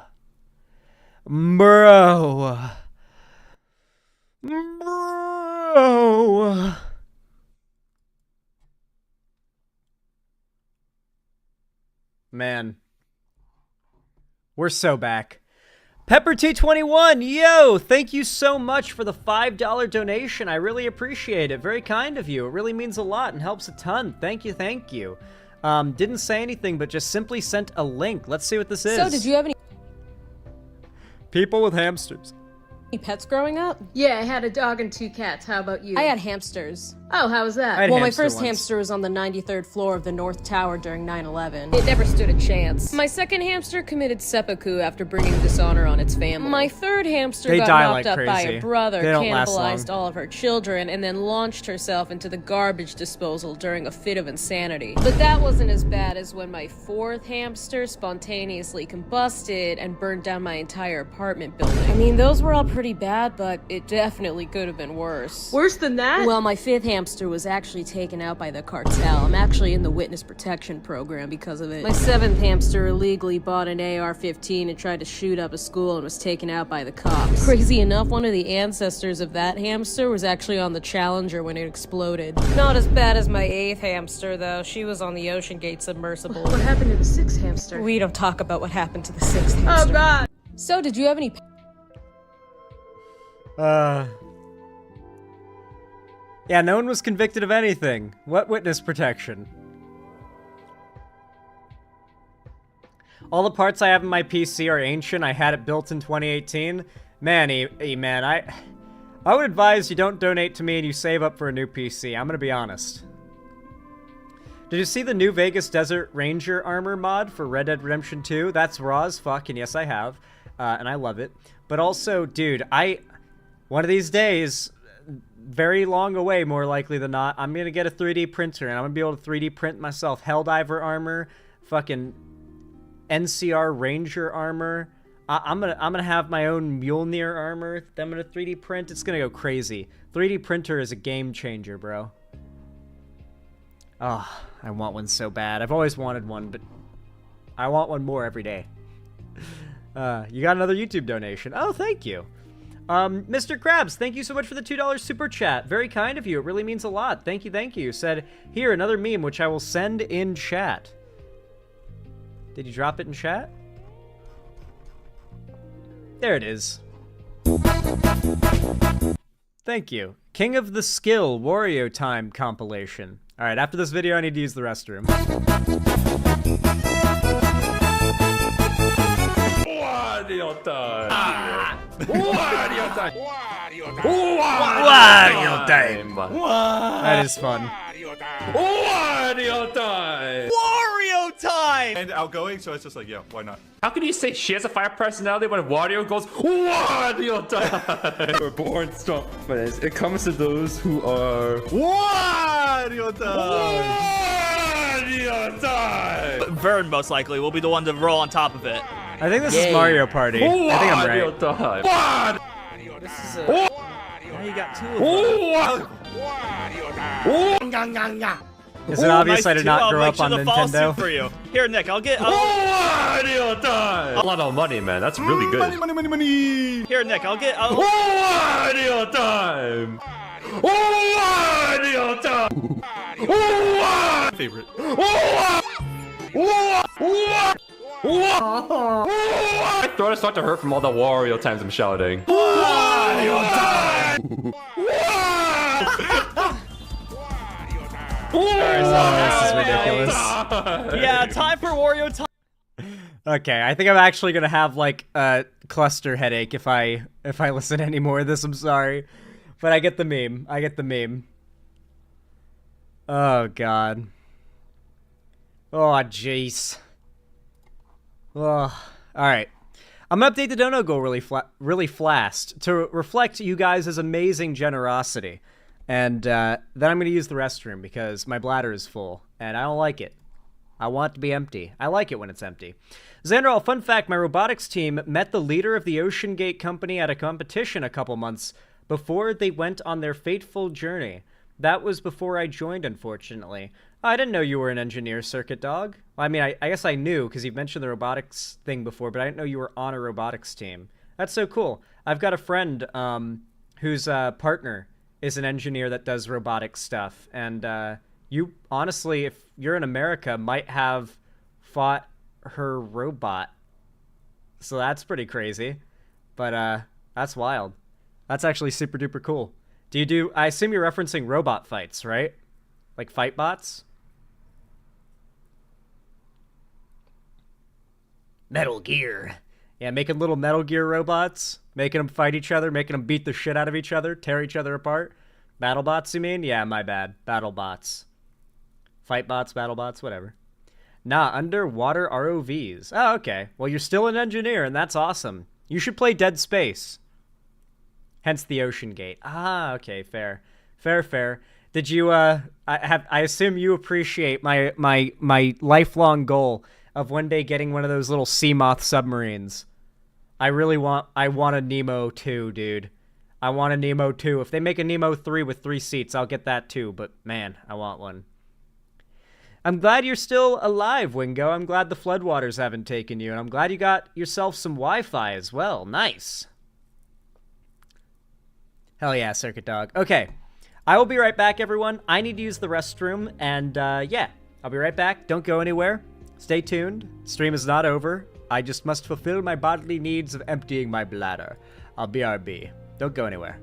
S3: Man. We're so back. Pepper T21, yo, thank you so much for the $5 donation. I really appreciate it. Very kind of you. It really means a lot and helps a ton. Thank you, thank you. Didn't say anything, but just simply sent a link. Let's see what this is.
S5: So, did you have any
S3: people with hamsters?
S5: pets growing up?
S19: Yeah, I had a dog and 2 cats. How about you?
S5: I had hamsters.
S19: Oh, how was that?
S5: Well, my first hamster was on the 93rd floor of the North Tower during 9/11.
S19: It never stood a chance.
S5: My second hamster committed seppuku after bringing dishonor on its family. My third hamster got knocked up by her brother, cannibalized all of her children, and then launched herself into the garbage disposal during a fit of insanity. But that wasn't as bad as when my fourth hamster spontaneously combusted and burned down my entire apartment building. I mean, those were all pretty bad, but it definitely could have been worse.
S19: Worse than that?
S5: Well, my fifth hamster was actually taken out by the cartel. I'm actually in the witness protection program because of it. My seventh hamster illegally bought an AR-15 and tried to shoot up a school and was taken out by the cops. Crazy enough, one of the ancestors of that hamster was actually on the Challenger when it exploded. Not as bad as my eighth hamster, though. She was on the Ocean Gate submersible.
S19: What happened to the sixth hamster?
S5: We don't talk about what happened to the sixth hamster.
S19: Oh, God!
S5: So, did you have any
S3: Yeah, no one was convicted of anything. What witness protection? All the parts I have in my PC are ancient. I had it built in 2018. Man, man, I would advise you don't donate to me and you save up for a new PC. I'm gonna be honest. Did you see the new Vegas Desert Ranger armor mod for Red Dead Redemption 2? That's raw as fuck, and yes, I have. And I love it. But also, dude, one of these days, very long away, more likely than not, I'm gonna get a 3D printer, and I'm gonna be able to 3D print myself Helldiver armor, fucking NCR Ranger armor. I'm gonna have my own Mjolnir armor that I'm gonna 3D print. It's gonna go crazy. 3D printer is a game changer, bro. Oh, I want one so bad. I've always wanted one, but I want one more every day. You got another YouTube donation. Oh, thank you. Mr. Krabs, thank you so much for the $2 super chat. Very kind of you. It really means a lot. Thank you, thank you. Said, here, another meme, which I will send in chat. Did you drop it in chat? There it is. Thank you. King of the Skill Wario Time compilation. Alright, after this video, I need to use the restroom.
S11: Wario time! Wario time!
S3: Wario time! That is fun.
S11: Wario time!
S12: Wario time!
S10: And outgoing, so it's just like, yeah, why not?
S11: How can you say she has a fire personality when Wario goes Wario time? We're born strong, but it comes to those who are
S10: Wario time!
S11: Wario time!
S12: Vern most likely will be the one to roll on top of it.
S3: I think this is Mario Party. I think I'm right.
S11: Wario time!
S12: This is a... Now you got two of them.
S3: Is it obvious I did not grow up on
S12: I'll make sure to follow
S3: Nintendo?
S12: suit for you. Here, Nick, I'll get...
S11: Wario time! A lot of money, man. That's really good.
S10: Money!
S12: Here, Nick, I'll get...
S11: Wario time! Wario time! Wario!
S10: Favorite.
S11: My throat is starting to hurt from all the Wario times I'm shouting.
S10: Wario time!
S3: This is ridiculous.
S12: Yeah, time for Wario time.
S3: Okay, I think I'm actually gonna have like a cluster headache if I listen to any more of this. I'm sorry, but I get the meme. I get the meme. Oh god. Oh jeez. Oh, all right. I'm gonna update the dono goal really fast to reflect you guys' amazing generosity, and then I'm gonna use the restroom because my bladder is full and I don't like it. I want it to be empty. I like it when it's empty. Xandral, fun fact, my robotics team met the leader of the OceanGate company at a competition a couple months before they went on their fateful journey. That was before I joined, unfortunately. I didn't know you were an engineer, Circuit Dog. Well, I mean, I guess I knew because you've mentioned the robotics thing before, but I didn't know you were on a robotics team. That's so cool. I've got a friend whose partner is an engineer that does robotics stuff, and you, honestly, if you're in America, might have fought her robot. So that's pretty crazy. But that's wild. That's actually super duper cool. I assume you're referencing robot fights, right? Like fight bots? Metal Gear. Yeah, making little Metal Gear robots. Making them fight each other, making them beat the shit out of each other, tear each other apart. Battle bots, you mean? Yeah, my bad. Battle bots. Fight bots, battle bots, whatever. Nah, underwater ROVs. Oh, okay. Well, you're still an engineer, and that's awesome. You should play Dead Space. Hence the OceanGate. Ah, okay, fair. Fair. Did you, I assume you appreciate my lifelong goal of one day getting one of those little Seamoth submarines. I want a Nemo 2, dude. I want a Nemo 2. If they make a Nemo 3 with 3 seats, I'll get that too, but man, I want one. I'm glad you're still alive, Wingo. I'm glad the floodwaters haven't taken you, and I'm glad you got yourself some Wi-Fi as well. Nice. Hell yeah, Circuit Dog. Okay, I will be right back, everyone. I need to use the restroom, and yeah, I'll be right back. Don't go anywhere. Stay tuned. Stream is not over. I just must fulfill my bodily needs of emptying my bladder. I'll BRB. Don't go anywhere.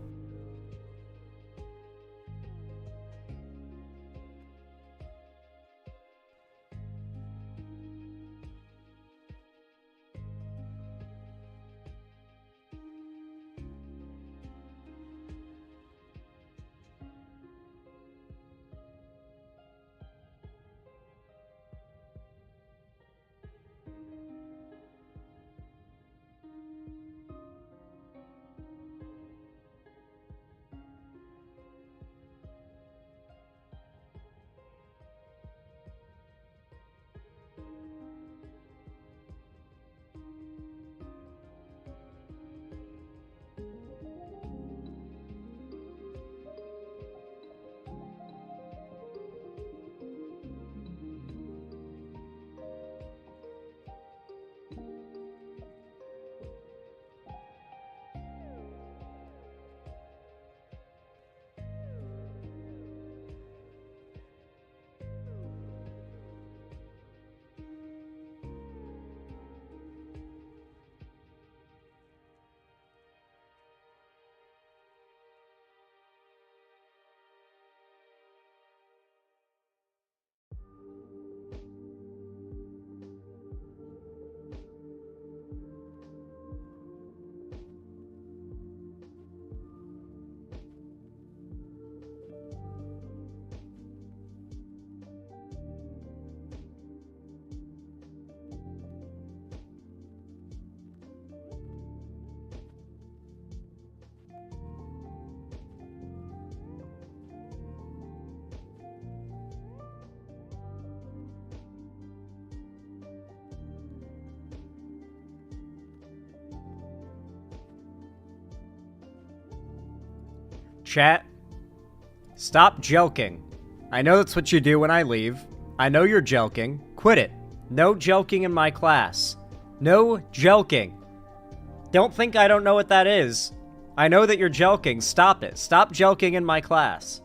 S3: Chat, stop joking. I know that's what you do when I leave. I know you're joking. Quit it. No joking in my class. No joking. Don't think I don't know what that is. I know that you're joking. Stop it. Stop joking in my class.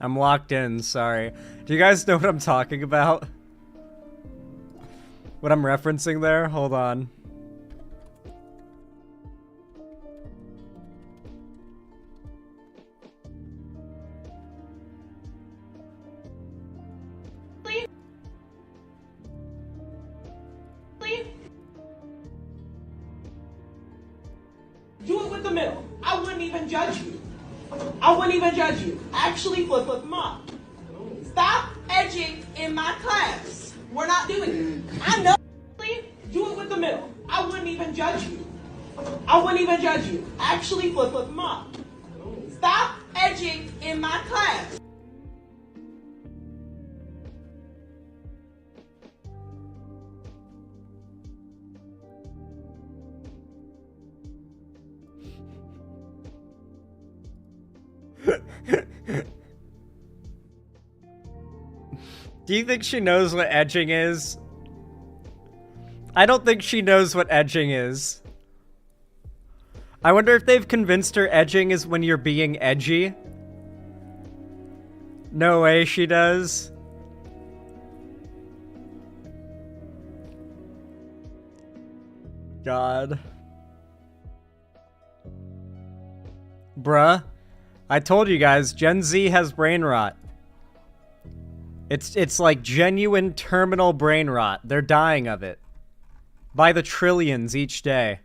S3: I'm locked in, sorry. Do you guys know what I'm talking about? What I'm referencing there? Hold on.
S4: Please. Please. Do it with the middle. I wouldn't even judge you. I wouldn't even judge you. Actually, flip them up. Stop edging in my class. We're not doing it. I know. Please do it with the middle. I wouldn't even judge you. I wouldn't even judge you. Actually, flip them up. Stop edging in my class.
S3: Do you think she knows what edging is? I don't think she knows what edging is. I wonder if they've convinced her edging is when you're being edgy. No way she does. God. Bruh. I told you guys, Gen Z has brain rot. It's like genuine terminal brain rot. They're dying of it. By the trillions each day.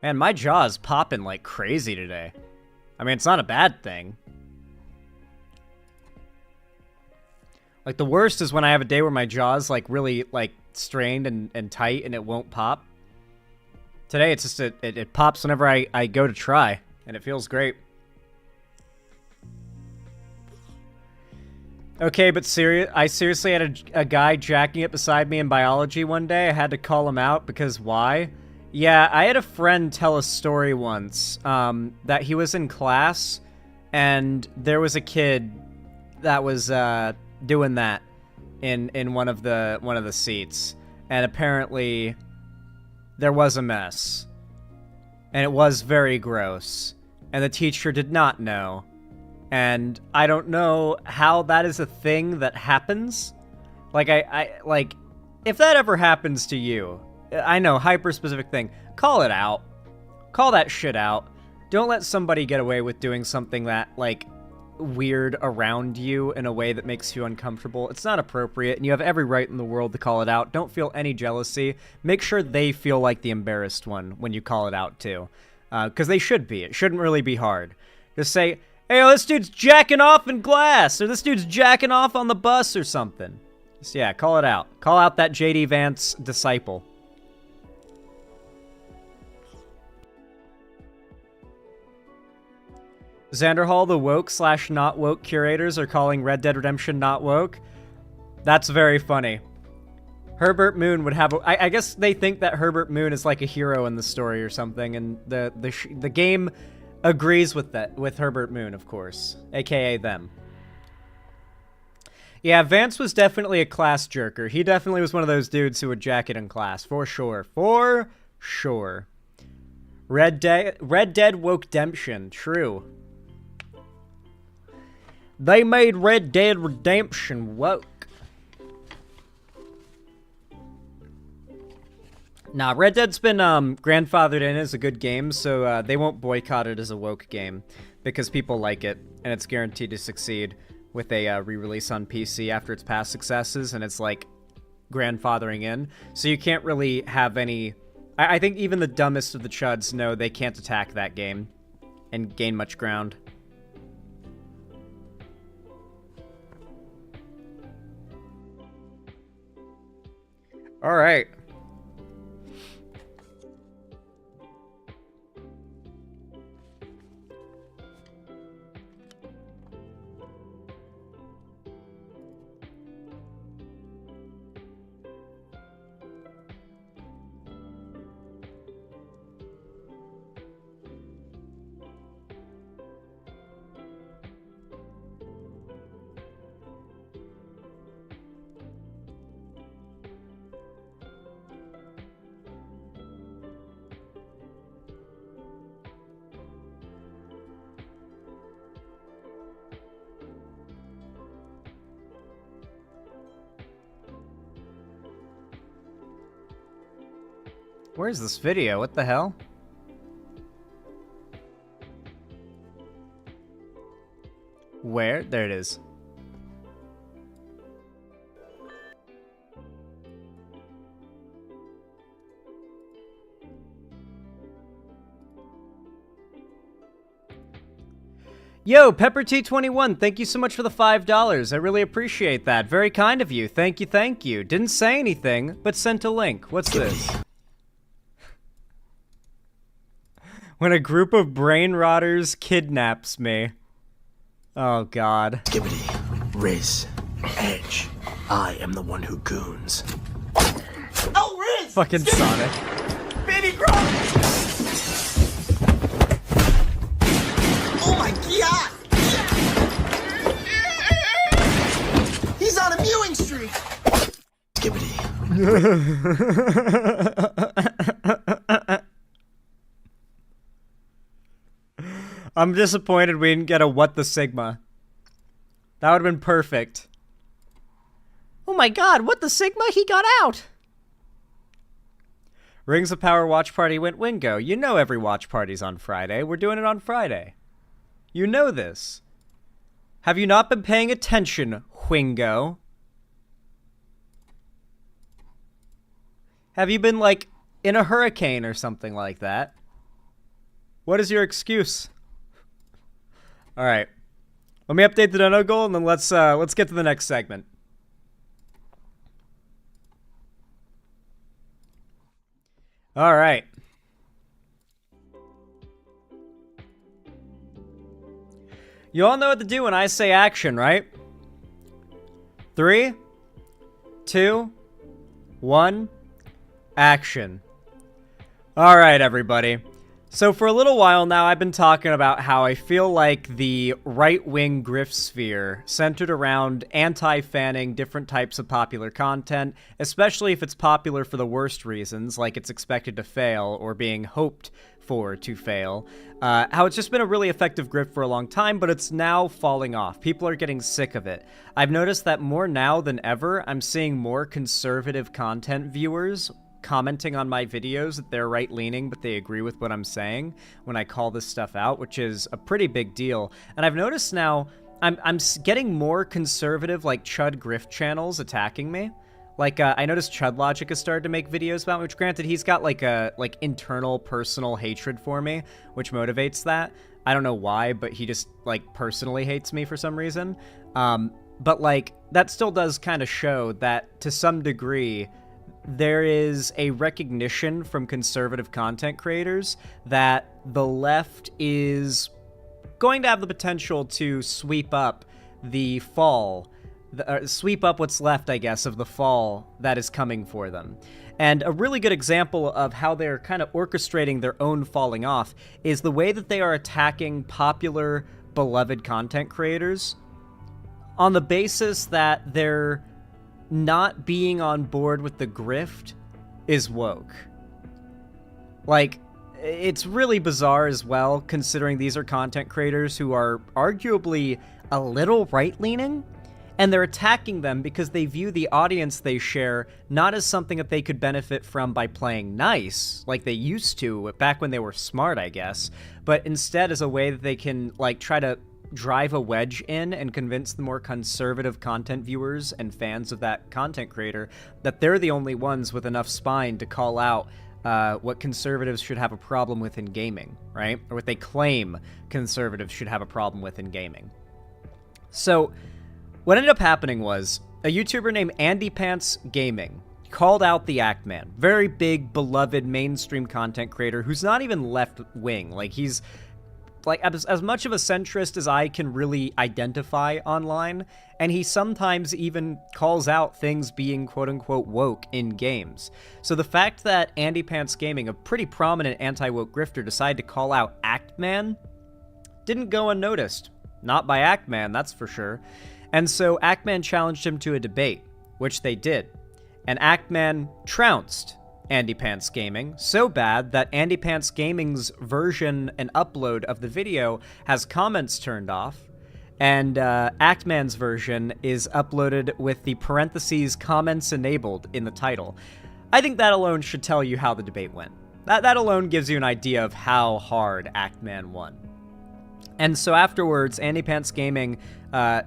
S3: Man, my jaw is popping like crazy today. I mean, it's not a bad thing. Like, the worst is when I have a day where my jaw's like really like strained and tight and it won't pop. Today, it's just, it pops whenever I go to try, and it feels great. Okay, but I seriously had a guy jacking it beside me in biology one day. I had to call him out because why? Yeah, I had a friend tell a story once, that he was in class, and there was a kid that was, doing that in one of the seats. And apparently there was a mess. And it was very gross. and the teacher did not know. And I don't know how that is a thing that happens. Like, like, if that ever happens to you, I know, hyper-specific thing, call it out. Call that shit out. Don't let somebody get away with doing something that, like, weird around you in a way that makes you uncomfortable. It's not appropriate, and you have every right in the world to call it out. Don't feel any jealousy. Make sure they feel like the embarrassed one when you call it out, too. Because they should be. It shouldn't really be hard. Just say, hey, oh, this dude's jacking off in class, or this dude's jacking off on the bus or something. Just, yeah, call it out. Call out that J.D. Vance disciple. Xander Hall, the woke/not woke curators are calling Red Dead Redemption not woke. That's very funny. Herbert Moon would have I guess they think that Herbert Moon is like a hero in the story or something, and the game agrees with that, with Herbert Moon, of course, aka them. Yeah, Vance was definitely a class jerker. He definitely was one of those dudes who would jack it in class, for sure. For sure. Red Dead Wokedemption, true. They made Red Dead Redemption woke. Nah, Red Dead's been grandfathered in as a good game, so they won't boycott it as a woke game because people like it, and it's guaranteed to succeed with a re-release on PC after its past successes, and it's like grandfathering in. So you can't really have any... I think even the dumbest of the chuds know they can't attack that game and gain much ground. All right. Where's this video? What the hell? Where? There it is. Yo, PepperT21, thank you so much for the $5. I really appreciate that. Very kind of you. Thank you, thank you. Didn't say anything, but sent a link. What's this? When a group of brain rotters kidnaps me. Oh, God.
S20: Skibbity, Riz, Edge. I am the one who goons. Oh, Riz!
S3: Fucking Sonic.
S20: Baby Gronk! Oh my god! He's on a mewing streak! Skibbity.
S3: I'm disappointed we didn't get a What the Sigma. That would have been perfect. Oh my god, What the Sigma? He got out! Rings of Power watch party went Wingo. You know every watch party's on Friday. We're doing it on Friday. You know this. Have you not been paying attention, Wingo? Have you been, like, in a hurricane or something like that? What is your excuse? All right, let me update the dono goal, and then let's get to the next segment. All right. You all know what to do when I say action, right? 3, 2, 1, action. All right, everybody. So for a little while now, I've been talking about how I feel like the right-wing grift sphere centered around anti-fanning different types of popular content, especially if it's popular for the worst reasons, like it's expected to fail or being hoped for to fail. How it's just been a really effective grift for a long time, but it's now falling off. People are getting sick of it. I've noticed that more now than ever, I'm seeing more conservative content viewers commenting on my videos that they're right-leaning, but they agree with what I'm saying when I call this stuff out, which is a pretty big deal. And I've noticed now I'm getting more conservative, like Chud grift channels attacking me. Like, I noticed Chud Logic has started to make videos about me, which granted, he's got like a internal personal hatred for me, which motivates that. I don't know why, but he just like personally hates me for some reason. But like, that still does kind of show that to some degree, there is a recognition from conservative content creators that the left is going to have the potential to sweep up the fall, sweep up what's left, I guess, of the fall that is coming for them. And a really good example of how they're kind of orchestrating their own falling off is the way that they are attacking popular, beloved content creators on the basis that they're not being on board with the grift is woke. Like, it's really bizarre as well, considering these are content creators who are arguably a little right-leaning, and they're attacking them because they view the audience they share not as something that they could benefit from by playing nice, like they used to back when they were smart, I guess, but instead as a way that they can, like, try to drive a wedge in and convince the more conservative content viewers and fans of that content creator that they're the only ones with enough spine to call out what conservatives should have a problem with in gaming, right? Or what they claim conservatives should have a problem with in gaming. So what ended up happening was a YouTuber named Andy Pants Gaming called out the Act Man, very big, beloved, mainstream content creator who's not even left-wing. Like, he's like as much of a centrist as I can really identify online, and he sometimes even calls out things being quote-unquote woke in games. So the fact that Andy Pants Gaming, a pretty prominent anti-woke grifter, decided to call out Act Man didn't go unnoticed. Not by Act Man, that's for sure. And so Act Man challenged him to a debate, which they did. And Act Man trounced Andy Pants Gaming so bad that Andy Pants Gaming's version and upload of the video has comments turned off, and Act Man's version is uploaded with the parentheses comments enabled in the title. I think that alone should tell you how the debate went. That alone gives you an idea of how hard Act Man won. And so afterwards, Andy Pants Gaming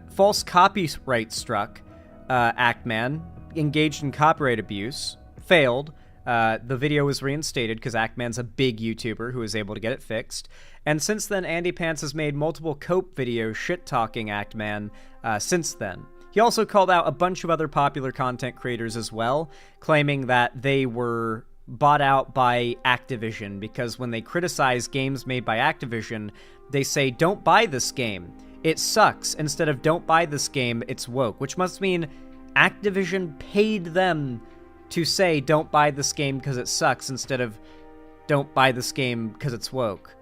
S3: false copyright struck Act Man, engaged in copyright abuse, failed. The video was reinstated because Act Man's a big YouTuber who was able to get it fixed. And since then, Andy Pants has made multiple cope videos shit-talking Act Man since then. He also called out a bunch of other popular content creators as well, claiming that they were bought out by Activision because when they criticize games made by Activision, they say, don't buy this game, it sucks, instead of don't buy this game, it's woke, which must mean Activision paid them to say don't buy this game because it sucks instead of don't buy this game because it's woke.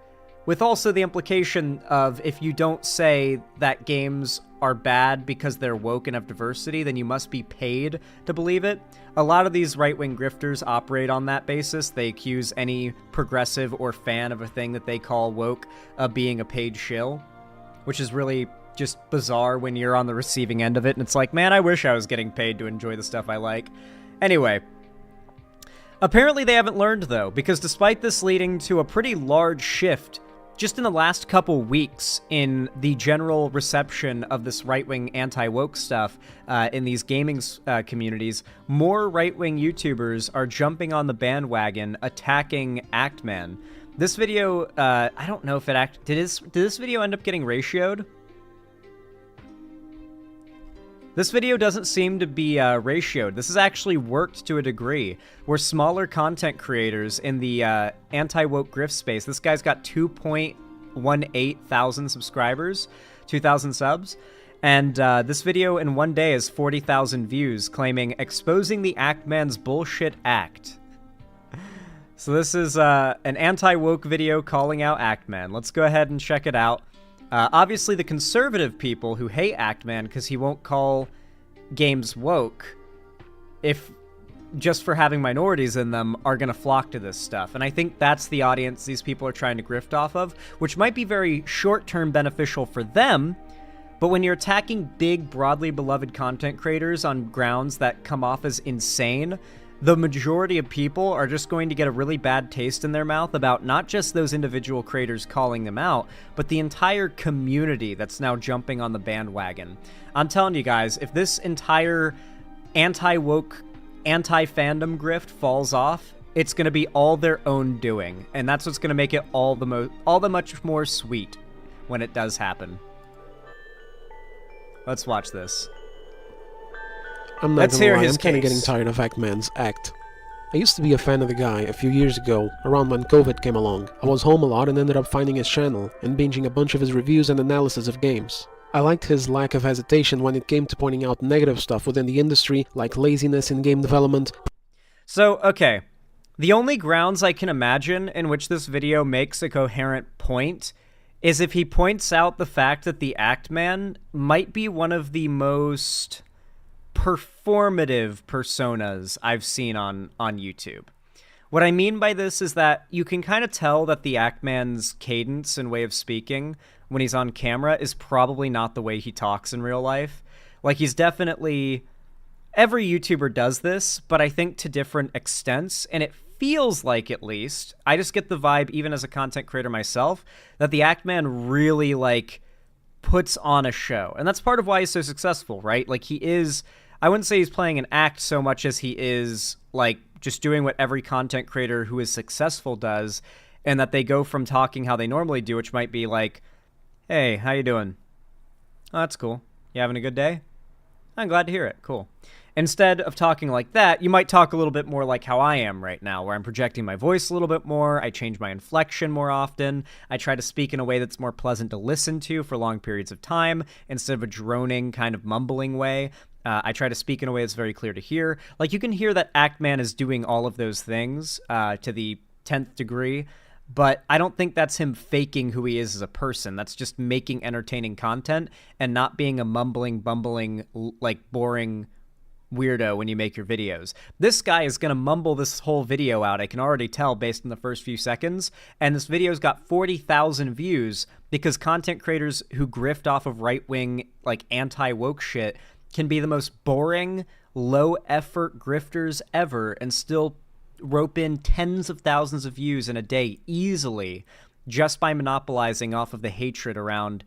S3: With also the implication of if you don't say that games are bad because they're woke and have diversity, then you must be paid to believe it. A lot of these right-wing grifters operate on that basis. They accuse any progressive or fan of a thing that they call woke of being a paid shill, which is really just bizarre when you're on the receiving end of it, and it's like, man, I wish I was getting paid to enjoy the stuff I like. Anyway, apparently they haven't learned, though, because despite this leading to a pretty large shift just in the last couple weeks in the general reception of this right-wing anti-woke stuff in these gaming communities, more right-wing YouTubers are jumping on the bandwagon attacking Act Man. This video, I don't know if it did this video end up getting ratioed? This video doesn't seem to be ratioed. This has actually worked to a degree, where smaller content creators in the anti-woke grift space, this guy's got 2.18 thousand subscribers, 2,000 subs, and this video in one day has 40,000 views, claiming exposing the Act Man's bullshit act. So this is an anti-woke video calling out Act Man. Let's go ahead and check it out. Obviously, the conservative people who hate Act Man because he won't call games woke, if just for having minorities in them, are going to flock to this stuff. And I think that's the audience these people are trying to grift off of, which might be very short-term beneficial for them, but when you're attacking big, broadly beloved content creators on grounds that come off as insane, the majority of people are just going to get a really bad taste in their mouth about not just those individual creators calling them out, but the entire community that's now jumping on the bandwagon. I'm telling you guys, if this entire anti-woke, anti-fandom grift falls off, it's going to be all their own doing, and that's what's going to make it all the much more sweet when it does happen. Let's watch this.
S21: I'm not
S3: Let's
S21: gonna
S3: hear
S21: lie,
S3: his
S21: I'm kinda
S3: case.
S21: getting tired of Ackman's act. I used to be a fan of the guy a few years ago, around when COVID came along. I was home a lot and ended up finding his channel and binging a bunch of his reviews and analysis of games. I liked his lack of hesitation when it came to pointing out negative stuff within the industry, like laziness in game development.
S3: So, okay. The only grounds I can imagine in which this video makes a coherent point is if he points out the fact that the Act Man might be one of the most performative personas I've seen on YouTube. What I mean by this is that you can kind of tell that the Act Man's cadence and way of speaking when he's on camera is probably not the way he talks in real life. Like, he's definitely... Every YouTuber does this, but I think to different extents, and it feels like, at least, I just get the vibe, even as a content creator myself, that the Act Man really, like, puts on a show. And that's part of why he's so successful, right? Like, he is... I wouldn't say he's playing an act so much as he is, like, just doing what every content creator who is successful does, and that they go from talking how they normally do, which might be like, hey, how you doing? Oh, that's cool. You having a good day? I'm glad to hear it. Cool. Instead of talking like that, you might talk a little bit more like how I am right now, where I'm projecting my voice a little bit more, I change my inflection more often, I try to speak in a way that's more pleasant to listen to for long periods of time, instead of a droning, kind of mumbling way. I try to speak in a way that's very clear to hear. Like, you can hear that Act Man is doing all of those things to the 10th degree, but I don't think that's him faking who he is as a person. That's just making entertaining content and not being a mumbling, bumbling, like, boring weirdo when you make your videos. This guy is going to mumble this whole video out, I can already tell based on the first few seconds, and this video's got 40,000 views because content creators who grift off of right-wing, like, anti-woke shit can be the most boring, low-effort grifters ever and still rope in tens of thousands of views in a day easily just by monopolizing off of the hatred around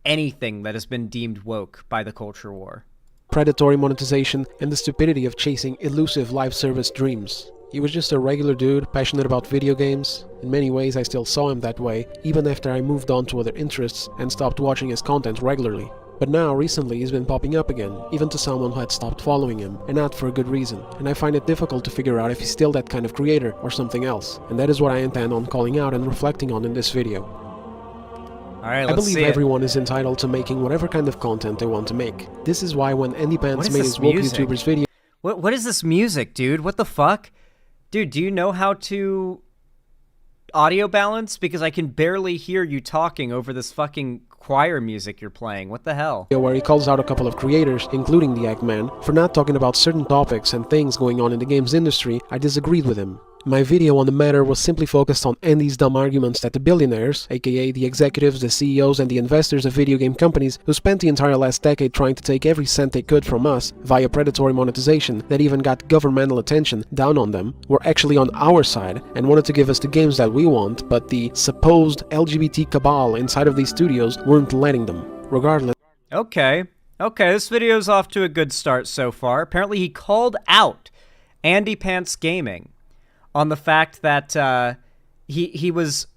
S3: anything that has been deemed woke by the culture war.
S21: Predatory monetization and the stupidity of chasing elusive live service dreams. He was just a regular dude, passionate about video games. In many ways I still saw him that way, even after I moved on to other interests and stopped watching his content regularly. But now, recently, he's been popping up again, even to someone who had stopped following him, and not for a good reason. And I find it difficult to figure out if he's still that kind of creator or something else. And that is what I intend on calling out and reflecting on in this video.
S3: Alright,
S21: I believe everyone is entitled to making whatever kind of content they want to make. This is why when Andy Pants made his woke YouTubers video...
S3: What is this music, dude? What the fuck? Dude, do you know how to audio balance? Because I can barely hear you talking over this fucking choir music you're playing. What the hell?
S21: Where he calls out a couple of creators, including the Eggman, for not talking about certain topics and things going on in the games industry. I disagreed with him. My video on the matter was simply focused on Andy's dumb arguments that the billionaires, aka the executives, the CEOs and the investors of video game companies who spent the entire last decade trying to take every cent they could from us via predatory monetization that even got governmental attention down on them, were actually on our side and wanted to give us the games that we want, but the supposed LGBT cabal inside of these studios weren't letting them. Regardless...
S3: Okay, this video's off to a good start so far. Apparently he called out Andy Pants Gaming on the fact that he was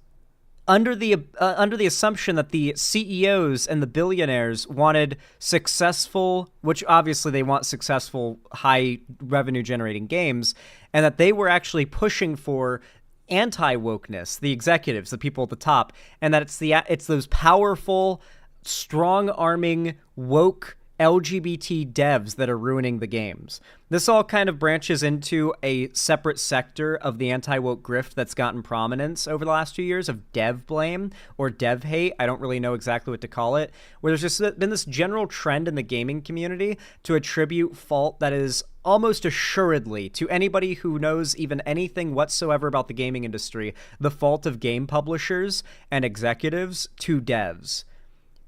S3: under the assumption that the CEOs and the billionaires wanted successful, which obviously they want successful, high revenue generating games, and that they were actually pushing for anti-wokeness, the executives, the people at the top, and that it's those powerful, strong-arming, woke LGBT devs that are ruining the games. This all kind of branches into a separate sector of the anti-woke grift that's gotten prominence over the last 2 years of dev blame or dev hate. I don't really know exactly what to call it, where there's just been this general trend in the gaming community to attribute fault that is almost assuredly, to anybody who knows even anything whatsoever about the gaming industry, the fault of game publishers and executives to devs.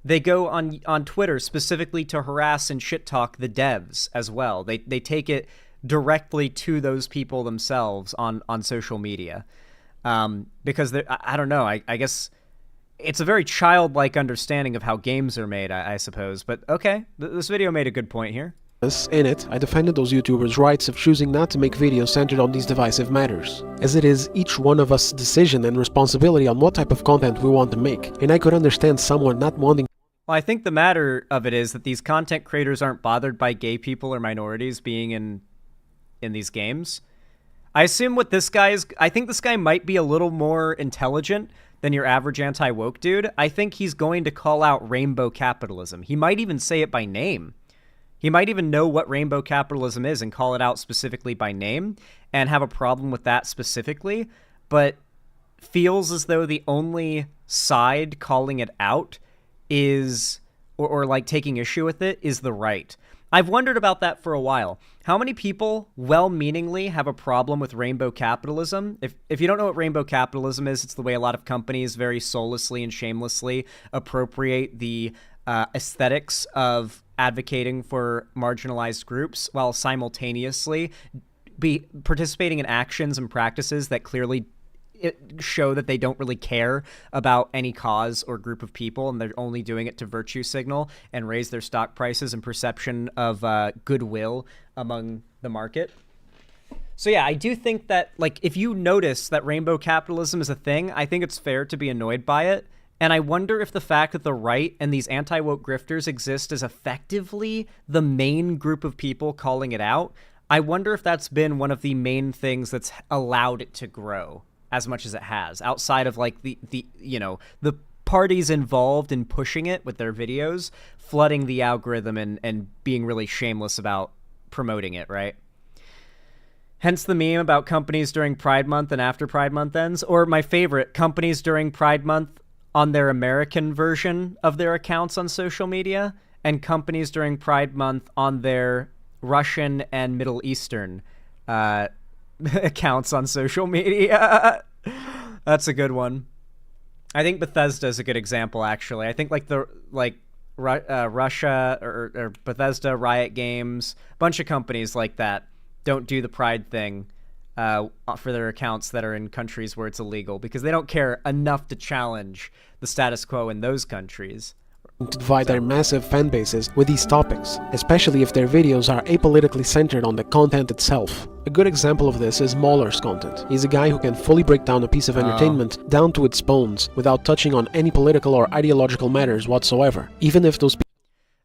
S3: They go on Twitter specifically to harass and shit talk the devs as well. They take it directly to those people themselves on social media. Because I don't know, I guess it's a very childlike understanding of how games are made, I suppose. But okay, this video made a good point here.
S21: In it, I defended those YouTubers' rights of choosing not to make videos centered on these divisive matters, as it is each one of us' decision and responsibility on what type of content we want to make, and I could understand someone not wanting.
S3: Well, I think the matter of it is that these content creators aren't bothered by gay people or minorities being in these games. I assume what this guy is, I think this guy might be a little more intelligent than your average anti-woke dude. I think he's going to call out rainbow capitalism. He might even say it by name. He might even know what rainbow capitalism is and call it out specifically by name and have a problem with that specifically, but feels as though the only side calling it out is, or like taking issue with it, is the right. I've wondered about that for a while. How many people well-meaningly have a problem with rainbow capitalism? If you don't know what rainbow capitalism is, it's the way a lot of companies very soullessly and shamelessly appropriate the aesthetics of advocating for marginalized groups while simultaneously be participating in actions and practices that clearly show that they don't really care about any cause or group of people, and they're only doing it to virtue signal and raise their stock prices and perception of goodwill among the market. So yeah, I do think that, like, if you notice that rainbow capitalism is a thing, I think it's fair to be annoyed by it. And I wonder if the fact that the right and these anti-woke grifters exist as effectively the main group of people calling it out, I wonder if that's been one of the main things that's allowed it to grow as much as it has, outside of like the you know, the parties involved in pushing it with their videos, flooding the algorithm and being really shameless about promoting it, right? Hence the meme about companies during Pride Month and after Pride Month ends, or my favorite, companies during Pride Month on their American version of their accounts on social media, and companies during Pride Month on their Russian and Middle Eastern accounts on social media. That's a good one. I think Bethesda is a good example, actually. I think like Russia or Bethesda, Riot Games, a bunch of companies like that don't do the Pride thing for their accounts that are in countries where it's illegal, because they don't care enough to challenge the status quo in those countries.
S21: To divide their massive fan bases with these topics, especially if their videos are apolitically centered on the content itself. A good example of this is Mauler's content. He's a guy who can fully break down a piece of entertainment down to its bones without touching on any political or ideological matters whatsoever, even if those people.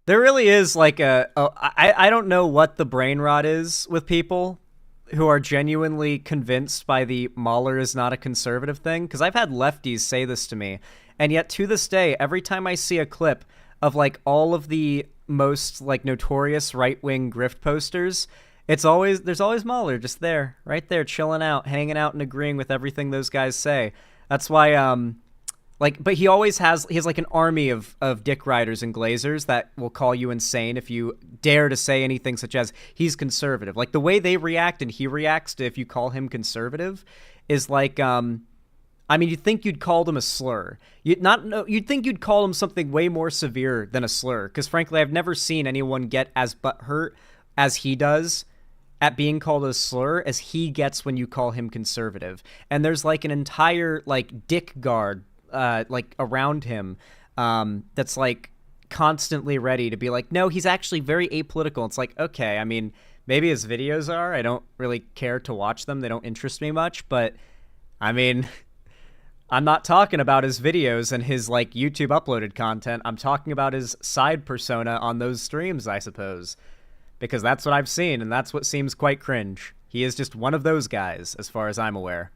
S3: There really is like I don't know what the brain rot is with people who are genuinely convinced by the Mauler is not a conservative thing, because I've had lefties say this to me, and yet to this day, every time I see a clip of like all of the most like notorious right-wing grift posters, there's always Mauler just there, right there, chilling out, hanging out and agreeing with everything those guys say. That's why but he has like an army of dick riders and glazers that will call you insane if you dare to say anything such as he's conservative. Like the way they react and he reacts to if you call him conservative is like, I mean, you'd think you'd called him a slur. You'd think you'd call him something way more severe than a slur. Because frankly, I've never seen anyone get as butthurt as he does at being called a slur as he gets when you call him conservative. And there's like an entire like dick guard like around him that's like constantly ready to be like, no, he's actually very apolitical. It's like, okay, I mean, maybe his videos are, I don't really care to watch them, they don't interest me much, but I mean, I'm not talking about his videos and his like YouTube uploaded content. I'm talking about his side persona on those streams, I suppose, because that's what I've seen and that's what seems quite cringe. He is just one of those guys as far as I'm aware.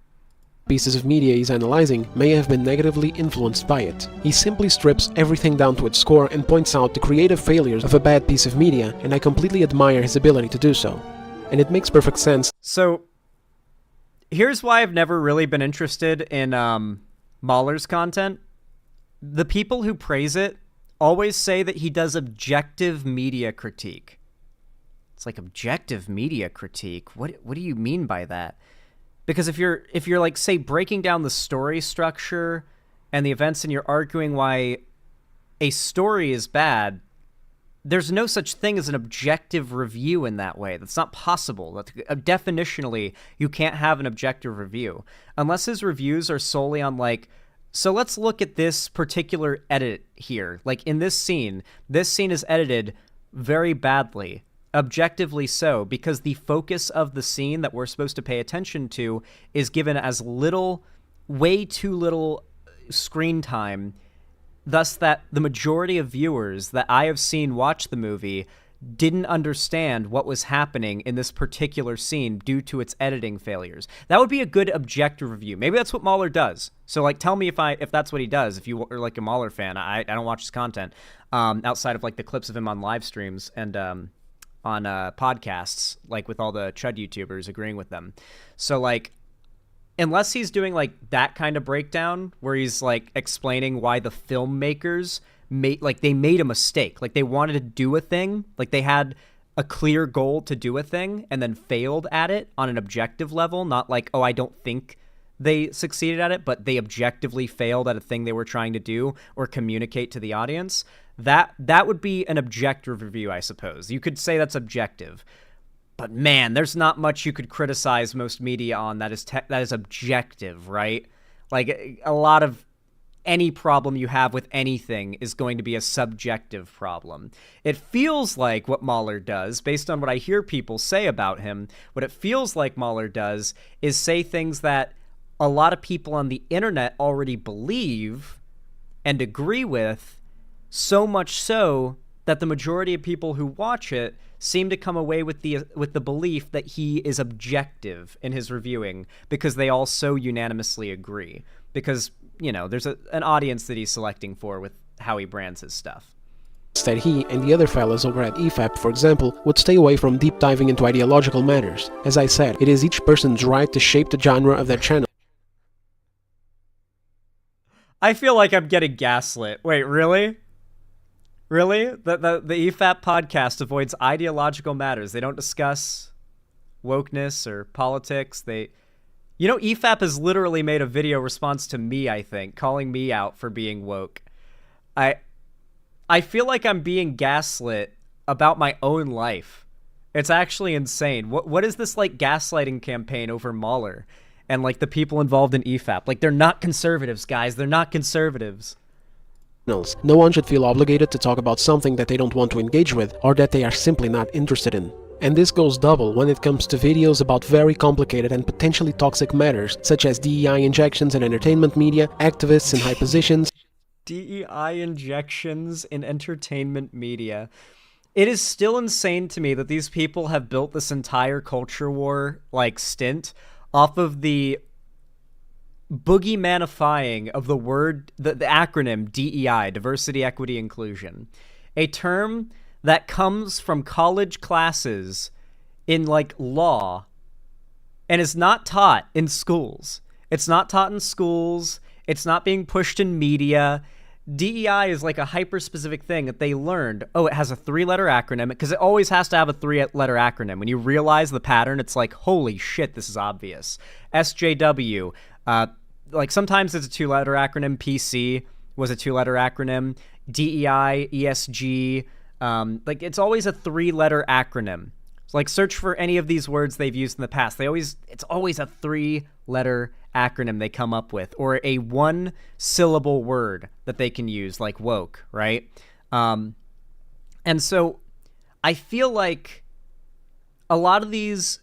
S21: Pieces of media he's analyzing may have been negatively influenced by it. He simply strips everything down to its core and points out the creative failures of a bad piece of media, and I completely admire his ability to do so. And it makes perfect sense.
S3: So, here's why I've never really been interested in Mauler's content. The people who praise it always say that he does objective media critique. It's like objective media critique. What do you mean by that? Because if you're like, say, breaking down the story structure and the events and you're arguing why a story is bad, there's no such thing as an objective review in that way. That's not possible. Definitionally, you can't have an objective review. Unless his reviews are solely on, like, so let's look at this particular edit here. Like, in this scene is edited very badly. Objectively so, because the focus of the scene that we're supposed to pay attention to is given as little, way too little screen time, thus that the majority of viewers that I have seen watch the movie didn't understand what was happening in this particular scene due to its editing failures. That would be a good objective review. Maybe that's what Mahler does. So, like, tell me if that's what he does. If you are like a Mahler fan, I don't watch his content outside of like the clips of him on live streams and on podcasts, like with all the Chud YouTubers agreeing with them. So, like, unless he's doing like that kind of breakdown where he's like explaining why the filmmakers they made a mistake, like they wanted to do a thing, like they had a clear goal to do a thing and then failed at it on an objective level, not like, oh, I don't think they succeeded at it, but they objectively failed at a thing they were trying to do or communicate to the audience. That would be an objective review, I suppose. You could say that's objective. But man, there's not much you could criticize most media on that is objective, right? Like, a lot of any problem you have with anything is going to be a subjective problem. It feels like what Mahler does, based on what I hear people say about him, what it feels like Mahler does is say things that a lot of people on the internet already believe and agree with, so much so that the majority of people who watch it seem to come away with the belief that he is objective in his reviewing because they all so unanimously agree. Because, you know, there's an audience that he's selecting for with how he brands his stuff.
S21: That he and the other fellows over at EFAP, for example, would stay away from deep diving into ideological matters. As I said, it is each person's right to shape the genre of their channel.
S3: I feel like I'm getting gaslit. Wait, really? Really? The EFAP podcast avoids ideological matters. They don't discuss wokeness or politics. You know, EFAP has literally made a video response to me, I think, calling me out for being woke. I feel like I'm being gaslit about my own life. It's actually insane. What is this, like, gaslighting campaign over Mahler and, like, the people involved in EFAP? Like, they're not conservatives, guys. They're not conservatives.
S21: No one should feel obligated to talk about something that they don't want to engage with or that they are simply not interested in. And this goes double when it comes to videos about very complicated and potentially toxic matters, such as DEI injections in entertainment media, activists in high positions.
S3: DEI injections in entertainment media. It is still insane to me that these people have built this entire culture war, like, stint off of the boogeymanifying of the word, the acronym DEI, diversity, equity, inclusion, a term that comes from college classes in, like, law and is not taught in schools. It's not taught in schools. It's not being pushed in media. DEI is like a hyper-specific thing that they learned. Oh, it has a 3-letter acronym, because it always has to have a 3-letter acronym. When you realize the pattern, it's like, holy shit, this is obvious. SJW, like, sometimes it's a 2-letter acronym. PC was a 2-letter acronym. DEI, ESG, like, it's always a 3-letter acronym. So, like, search for any of these words they've used in the past. It's always a 3-letter acronym they come up with, or a 1-syllable word that they can use, like woke, right? And so I feel like a lot of these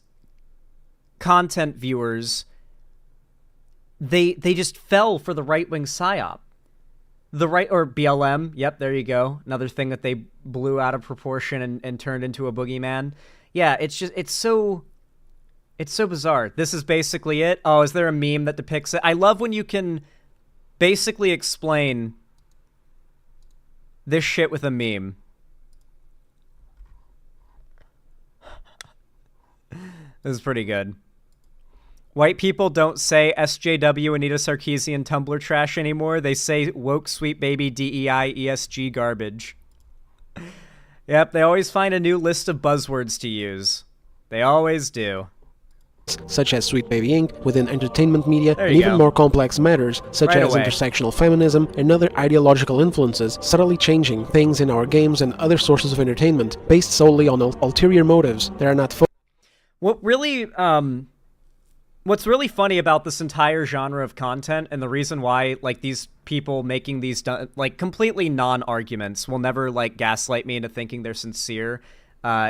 S3: content viewers, they just fell for the right-wing psyop. Or BLM, yep, there you go. Another thing that they blew out of proportion and turned into a boogeyman. Yeah, it's so bizarre. This is basically it. Oh, is there a meme that depicts it? I love when you can basically explain this shit with a meme. This is pretty good. White people don't say SJW Anita Sarkeesian Tumblr trash anymore. They say woke sweet baby DEI ESG garbage. Yep, they always find a new list of buzzwords to use. They always do.
S21: Such as Sweet Baby Inc. within entertainment media,
S3: There
S21: and
S3: you
S21: even
S3: go.
S21: more complex matters, such
S3: Right
S21: as
S3: away.
S21: intersectional feminism and other ideological influences, subtly changing things in our games and other sources of entertainment, based solely on ulterior motives that are not
S3: What really, what's really funny about this entire genre of content, and the reason why, like, these people making these, like, completely non-arguments will never, like, gaslight me into thinking they're sincere,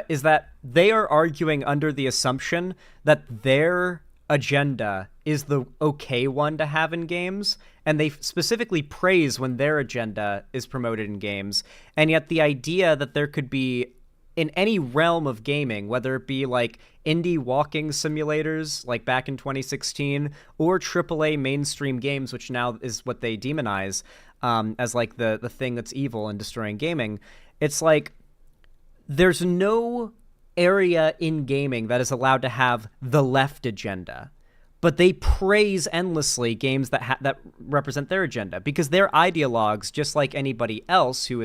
S3: is that they are arguing under the assumption that their agenda is the okay one to have in games, and they specifically praise when their agenda is promoted in games, and yet the idea that there could be, in any realm of gaming, whether it be like indie walking simulators like back in 2016 or AAA mainstream games, which now is what they demonize as like the thing that's evil and destroying gaming, it's like there's no area in gaming that is allowed to have the left agenda, but they praise endlessly games that represent their agenda because they're ideologues just like anybody else who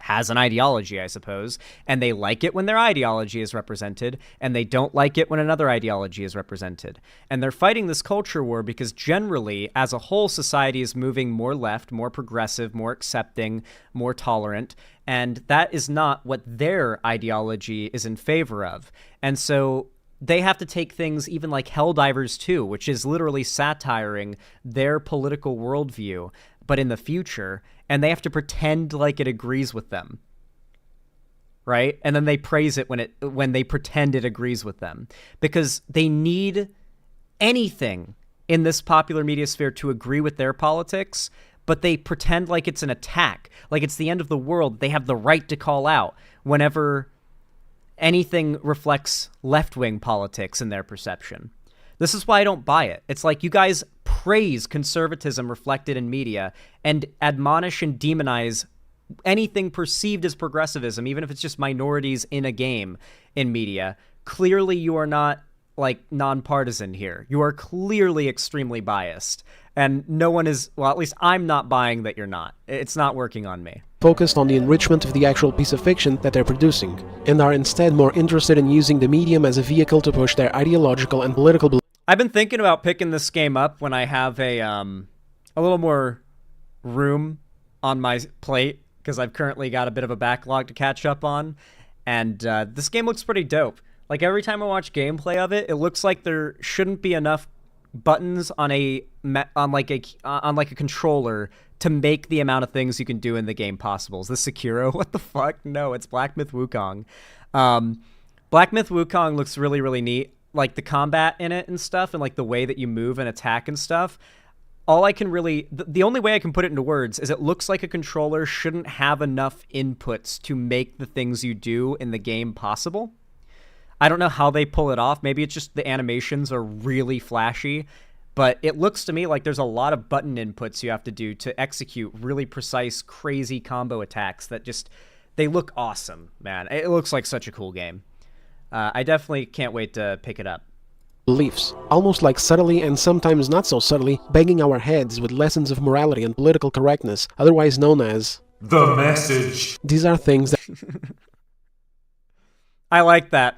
S3: has an ideology, I suppose, and they like it when their ideology is represented, and they don't like it when another ideology is represented. And they're fighting this culture war because generally, as a whole, society is moving more left, more progressive, more accepting, more tolerant, and that is not what their ideology is in favor of. And so they have to take things even like Helldivers 2, which is literally satiring their political worldview, but in the future, and they have to pretend like it agrees with them, right? And then they praise it when they pretend it agrees with them, because they need anything in this popular media sphere to agree with their politics, but they pretend like it's an attack, like it's the end of the world. They have the right to call out whenever anything reflects left-wing politics in their perception. This is why I don't buy it. It's like you guys praise conservatism reflected in media and admonish and demonize anything perceived as progressivism, even if it's just minorities in a game in media. Clearly, you are not, like, nonpartisan here. You are clearly extremely biased. And no one is, well, at least I'm not buying that you're not. It's not working on me.
S21: focused on the enrichment of the actual piece of fiction that they're producing, and are instead more interested in using the medium as a vehicle to push their ideological and political beliefs.
S3: I've been thinking about picking this game up when I have a little more room on my plate, because I've currently got a bit of a backlog to catch up on, and this game looks pretty dope. Like, every time I watch gameplay of it, it looks like there shouldn't be enough buttons on a controller to make the amount of things you can do in the game possible. Is this Sekiro? What the fuck? No, it's Black Myth Wukong. Black Myth Wukong looks really, really neat. Like, the combat in it and stuff, and like the way that you move and attack and stuff. All I can really, the only way I can put it into words is it looks like a controller shouldn't have enough inputs to make the things you do in the game possible. I don't know how they pull it off. Maybe it's just the animations are really flashy, but it looks to me like there's a lot of button inputs you have to do to execute really precise, crazy combo attacks that just, they look awesome, man. It looks like such a cool game. I definitely can't wait to pick it up.
S21: Beliefs, almost like subtly and sometimes not so subtly, banging our heads with lessons of morality and political correctness, otherwise known as
S1: the message.
S21: These are things that
S3: I like that.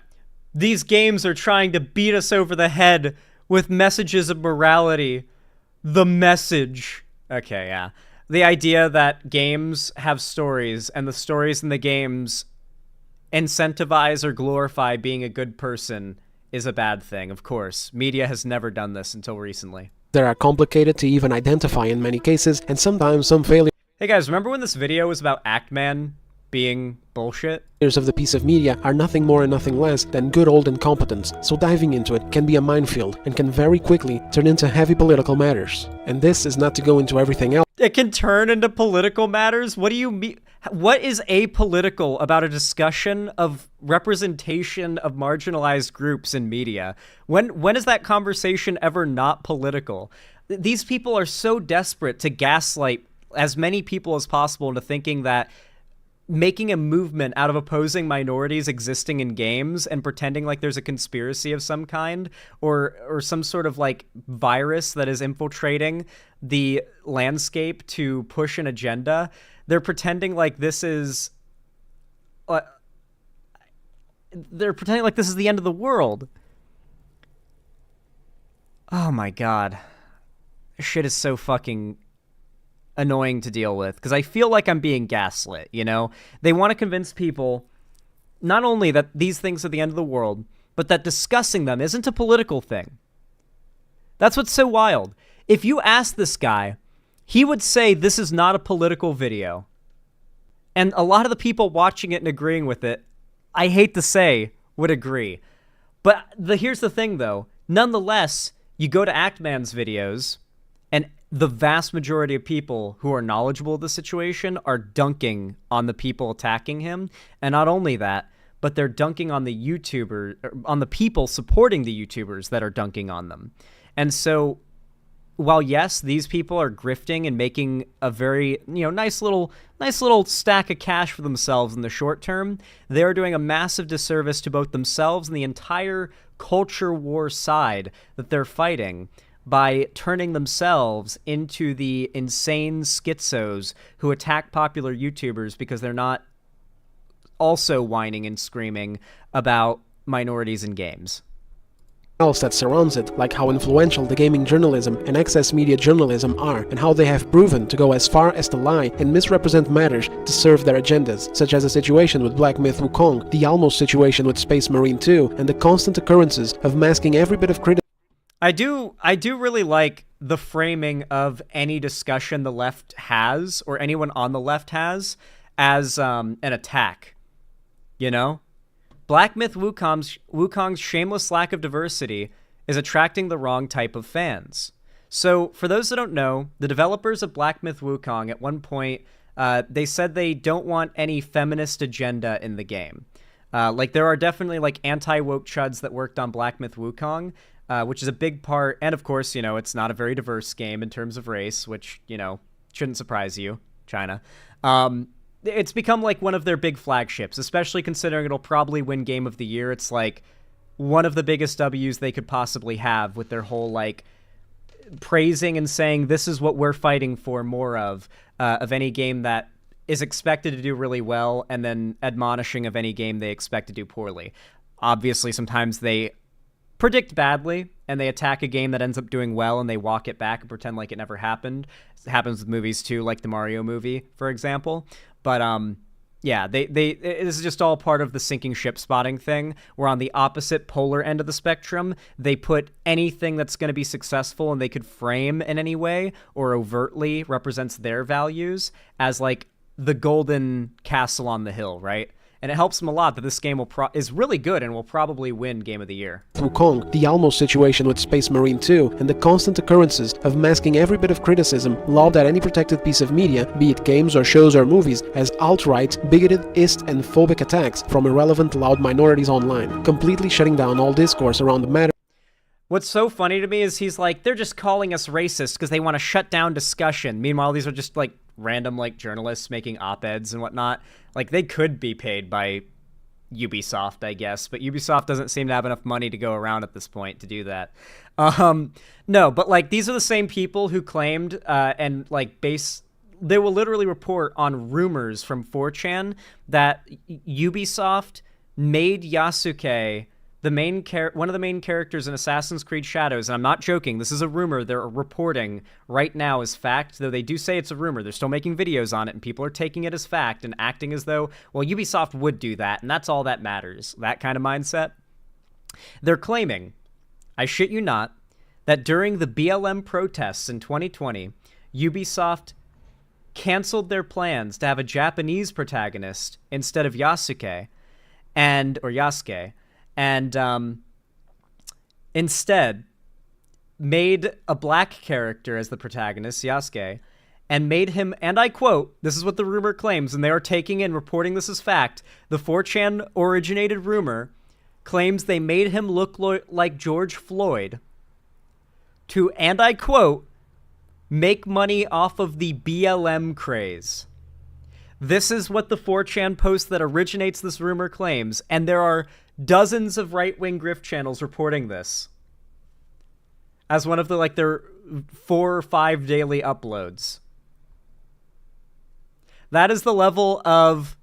S3: These games are trying to beat us over the head with messages of morality. The message. Okay, yeah. The idea that games have stories, and the stories in the games incentivize or glorify being a good person is a bad thing, of course. Media has never done this until recently.
S21: That are complicated to even identify in many cases, and sometimes some failures.
S3: Hey guys, remember when this video was about Actman being bullshit?
S21: Of the piece of media are nothing more and nothing less than good old incompetence, so diving into it can be a minefield and can very quickly turn into heavy political matters. And this is not to go into everything else.
S3: It can turn into political matters? What do you mean? What is apolitical about a discussion of representation of marginalized groups in media? When is that conversation ever not political? These people are so desperate to gaslight as many people as possible into thinking that making a movement out of opposing minorities existing in games and pretending like there's a conspiracy of some kind or some sort of like virus that is infiltrating the landscape to push an agenda, they're pretending like this is they're pretending like this is the end of the world. Oh my god. This shit is so fucking annoying to deal with, because I feel like I'm being gaslit, you know? They want to convince people not only that these things are the end of the world, but that discussing them isn't a political thing. That's what's so wild. If you ask this guy, he would say this is not a political video. And a lot of the people watching it and agreeing with it, I hate to say, would agree. But here's the thing, though. Nonetheless, you go to Actman's videos, and the vast majority of people who are knowledgeable of the situation are dunking on the people attacking him. And not only that, but they're dunking on the YouTuber, on the people supporting the YouTubers that are dunking on them. And so, while yes, these people are grifting and making a very, nice little stack of cash for themselves in the short term, they're doing a massive disservice to both themselves and the entire culture war side that they're fighting by turning themselves into the insane schizos who attack popular YouTubers because they're not also whining and screaming about minorities in games.
S21: Else that surrounds it, like how influential the gaming journalism and excess media journalism are, and how they have proven to go as far as to lie and misrepresent matters to serve their agendas, such as the situation with Black Myth Wukong, the almost situation with Space Marine 2, and the constant occurrences of masking every bit of criticism.
S3: I do really like the framing of any discussion the left has, or anyone on the left has, as an attack. You know? Black Myth Wukong's shameless lack of diversity is attracting the wrong type of fans. So, for those that don't know, the developers of Black Myth Wukong, at one point, they said they don't want any feminist agenda in the game. There are definitely, anti-woke chuds that worked on Black Myth Wukong, which is a big part, and of course, it's not a very diverse game in terms of race, which, shouldn't surprise you, China. It's become one of their big flagships, especially considering it'll probably win Game of the Year. It's one of the biggest W's they could possibly have with their whole praising and saying this is what we're fighting for more of any game that is expected to do really well, and then admonishing of any game they expect to do poorly. Obviously, sometimes they predict badly and they attack a game that ends up doing well and they walk it back and pretend like it never happened. It happens with movies too, like the Mario movie, for example. But yeah, this is just all part of the sinking ship spotting thing, where on the opposite polar end of the spectrum, they put anything that's going to be successful and they could frame in any way or overtly represents their values as the golden castle on the hill, right? And it helps them a lot that this game is really good and will probably win Game of the Year.
S21: Wukong, the almost situation with Space Marine 2, and the constant occurrences of masking every bit of criticism lobbed at any protected piece of media, be it games or shows or movies, as alt-right, bigoted, ist, and phobic attacks from irrelevant, loud minorities online, completely shutting down all discourse around the matter.
S3: What's so funny to me is he's they're just calling us racist because they want to shut down discussion. Meanwhile, these are just random journalists making op-eds and whatnot. They could be paid by Ubisoft, I guess, but Ubisoft doesn't seem to have enough money to go around at this point to do that. No, but these are the same people who claimed and they will literally report on rumors from 4chan that Ubisoft made Yasuke one of the main characters in Assassin's Creed Shadows, and I'm not joking, this is a rumor they're reporting right now as fact, though they do say it's a rumor. They're still making videos on it, and people are taking it as fact and acting as though, well, Ubisoft would do that, and that's all that matters. That kind of mindset. They're claiming, I shit you not, that during the BLM protests in 2020, Ubisoft canceled their plans to have a Japanese protagonist instead of Yasuke, or Yasuke, and instead made a black character as the protagonist, Yasuke, and made him, and I quote, this is what the rumor claims, and they are taking and reporting this as fact, the 4chan originated rumor claims they made him look like George Floyd to, and I quote, make money off of the BLM craze. This is what the 4chan post that originates this rumor claims, and there are dozens of right-wing grift channels reporting this as one of their 4 or 5 daily uploads. That is the level of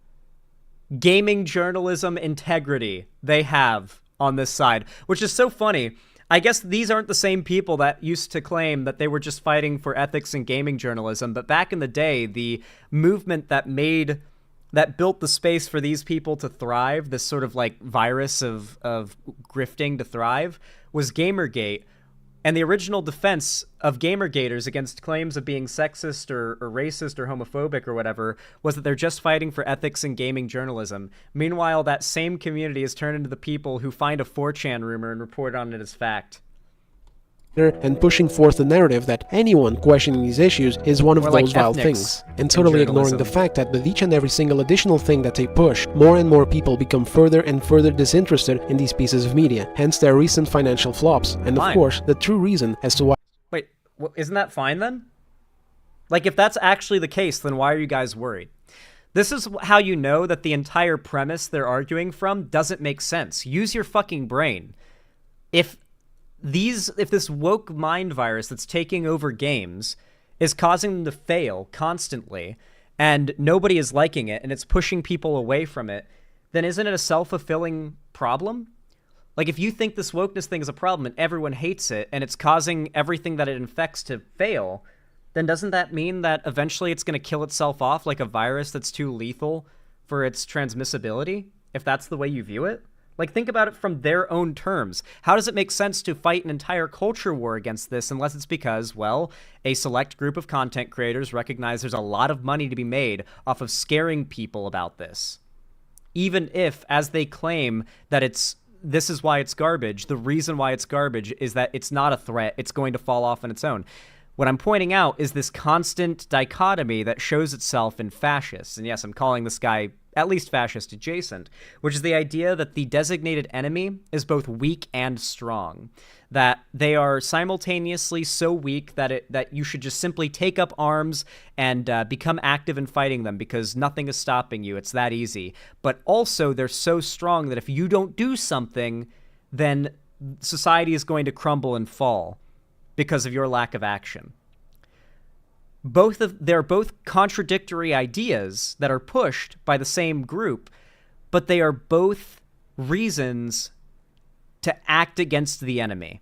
S3: gaming journalism integrity they have on this side, which is so funny. I guess these aren't the same people that used to claim that they were just fighting for ethics in gaming journalism, but back in the day, the movement that built the space for these people to thrive, this sort of like virus of grifting to thrive, was Gamergate. And the original defense of Gamergaters against claims of being sexist or racist or homophobic or whatever was that they're just fighting for ethics in gaming journalism. Meanwhile, that same community has turned into the people who find a 4chan rumor and report on it as fact.
S21: And pushing forth the narrative that anyone questioning these issues is one of those vile things, and totally ignoring the fact that with each and every single additional thing that they push, more and more people become further and further disinterested in these pieces of media, hence their recent financial flops, and of course, the true reason as to why...
S3: Wait, well, isn't that fine then? Like, if that's actually the case, then why are you guys worried? This is how you know that the entire premise they're arguing from doesn't make sense. Use your fucking brain. If this woke mind virus that's taking over games is causing them to fail constantly and nobody is liking it and it's pushing people away from it, then isn't it a self-fulfilling problem? Like, if you think this wokeness thing is a problem and everyone hates it and it's causing everything that it infects to fail, then doesn't that mean that eventually it's going to kill itself off like a virus that's too lethal for its transmissibility, if that's the way you view it? Like, think about it from their own terms. How does it make sense to fight an entire culture war against this unless it's because, well, a select group of content creators recognize there's a lot of money to be made off of scaring people about this? Even if, as they claim, that this is why it's garbage, the reason why it's garbage is that it's not a threat, it's going to fall off on its own. What I'm pointing out is this constant dichotomy that shows itself in fascists. And yes, I'm calling this guy at least fascist adjacent, which is the idea that the designated enemy is both weak and strong. That they are simultaneously so weak that you should just simply take up arms and become active in fighting them because nothing is stopping you. It's that easy. But also they're so strong that if you don't do something, then society is going to crumble and fall because of your lack of action. They're both contradictory ideas that are pushed by the same group, but they are both reasons to act against the enemy.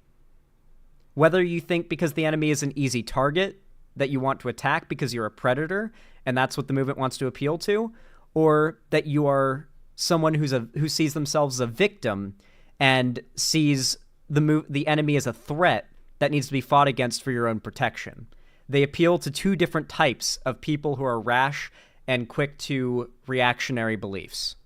S3: Whether you think because the enemy is an easy target that you want to attack because you're a predator and that's what the movement wants to appeal to, or that you are someone who sees themselves as a victim and sees the enemy as a threat that needs to be fought against for your own protection. They appeal to two different types of people who are rash and quick to reactionary beliefs.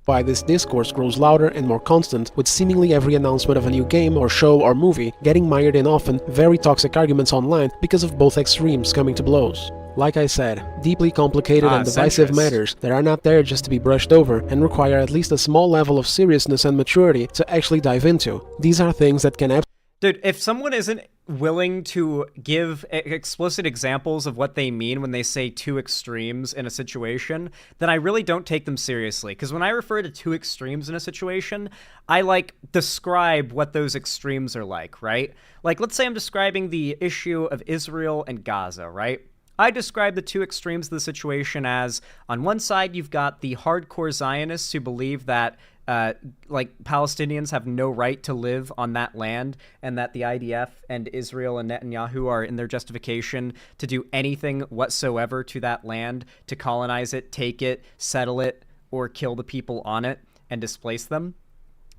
S21: Why this discourse grows louder and more constant, with seemingly every announcement of a new game or show or movie getting mired in often very toxic arguments online because of both extremes coming to blows. Like I said, deeply complicated and divisive matters that are not there just to be brushed over and require at least a small level of seriousness and maturity to actually dive into. These are things that can
S3: Dude, if someone isn't willing to give explicit examples of what they mean when they say two extremes in a situation, then I really don't take them seriously. Because when I refer to two extremes in a situation, I describe what those extremes are like, right? Like, let's say I'm describing the issue of Israel and Gaza, right? I describe the two extremes of the situation as, on one side, you've got the hardcore Zionists who believe that Palestinians have no right to live on that land, and that the IDF and Israel and Netanyahu are in their justification to do anything whatsoever to that land, to colonize it, take it, settle it, or kill the people on it and displace them.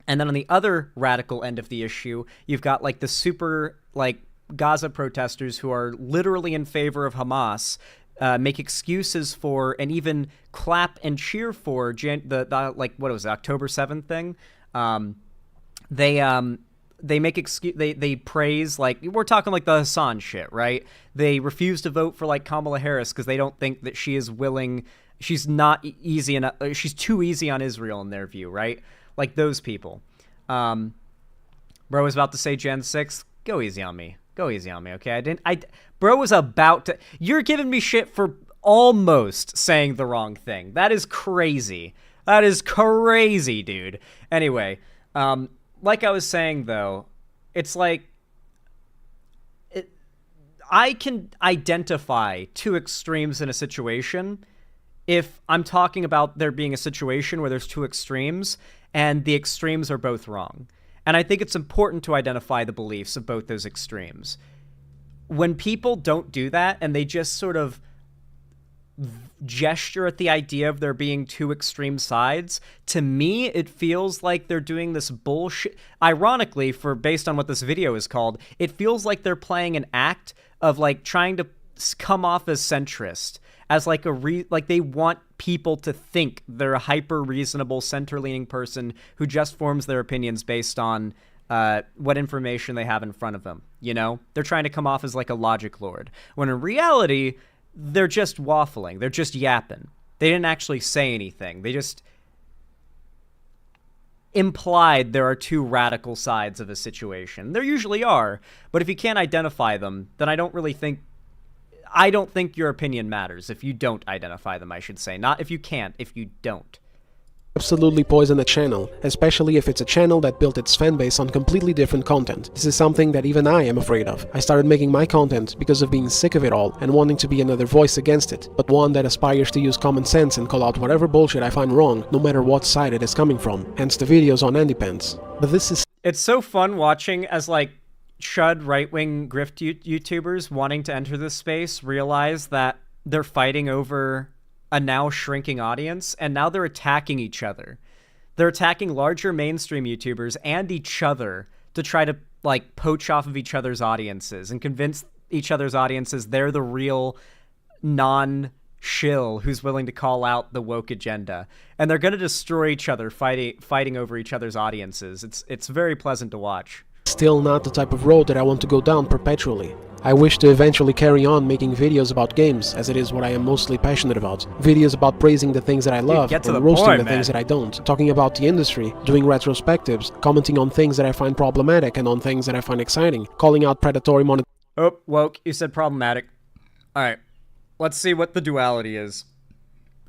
S3: And then on the other radical end of the issue, you've got the super Gaza protesters who are literally in favor of Hamas, make excuses for and even clap and cheer for the October 7th thing. They make they praise, we're talking the Hassan shit, right? They refuse to vote for Kamala Harris because they don't think that she is willing. She's not easy enough. She's too easy on Israel in their view, right? Those people. Bro was about to say Gen 6. Go easy on me. Go easy on me, okay? Bro was about to... You're giving me shit for almost saying the wrong thing. That is crazy. That is crazy, dude. Anyway, like I was saying, though, it's I can identify two extremes in a situation if I'm talking about there being a situation where there's two extremes and the extremes are both wrong. And I think it's important to identify the beliefs of both those extremes. When people don't do that and they just sort of gesture at the idea of there being two extreme sides, to me it feels like they're doing this bullshit. Ironically, based on what this video is called, it feels like they're playing an act of like trying to come off as centrist, as like like they want people to think they're a hyper reasonable center-leaning person who just forms their opinions based on what information they have in front of them. You know, they're trying to come off as like a logic lord, when in reality they're just waffling. They're just yapping. They didn't actually say anything. They just implied there are two radical sides of a situation. There usually are, but if you can't identify them, then I don't think your opinion matters. If you don't identify them, I should say. Not if you can't, if you don't.
S21: Absolutely poison a channel, especially if it's a channel that built its fanbase on completely different content. This is something that even I am afraid of. I started making my content because of being sick of it all and wanting to be another voice against it, but one that aspires to use common sense and call out whatever bullshit I find wrong, no matter what side it is coming from, hence the videos on Independence. But this is...
S3: It's so fun watching as like Chud right-wing grift YouTubers wanting to enter this space realize that they're fighting over a now shrinking audience, and now they're attacking each other. They're attacking larger mainstream YouTubers and each other to try to like poach off of each other's audiences and convince each other's audiences they're the real non-shill who's willing to call out the woke agenda. And they're going to destroy each other fighting over each other's audiences. It's very pleasant to watch.
S21: Still not the type of road that I want to go down perpetually. I wish to eventually carry on making videos about games, as it is what I am mostly passionate about. Videos about praising the things that I love and roasting the things that I don't. Talking about the industry, doing retrospectives, commenting on things that I find problematic and on things that I find exciting, calling out predatory monetization.
S3: Oh, woke, you said problematic. Alright, let's see what the duality is.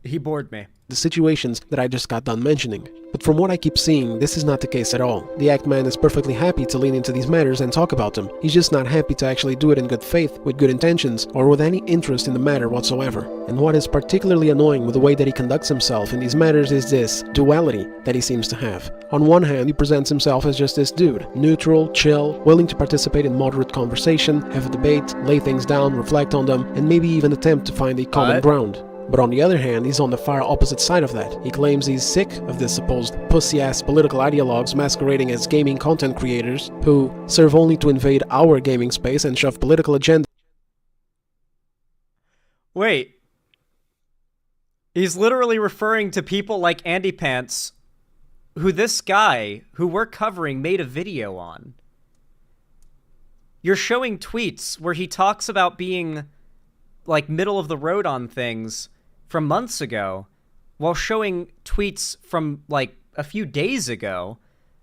S3: He bored me.
S21: The situations that I just got done mentioning. But from what I keep seeing, this is not the case at all. The Actman is perfectly happy to lean into these matters and talk about them. He's just not happy to actually do it in good faith, with good intentions, or with any interest in the matter whatsoever. And what is particularly annoying with the way that he conducts himself in these matters is this duality that he seems to have. On one hand, he presents himself as just this dude, neutral, chill, willing to participate in moderate conversation, have a debate, lay things down, reflect on them, and maybe even attempt to find a common ground. But on the other hand, he's on the far opposite side of that. He claims he's sick of this supposed pussy-ass political ideologues masquerading as gaming content creators who serve only to invade our gaming space and shove political agenda.
S3: Wait. He's literally referring to people like Andy Pants, who this guy, who we're covering, made a video on. You're showing tweets where he talks about being like middle of the road on things from months ago, while showing tweets from like a few days ago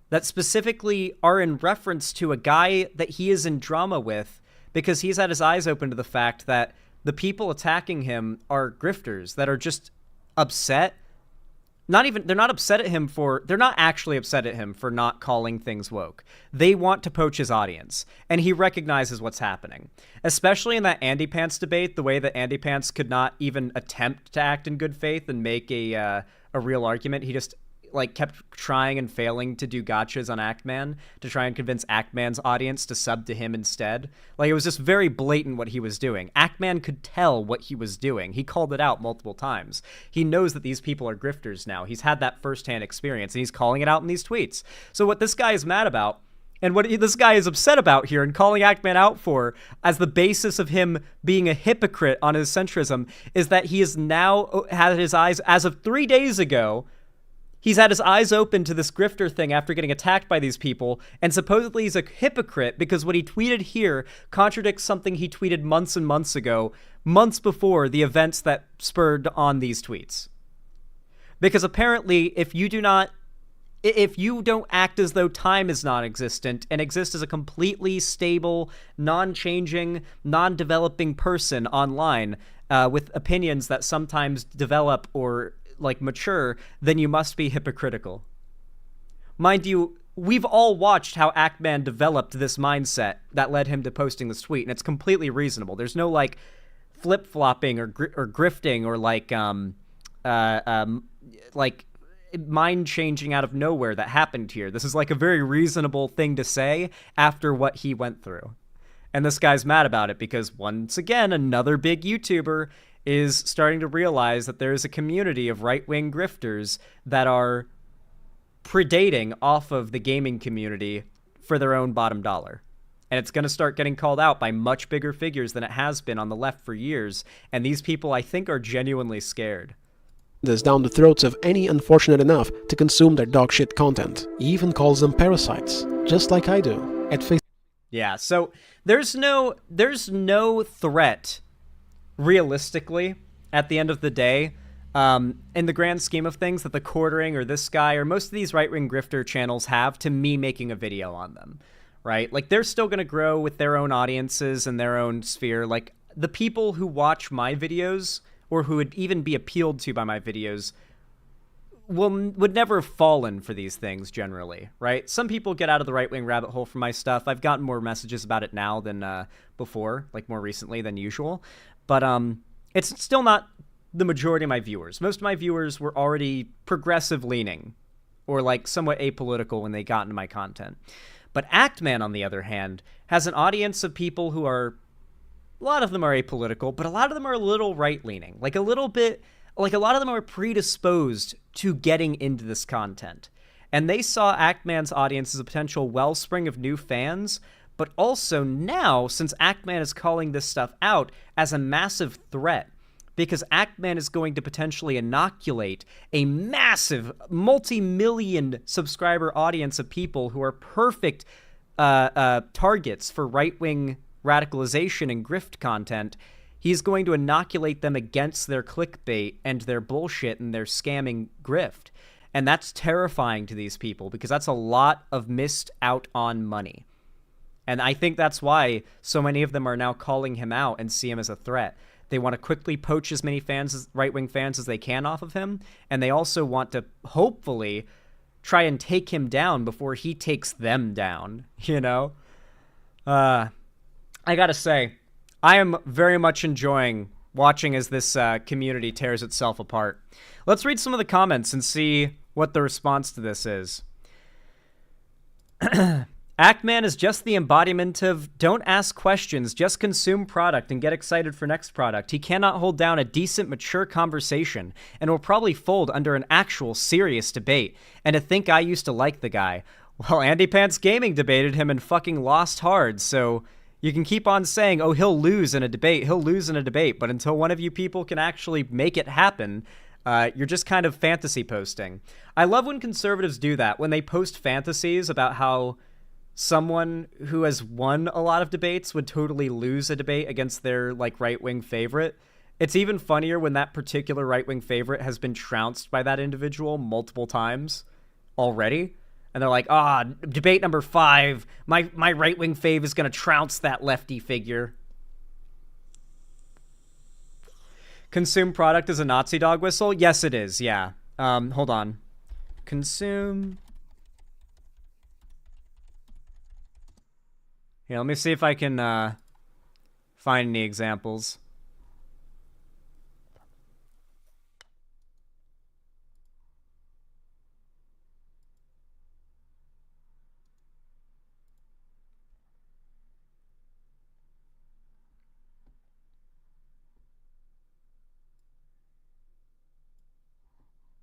S3: that specifically are in reference to a guy that he is in drama with because he's had his eyes open to the fact that the people attacking him are grifters that are just upset. They're not actually upset at him for not calling things woke. They want to poach his audience, and he recognizes what's happening. Especially in that Andy Pants debate, the way that Andy Pants could not even attempt to act in good faith and make a real argument. He just like kept trying and failing to do gotchas on Actman to try and convince Actman's audience to sub to him instead. Like, it was just very blatant what he was doing. Actman could tell what he was doing. He called it out multiple times. He knows that these people are grifters now. He's had that firsthand experience, and he's calling it out in these tweets. So what this guy is mad about, and what this guy is upset about here and calling Actman out for as the basis of him being a hypocrite on his centrism, is that he has now had his eyes, as of 3 days ago, he's had his eyes open to this grifter thing after getting attacked by these people, and supposedly he's a hypocrite because what he tweeted here contradicts something he tweeted months and months ago, months before the events that spurred on these tweets. Because apparently, if you don't act as though time is non-existent and exist as a completely stable, non-changing, non-developing person online with opinions that sometimes develop or like mature, then you must be hypocritical. Mind you, we've all watched how Actman developed this mindset that led him to posting this tweet, and it's completely reasonable. There's no like flip-flopping or grifting or like like mind-changing out of nowhere that happened here. This is like a very reasonable thing to say after what he went through. And this guy's mad about it because, once again, another big YouTuber is starting to realize that there is a community of right-wing grifters that are predating off of the gaming community for their own bottom dollar. And it's going to start getting called out by much bigger figures than it has been on the left for years. And these people, I think, are genuinely scared.
S21: This down the throats of any unfortunate enough to consume their dog shit content. He even calls them parasites, just like I do. At face.
S3: Yeah, so there's no threat, realistically, at the end of the day, in the grand scheme of things, that the Quartering or this guy or most of these right-wing grifter channels have to me making a video on them, right? Like, they're still going to grow with their own audiences and their own sphere. Like, the people who watch my videos or who would even be appealed to by my videos would never have fallen for these things generally, right? Some people get out of the right-wing rabbit hole from my stuff. I've gotten more messages about it now than before, like more recently than usual. But it's still not the majority of my viewers. Most of my viewers were already progressive-leaning or like somewhat apolitical when they got into my content. But Actman, on the other hand, has an audience of people who are, a lot of them are apolitical, but a lot of them are a little right-leaning. Like a little bit, like a lot of them are predisposed to getting into this content. And they saw Actman's audience as a potential wellspring of new fans, but also now, since Actman is calling this stuff out as a massive threat, because Actman is going to potentially inoculate a massive, multi-million subscriber audience of people who are perfect targets for right-wing radicalization and grift content. He's going to inoculate them against their clickbait and their bullshit and their scamming grift. And that's terrifying to these people because that's a lot of missed out on money. And I think that's why so many of them are now calling him out and see him as a threat. They want to quickly poach as many fans, right-wing fans, as they can off of him. And they also want to hopefully try and take him down before he takes them down, you know? I gotta say, I am very much enjoying watching as this community tears itself apart. Let's read some of the comments and see what the response to this is. Actman is just the embodiment of don't ask questions, just consume product and get excited for next product. He cannot hold down a decent, mature conversation and will probably fold under an actual serious debate. And to think I used to like the guy. Well, Andy Pants Gaming debated him and fucking lost hard, so you can keep on saying, oh, he'll lose in a debate, but until one of you people can actually make it happen, you're just kind of fantasy posting. I love when conservatives do that, when they post fantasies about how someone who has won a lot of debates would totally lose a debate against their, like, right-wing favorite. It's even funnier when that particular right-wing favorite has been trounced by that individual multiple times already. And they're like, debate number 5, my right-wing fave is going to trounce that lefty figure. Consume product is a Nazi dog whistle? Yes, it is, yeah. Hold on. Consume. Here, let me see if I can find any examples.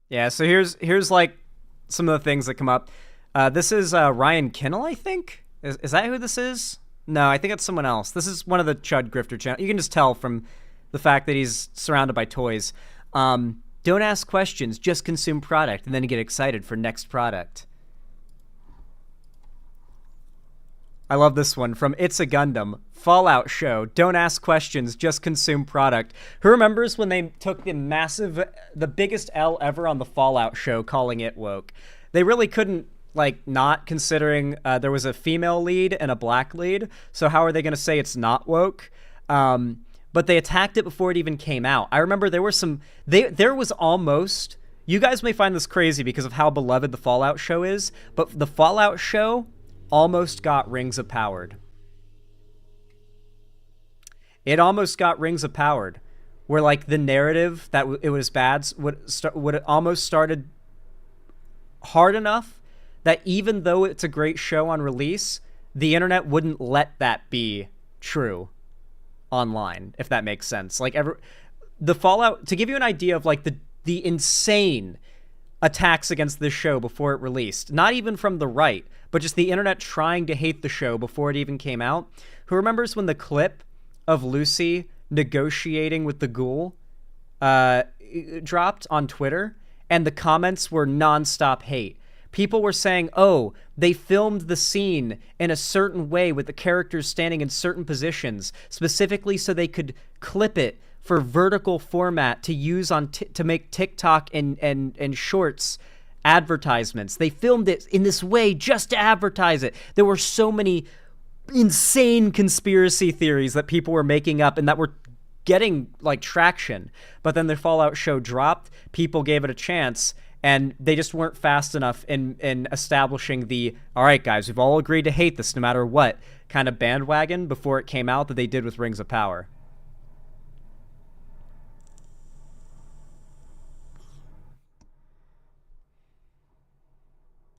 S3: Yeah, so here's like some of the things that come up. This is Ryan Kinnell, I think? Is that who this is? No, I think it's someone else. This is one of the Chud Grifter channels. You can just tell from the fact that he's surrounded by toys. Don't ask questions, just consume product, and then get excited for next product. I love this one from It's a Gundam. Fallout show. Don't ask questions, just consume product. Who remembers when they took the biggest L ever on the Fallout show, calling it woke? They really couldn't, like, not, considering there was a female lead and a black lead. So how are they going to say it's not woke? But they attacked it before it even came out. I remember there were there was almost, you guys may find this crazy because of how beloved the Fallout show is, but the Fallout show almost got Rings of Powered. It almost got Rings of Powered, where like the narrative that it was bad would almost started hard enough that even though it's a great show on release, the internet wouldn't let that be true online, if that makes sense. Like the fallout, to give you an idea of like the insane attacks against this show before it released, not even from the right, but just the internet trying to hate the show before it even came out. Who remembers when the clip of Lucy negotiating with the ghoul dropped on Twitter, and the comments were nonstop hate? People were saying, oh, they filmed the scene in a certain way with the characters standing in certain positions, specifically so they could clip it for vertical format to use on to make TikTok and shorts advertisements. They filmed it in this way just to advertise it. There were so many insane conspiracy theories that people were making up and that were getting like traction. But then the Fallout show dropped, people gave it a chance, and they just weren't fast enough in establishing the, all right, guys, we've all agreed to hate this no matter what, kind of bandwagon before it came out that they did with Rings of Power.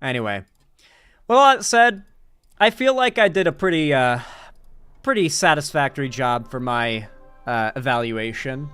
S3: Anyway, well, that said, I feel like I did a pretty satisfactory job for my evaluation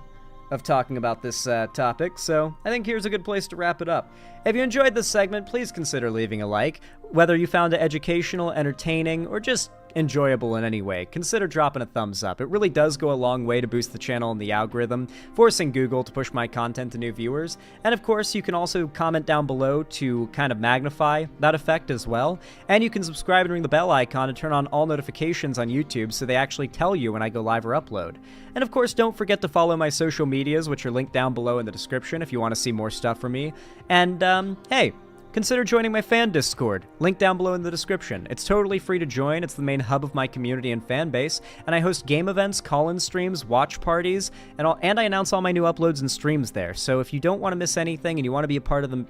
S3: of talking about this topic, so I think here's a good place to wrap it up. If you enjoyed this segment, please consider leaving a like. Whether you found it educational, entertaining, or just enjoyable in any way, consider dropping a thumbs up. It really does go a long way to boost the channel and the algorithm, forcing Google to push my content to new viewers. And of course, you can also comment down below to kind of magnify that effect as well. And you can subscribe and ring the bell icon to turn on all notifications on YouTube so they actually tell you when I go live or upload. And of course, don't forget to follow my social medias, which are linked down below in the description if you want to see more stuff from me. And hey, consider joining my fan Discord, link down below in the description. It's totally free to join, it's the main hub of my community and fan base, and I host game events, call-in streams, watch parties, and I announce all my new uploads and streams there. So if you don't want to miss anything and you want to be a part of the,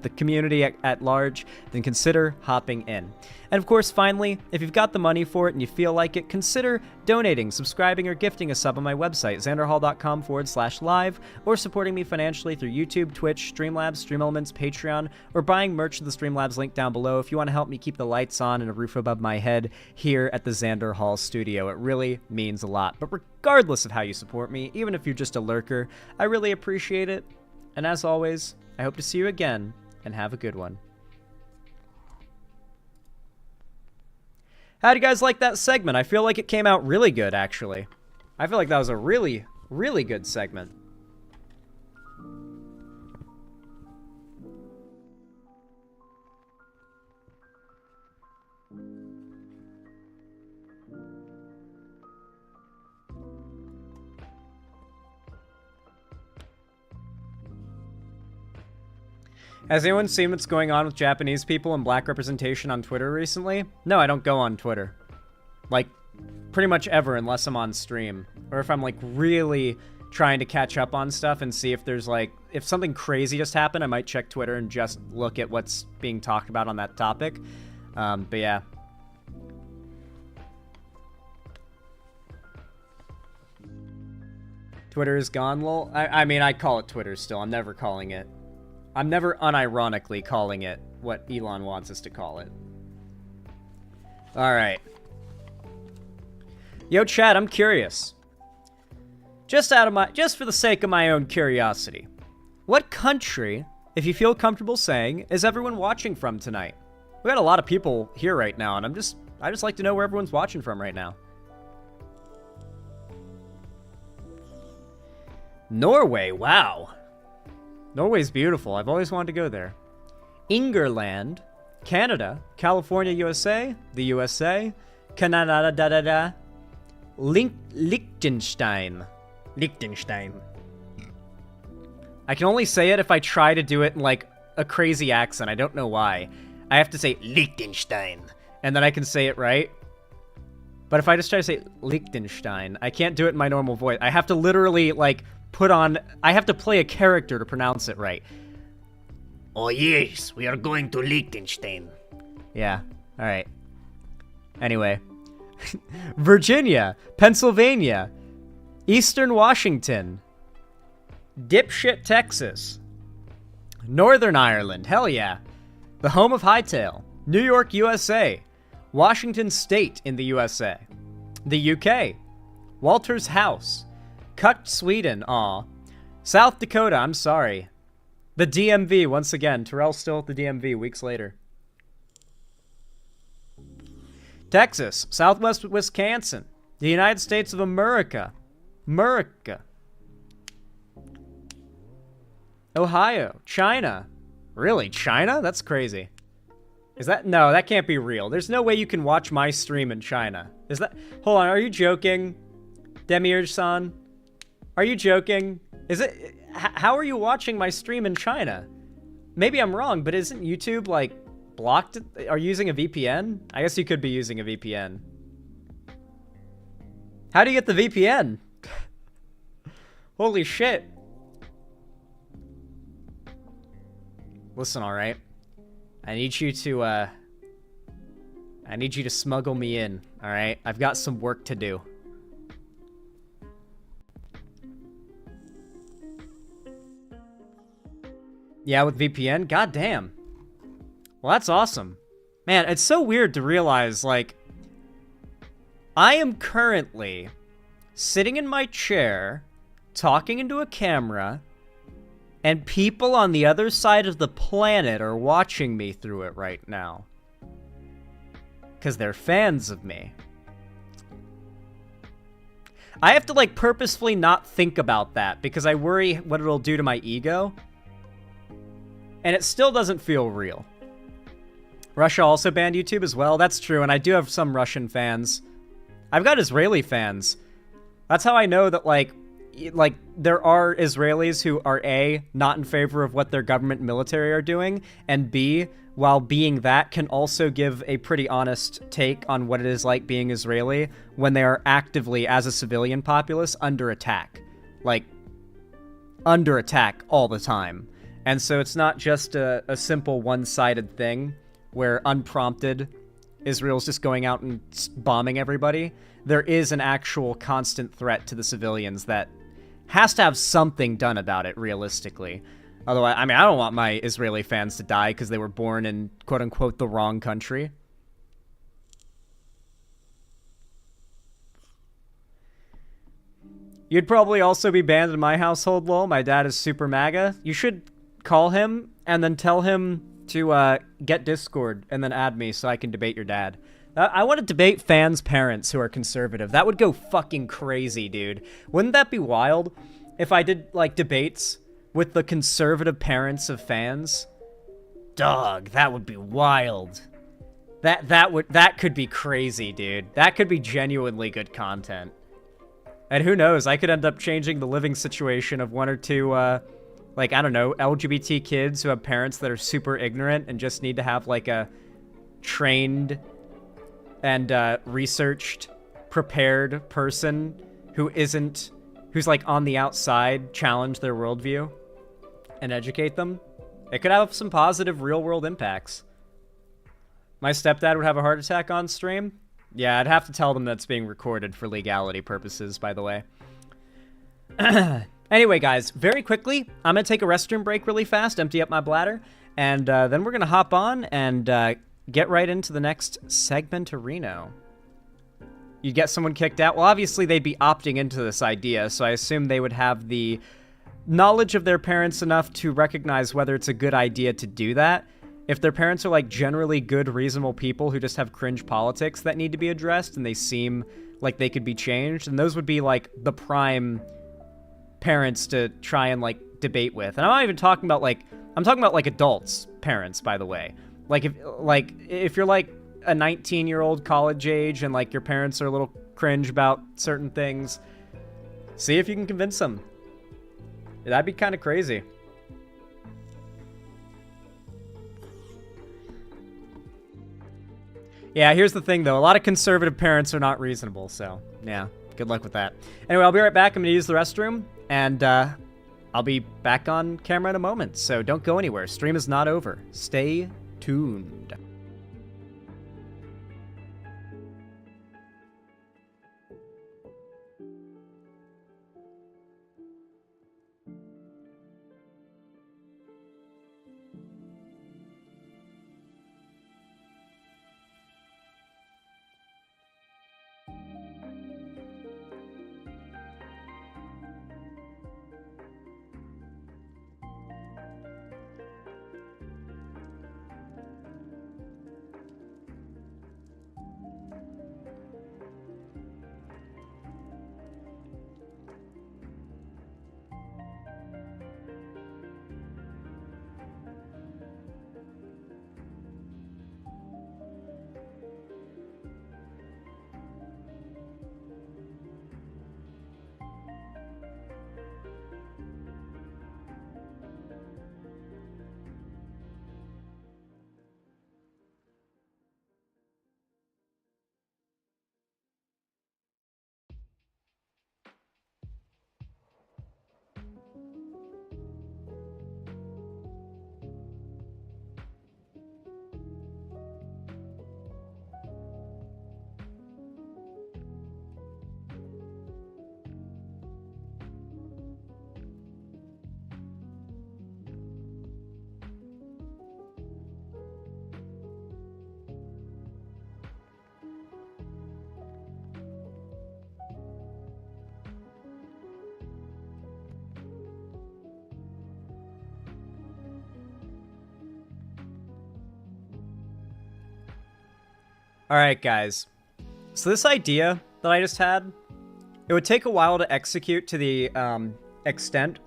S3: the community at large, then consider hopping in. And of course, finally, if you've got the money for it and you feel like it, consider donating, subscribing, or gifting a sub on my website, xanderhall.com/live, or supporting me financially through YouTube, Twitch, Streamlabs, StreamElements, Patreon, or buying merch to the Streamlabs link down below if you want to help me keep the lights on and a roof above my head here at the Xander Hall studio. It really means a lot. But regardless of how you support me, even if you're just a lurker, I really appreciate it. And as always, I hope to see you again, and have a good one. How do you guys like that segment? I feel like it came out really good, actually. I feel like that was a really, really good segment. Has anyone seen what's going on with Japanese people and black representation on Twitter recently? No, I don't go on Twitter. Like, pretty much ever unless I'm on stream. Or if I'm, like, really trying to catch up on stuff and see if there's, like, if something crazy just happened, I might check Twitter and just look at what's being talked about on that topic. But yeah. Twitter is gone, lol. I mean, I call it Twitter still. I'm never calling it. I'm never unironically calling it what Elon wants us to call it. Alright. Yo, chat, I'm curious. Just for the sake of my own curiosity. What country, if you feel comfortable saying, is everyone watching from tonight? We got a lot of people here right now, and I just like to know where everyone's watching from right now. Norway, wow. Norway's beautiful. I've always wanted to go there. Ingerland, Canada, California, USA, the USA, Canada, Liechtenstein. Liechtenstein. I can only say it if I try to do it in, like, a crazy accent. I don't know why. I have to say Liechtenstein, and then I can say it right. But if I just try to say Liechtenstein, I can't do it in my normal voice. I have to literally, like, I have to play a character to pronounce it right. Oh yes, we are going to Liechtenstein. Yeah, alright. Anyway. Virginia, Pennsylvania, Eastern Washington, Dipshit, Texas. Northern Ireland, hell yeah. The home of Hightail. New York, USA. Washington State in the USA. The UK. Walter's House. Cucked, Sweden, aw. South Dakota, I'm sorry. The DMV, once again. Terrell's still at the DMV weeks later. Texas. Southwest Wisconsin. The United States of America. America. Ohio. China. Really? China? That's crazy. Is that? No, that can't be real. There's no way you can watch my stream in China. Is that? Hold on, are you joking? Demiurge-san? Are you joking? Is it? How are you watching my stream in China? Maybe I'm wrong, but isn't YouTube, like, blocked? Are you using a VPN? I guess you could be using a VPN. How do you get the VPN? Holy shit. Listen, alright? I need you to smuggle me in, alright? I've got some work to do. Yeah, with VPN? God damn. Well, that's awesome. Man, it's so weird to realize, like, I am currently sitting in my chair, talking into a camera, and people on the other side of the planet are watching me through it right now. Because they're fans of me. I have to, like, purposefully not think about that, because I worry what it'll do to my ego. And it still doesn't feel real. Russia also banned YouTube as well. That's true, and I do have some Russian fans. I've got Israeli fans. That's how I know that, like, there are Israelis who are A, not in favor of what their government and military are doing, and B, while being that, can also give a pretty honest take on what it is like being Israeli when they are actively, as a civilian populace, under attack. Like, under attack all the time. And so it's not just a simple one-sided thing where unprompted Israel's just going out and bombing everybody. There is an actual constant threat to the civilians that has to have something done about it, realistically. Otherwise, I mean, I don't want my Israeli fans to die because they were born in, quote-unquote, the wrong country. You'd probably also be banned in my household, lol. My dad is super MAGA. You should call him and then tell him to get Discord and then add me so I can debate your dad. I want to debate fans' parents who are conservative. That would go fucking crazy, dude. Wouldn't that be wild if I did, like, debates with the conservative parents of fans? Dog, that would be wild. That could be crazy, dude. That could be genuinely good content. And who knows, I could end up changing the living situation of one or two, like, I don't know, LGBT kids who have parents that are super ignorant and just need to have, like, a trained and researched, prepared person who's, like, on the outside, challenge their worldview and educate them. It could have some positive real-world impacts. My stepdad would have a heart attack on stream. Yeah, I'd have to tell them that's being recorded for legality purposes, by the way. Anyway, guys, very quickly, I'm going to take a restroom break really fast, empty up my bladder, and then we're going to hop on and get right into the next segmentarino. You'd get someone kicked out? Well, obviously, they'd be opting into this idea, so I assume they would have the knowledge of their parents enough to recognize whether it's a good idea to do that. If their parents are, like, generally good, reasonable people who just have cringe politics that need to be addressed and they seem like they could be changed, then those would be, like, the prime parents to try and, like, debate with. And I'm not even talking about, like, I'm talking about, like, adults' parents, by the way. Like, if you're, like, a 19-year-old college age and, like, your parents are a little cringe about certain things, see if you can convince them. That'd be kind of crazy. Yeah, here's the thing, though. A lot of conservative parents are not reasonable, so, yeah. Good luck with that. Anyway, I'll be right back. I'm going to use the restroom, and I'll be back on camera in a moment, so don't go anywhere. Stream is not over. Stay tuned. Alright, guys. So this idea that I just had, it would take a while to execute to the extent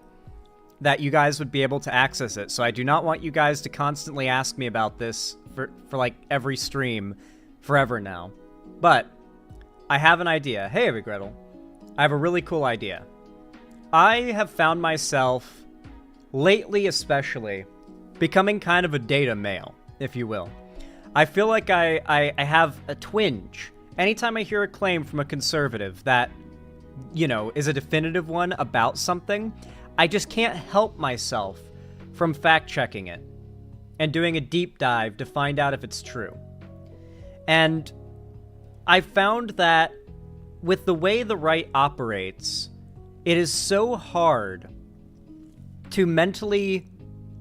S3: that you guys would be able to access it. So I do not want you guys to constantly ask me about this for like every stream forever now. But I have an idea. Hey, every Gretel. I have a really cool idea. I have found myself, lately especially, becoming kind of a data male, if you will. I feel like I have a twinge. Anytime I hear a claim from a conservative that, you know, is a definitive one about something, I just can't help myself from fact-checking it and doing a deep dive to find out if it's true. And I found that with the way the right operates, it is so hard to mentally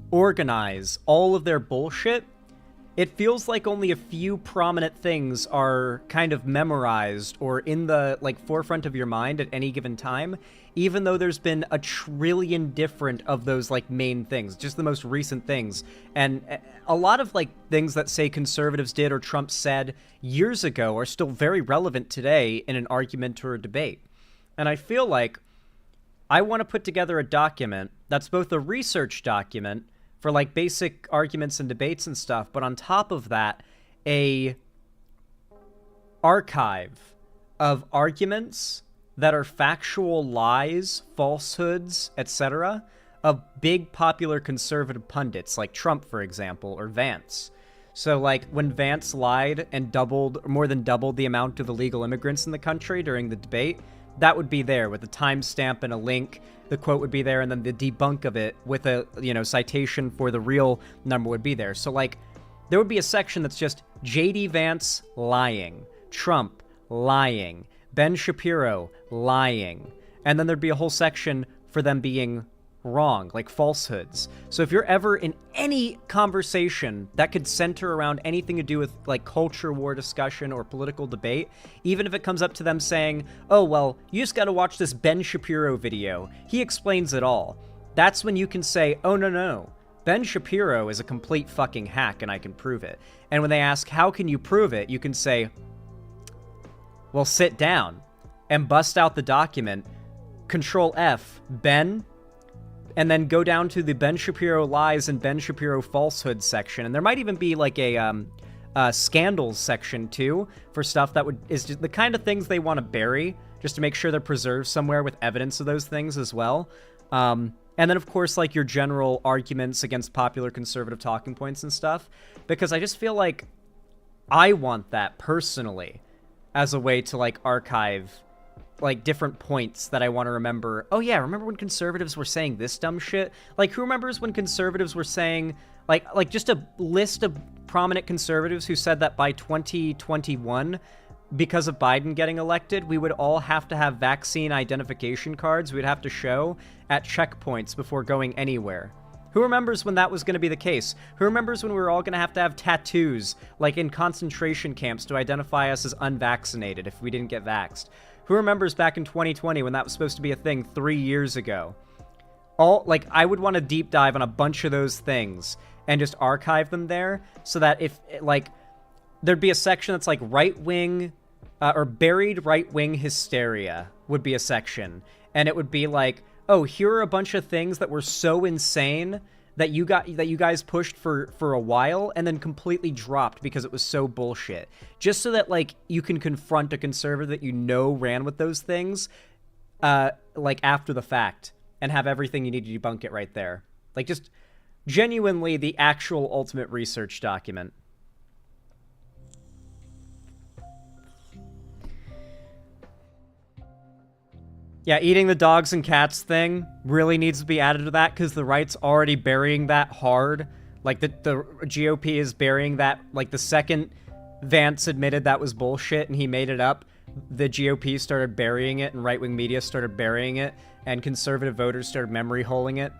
S3: organize all of their bullshit. It feels like only a few prominent things are kind of memorized or in the like forefront of your mind at any given time, even though there's been a trillion different of those like main things, just the most recent things. And a lot of like things that say conservatives did or Trump said years ago are still very relevant today in an argument or a debate. And I feel like I want to put together a document that's both a research document for like basic arguments and debates and stuff, but on top of that, a archive of arguments that are factual lies, falsehoods, etc., of big popular conservative pundits like Trump, for example, or Vance. So like when Vance lied and more than doubled the amount of illegal immigrants in the country during the debate, that would be there with a timestamp and a link. The quote would be there, and then the debunk of it with a, you know, citation for the real number would be there. So, like, there would be a section that's just J.D. Vance lying, Trump lying, Ben Shapiro lying, and then there'd be a whole section for them being wrong, like falsehoods. So if you're ever in any conversation that could center around anything to do with like culture war discussion or political debate, even if it comes up to them saying, oh, well, you just got to watch this Ben Shapiro video, he explains it all, that's when you can say, oh, no, Ben Shapiro is a complete fucking hack and I can prove it. And when they ask, how can you prove it? You can say, well, sit down and bust out the document, Control F, Ben, and then go down to the Ben Shapiro lies and Ben Shapiro falsehoods section. And there might even be like a scandals section too for stuff that is just the kind of things they want to bury just to make sure they're preserved somewhere with evidence of those things as well. And then of course like your general arguments against popular conservative talking points and stuff, because I just feel like I want that personally as a way to like archive like different points that I want to remember. Oh yeah, remember when conservatives were saying this dumb shit? Like who remembers when conservatives were saying like just a list of prominent conservatives who said that by 2021, because of Biden getting elected, we would all have to have vaccine identification cards we'd have to show at checkpoints before going anywhere. Who remembers when that was going to be the case? Who remembers when we were all going to have tattoos, like in concentration camps, to identify us as unvaccinated if we didn't get vaxxed? Who remembers back in 2020 when that was supposed to be a thing 3 years ago? I would want to deep dive on a bunch of those things and just archive them there so that if, there'd be a section that's like right-wing, or buried right-wing hysteria would be a section. And it would be like, oh, here are a bunch of things that were so insane that you guys pushed for a while and then completely dropped because it was so bullshit. Just so that like you can confront a conservative that you know ran with those things like after the fact and have everything you need to debunk it right there. Like just genuinely the actual ultimate research document. Yeah, eating the dogs and cats thing really needs to be added to that because the right's already burying that hard. Like, the GOP is burying that. Like, the second Vance admitted that was bullshit and he made it up, the GOP started burying it and right-wing media started burying it and conservative voters started memory holing it.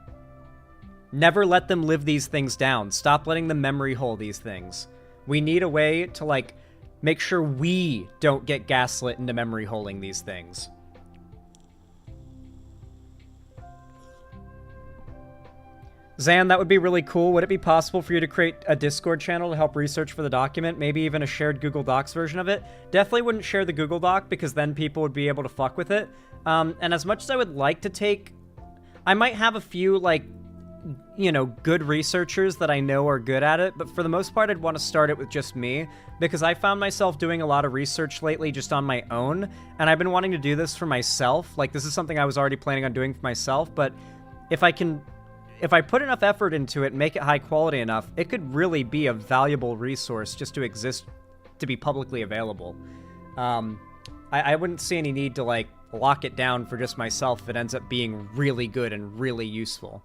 S3: Never let them live these things down. Stop letting them memory hole these things. We need a way to, like, make sure we don't get gaslit into memory holing these things. Zan, that would be really cool. Would it be possible for you to create a Discord channel to help research for the document? Maybe even a shared Google Docs version of it? Definitely wouldn't share the Google Doc because then people would be able to fuck with it. And as much as I would like to take... I might have a few, like, you know, good researchers that I know are good at it, but for the most part, I'd want to start it with just me because I found myself doing a lot of research lately just on my own, and I've been wanting to do this for myself. Like, this is something I was already planning on doing for myself, but if I put enough effort into it and make it high quality enough, it could really be a valuable resource just to exist, to be publicly available. I wouldn't see any need to, like, lock it down for just myself if it ends up being really good and really useful.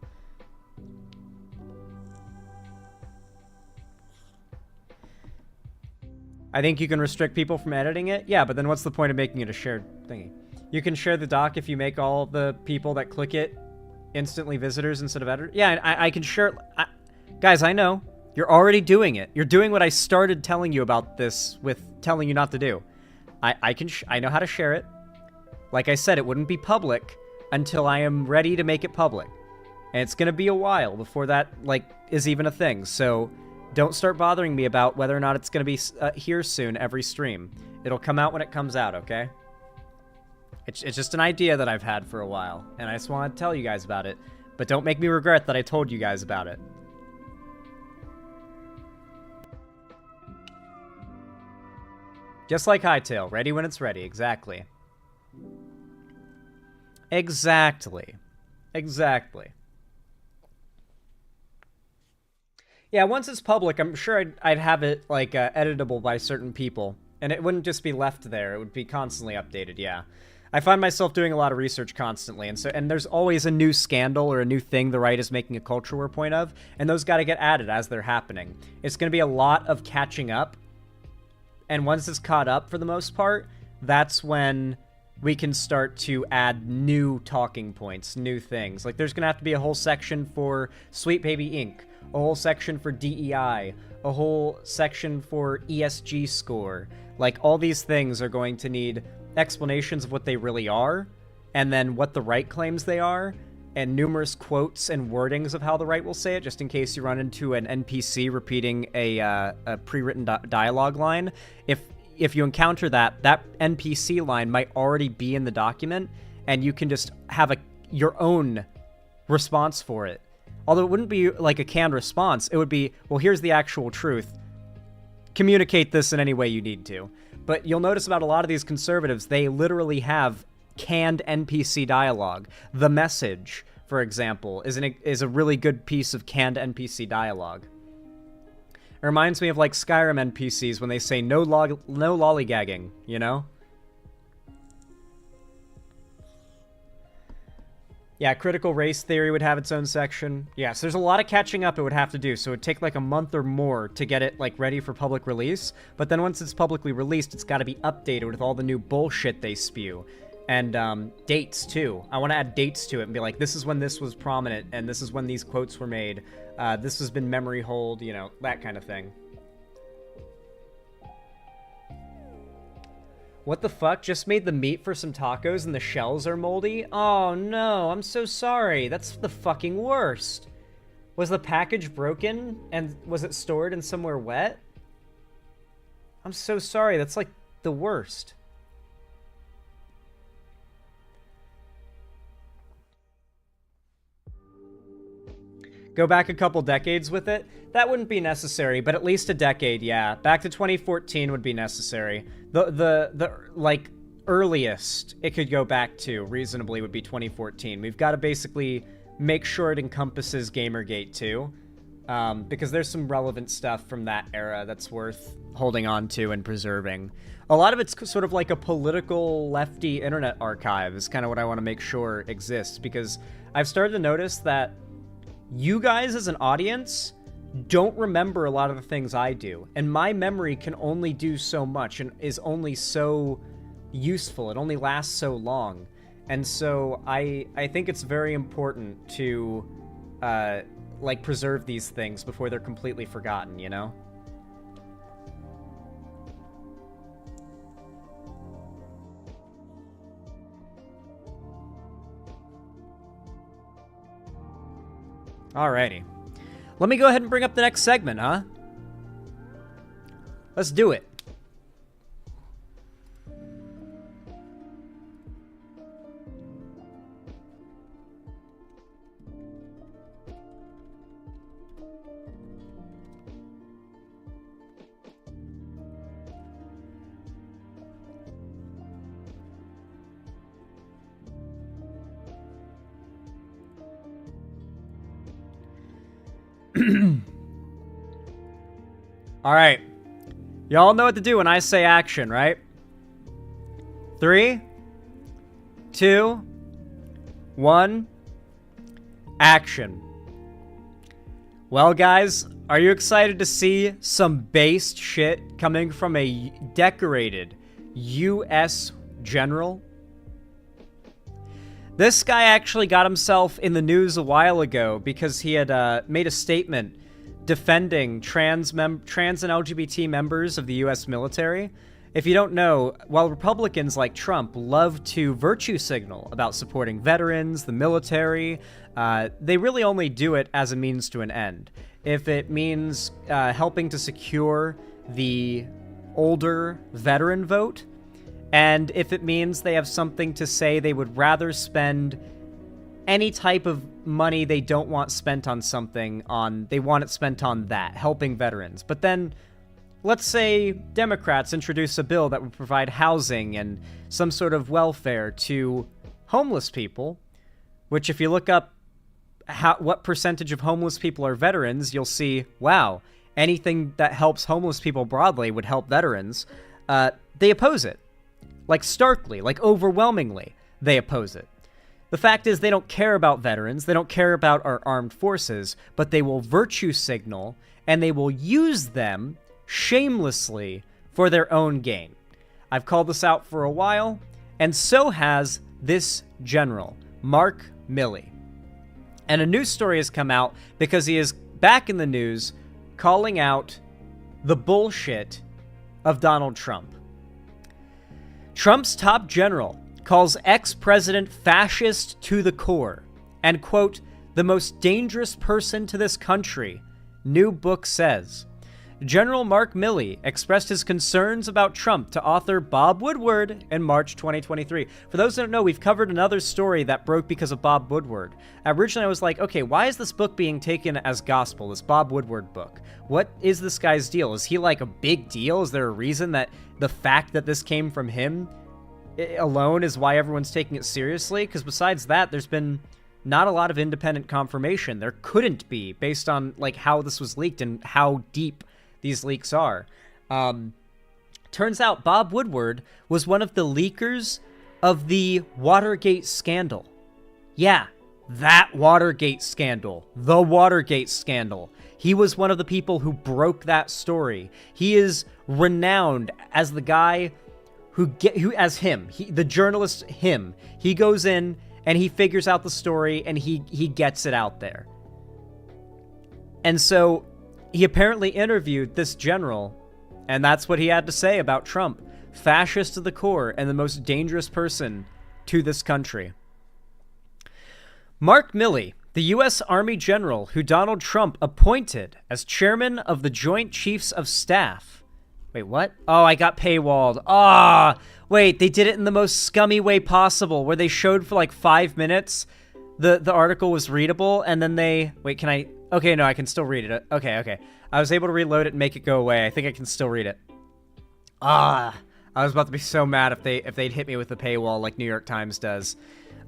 S3: I think you can restrict people from editing it. Yeah, but then what's the point of making it a shared thingy? You can share the doc if you make all the people that click it instantly visitors instead of editors. Yeah, I can share... guys, I know. You're already doing it. You're doing what I started telling you about this with telling you not to do. I know how to share it. Like I said, it wouldn't be public until I am ready to make it public. And it's going to be a while before that, like, is even a thing. So don't start bothering me about whether or not it's going to be here soon every stream. It'll come out when it comes out, okay? It's just an idea that I've had for a while, and I just want to tell you guys about it. But don't make me regret that I told you guys about it. Just like Hightail, ready when it's ready, exactly. Exactly. Exactly. Yeah, once it's public, I'm sure I'd have it, like, editable by certain people. And it wouldn't just be left there, it would be constantly updated, yeah. I find myself doing a lot of research constantly, and there's always a new scandal or a new thing the right is making a culture war point of, and those gotta get added as they're happening. It's gonna be a lot of catching up, and once it's caught up for the most part, that's when we can start to add new talking points, new things. Like, there's gonna have to be a whole section for Sweet Baby Inc., a whole section for DEI, a whole section for ESG score. Like, all these things are going to need explanations of what they really are, and then what the right claims they are, and numerous quotes and wordings of how the right will say it, just in case you run into an NPC repeating a pre-written dialogue line. If you encounter that NPC line might already be in the document, and you can just have your own response for it. Although it wouldn't be like a canned response, it would be, well, here's the actual truth. Communicate this in any way you need to. But you'll notice about a lot of these conservatives, they literally have canned NPC dialogue. The Message, for example, is a really good piece of canned NPC dialogue. It reminds me of, like, Skyrim NPCs when they say no lollygagging, you know? Yeah, critical race theory would have its own section. Yeah, so there's a lot of catching up it would have to do, so it would take like a month or more to get it like ready for public release. But then once it's publicly released, it's got to be updated with all the new bullshit they spew. And dates, too. I want to add dates to it and be like, this is when this was prominent, and this is when these quotes were made. This has been memory hold, you know, that kind of thing. What the fuck? Just made the meat for some tacos and the shells are moldy? Oh no, I'm so sorry. That's the fucking worst. Was the package broken and was it stored in somewhere wet? I'm so sorry. That's like the worst. Go back a couple decades with it? That wouldn't be necessary, but at least a decade, yeah. Back to 2014 would be necessary. The like, earliest it could go back to, reasonably, would be 2014. We've got to basically make sure it encompasses Gamergate, too. Because there's some relevant stuff from that era that's worth holding on to and preserving. A lot of it's sort of like a political lefty internet archive is kind of what I want to make sure exists, because I've started to notice that you guys as an audience don't remember a lot of the things I do, and my memory can only do so much and is only so useful. It only lasts so long. And so I think it's very important to like preserve these things before they're completely forgotten, you know? Alrighty. Let me go ahead and bring up the next segment, huh? Let's do it. Alright. Y'all know what to do when I say action, right? 3, 2, 1, action. Well, guys, are you excited to see some based shit coming from a decorated U.S. general? This guy actually got himself in the news a while ago because he had made a statement defending trans and LGBT members of the U.S. military. If you don't know, while Republicans like Trump love to virtue signal about supporting veterans, the military, they really only do it as a means to an end. If it means helping to secure the older veteran vote, and if it means they have something to say they would rather spend any type of money they don't want spent on something they want it spent on that, helping veterans. But then, let's say Democrats introduce a bill that would provide housing and some sort of welfare to homeless people, which if you look up what percentage of homeless people are veterans, you'll see, wow, anything that helps homeless people broadly would help veterans. They oppose it. Like starkly, like overwhelmingly, they oppose it. The fact is they don't care about veterans, they don't care about our armed forces, but they will virtue signal, and they will use them shamelessly for their own gain. I've called this out for a while, and so has this general, Mark Milley. And a news story has come out because he is back in the news calling out the bullshit of Donald Trump. Trump's top general calls ex-president fascist to the core and, quote, the most dangerous person to this country, new book says. General Mark Milley expressed his concerns about Trump to author Bob Woodward in March 2023. For those that don't know, we've covered another story that broke because of Bob Woodward. Originally, I was like, okay, why is this book being taken as gospel, this Bob Woodward book? What is this guy's deal? Is he like a big deal? Is there a reason that the fact that this came from him alone is why everyone's taking it seriously? Because besides that, there's been not a lot of independent confirmation. There couldn't be, based on like how this was leaked and how deep these leaks are. Turns out Bob Woodward was one of the leakers of the Watergate scandal. Yeah, that Watergate scandal. The Watergate scandal. He was one of the people who broke that story. He is renowned as the guy the journalist him. He goes in and he figures out the story and he gets it out there. And so he apparently interviewed this general, and that's what he had to say about Trump. Fascist to the core and the most dangerous person to this country. Mark Milley, the U.S. Army general who Donald Trump appointed as chairman of the Joint Chiefs of Staff. Wait, what? Oh, I got paywalled. Wait, they did it in the most scummy way possible, where they showed for like 5 minutes the article was readable, and then they... Wait, can I... Okay, no, I can still read it. Okay. I was able to reload it and make it go away. I think I can still read it. I was about to be so mad if they'd hit me with the paywall like New York Times does.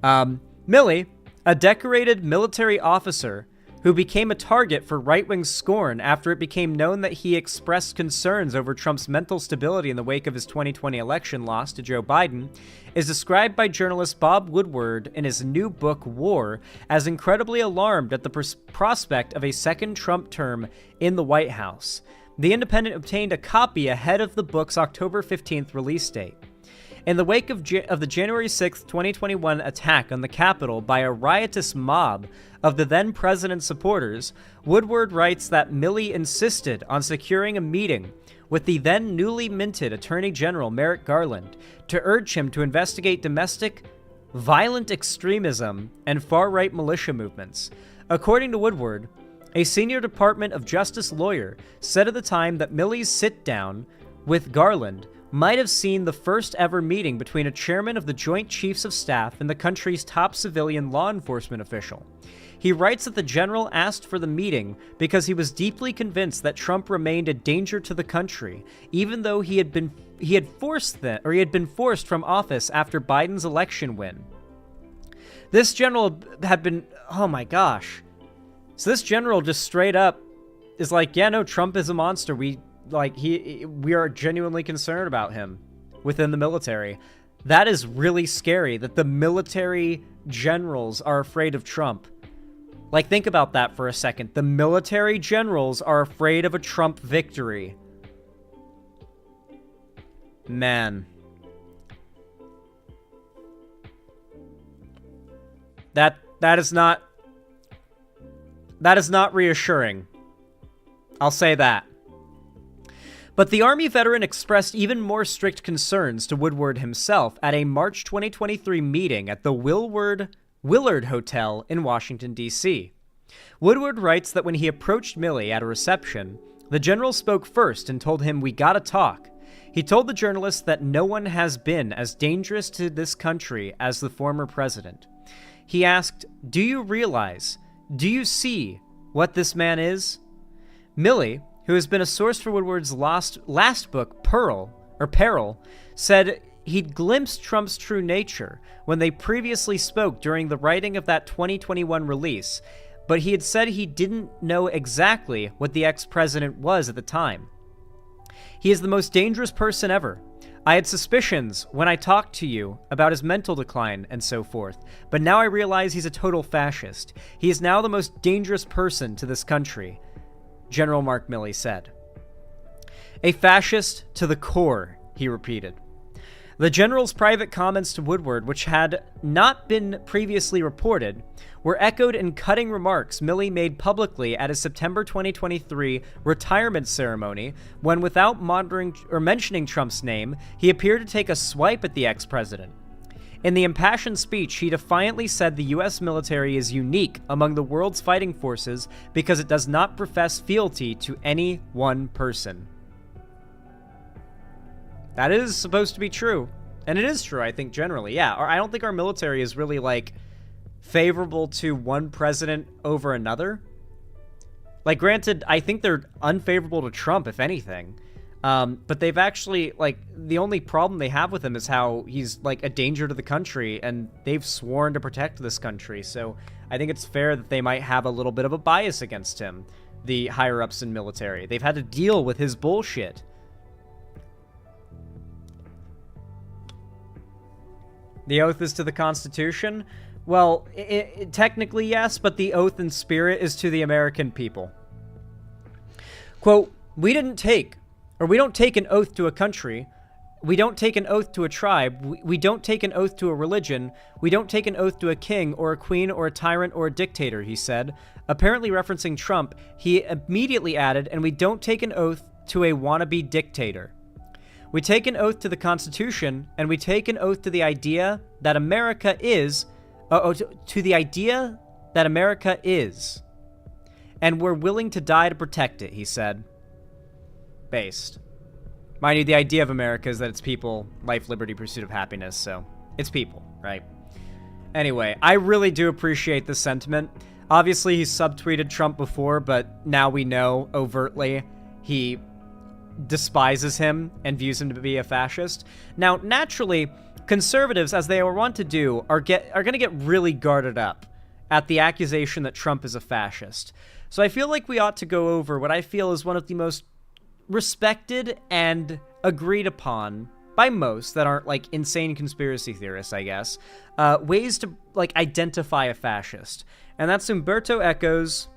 S3: Milley, a decorated military officer who became a target for right-wing scorn after it became known that he expressed concerns over Trump's mental stability in the wake of his 2020 election loss to Joe Biden, is described by journalist Bob Woodward in his new book, War, as incredibly alarmed at the prospect of a second Trump term in the White House. The Independent obtained a copy ahead of the book's October 15th release date. In the wake of the January 6, 2021 attack on the Capitol by a riotous mob of the then-president's supporters, Woodward writes that Milley insisted on securing a meeting with the then newly minted Attorney General Merrick Garland to urge him to investigate domestic violent extremism and far-right militia movements. According to Woodward, a senior Department of Justice lawyer said at the time that Milley's sit-down with Garland might have seen the first ever meeting between a chairman of the Joint Chiefs of Staff and the country's top civilian law enforcement official. He writes that the general asked for the meeting because he was deeply convinced that Trump remained a danger to the country, even though he had been forced from office after Biden's election win. This general had been, oh my gosh. So this general just straight up is like, yeah, no, Trump is a monster. We are genuinely concerned about him within the military. That is really scary that the military generals are afraid of Trump. Like, think about that for a second. The military generals are afraid of a Trump victory. Man. That is not reassuring. I'll say that. But the Army veteran expressed even more strict concerns to Woodward himself at a March 2023 meeting at the Willard Hotel in Washington, D.C. Woodward writes that when he approached Milley at a reception, the general spoke first and told him, "We gotta talk." He told the journalist that no one has been as dangerous to this country as the former president. He asked, "Do you realize, do you see what this man is?" Milley, who has been a source for Woodward's last book, Peril, said he'd glimpsed Trump's true nature when they previously spoke during the writing of that 2021 release, but he had said he didn't know exactly what the ex-president was at the time. He is the most dangerous person ever. I had suspicions when I talked to you about his mental decline and so forth, but now I realize he's a total fascist. He is now the most dangerous person to this country, General Mark Milley said. A fascist to the core, he repeated. The general's private comments to Woodward, which had not been previously reported, were echoed in cutting remarks Milley made publicly at his September 2023 retirement ceremony when, without mentioning Trump's name, he appeared to take a swipe at the ex-president. In the impassioned speech, he defiantly said the U.S. military is unique among the world's fighting forces because it does not profess fealty to any one person. That is supposed to be true. And it is true, I think, generally. Yeah, I don't think our military is really, like, favorable to one president over another. Like, granted, I think they're unfavorable to Trump, if anything. But they've actually, like, the only problem they have with him is how he's, like, a danger to the country, and they've sworn to protect this country. So I think it's fair that they might have a little bit of a bias against him, the higher-ups in military. They've had to deal with his bullshit. The oath is to the Constitution? Well, technically yes, but the oath in spirit is to the American people. Quote, we don't take an oath to a country. We don't take an oath to a tribe. We don't take an oath to a religion. We don't take an oath to a king or a queen or a tyrant or a dictator, he said. Apparently referencing Trump, he immediately added, and we don't take an oath to a wannabe dictator. We take an oath to the Constitution, and we take an oath to the idea that America is, to the idea that America is. And we're willing to die to protect it, he said. Based. Mind you, the idea of America is that it's people, life, liberty, pursuit of happiness, so it's people, right? Anyway, I really do appreciate this sentiment. Obviously, he subtweeted Trump before, but now we know overtly he despises him and views him to be a fascist. Now, naturally, conservatives, as they want to do, are going to get really guarded up at the accusation that Trump is a fascist. So I feel like we ought to go over what I feel is one of the most respected and agreed upon by most that aren't like insane conspiracy theorists, I guess, ways to like identify a fascist. And that's Umberto Eco's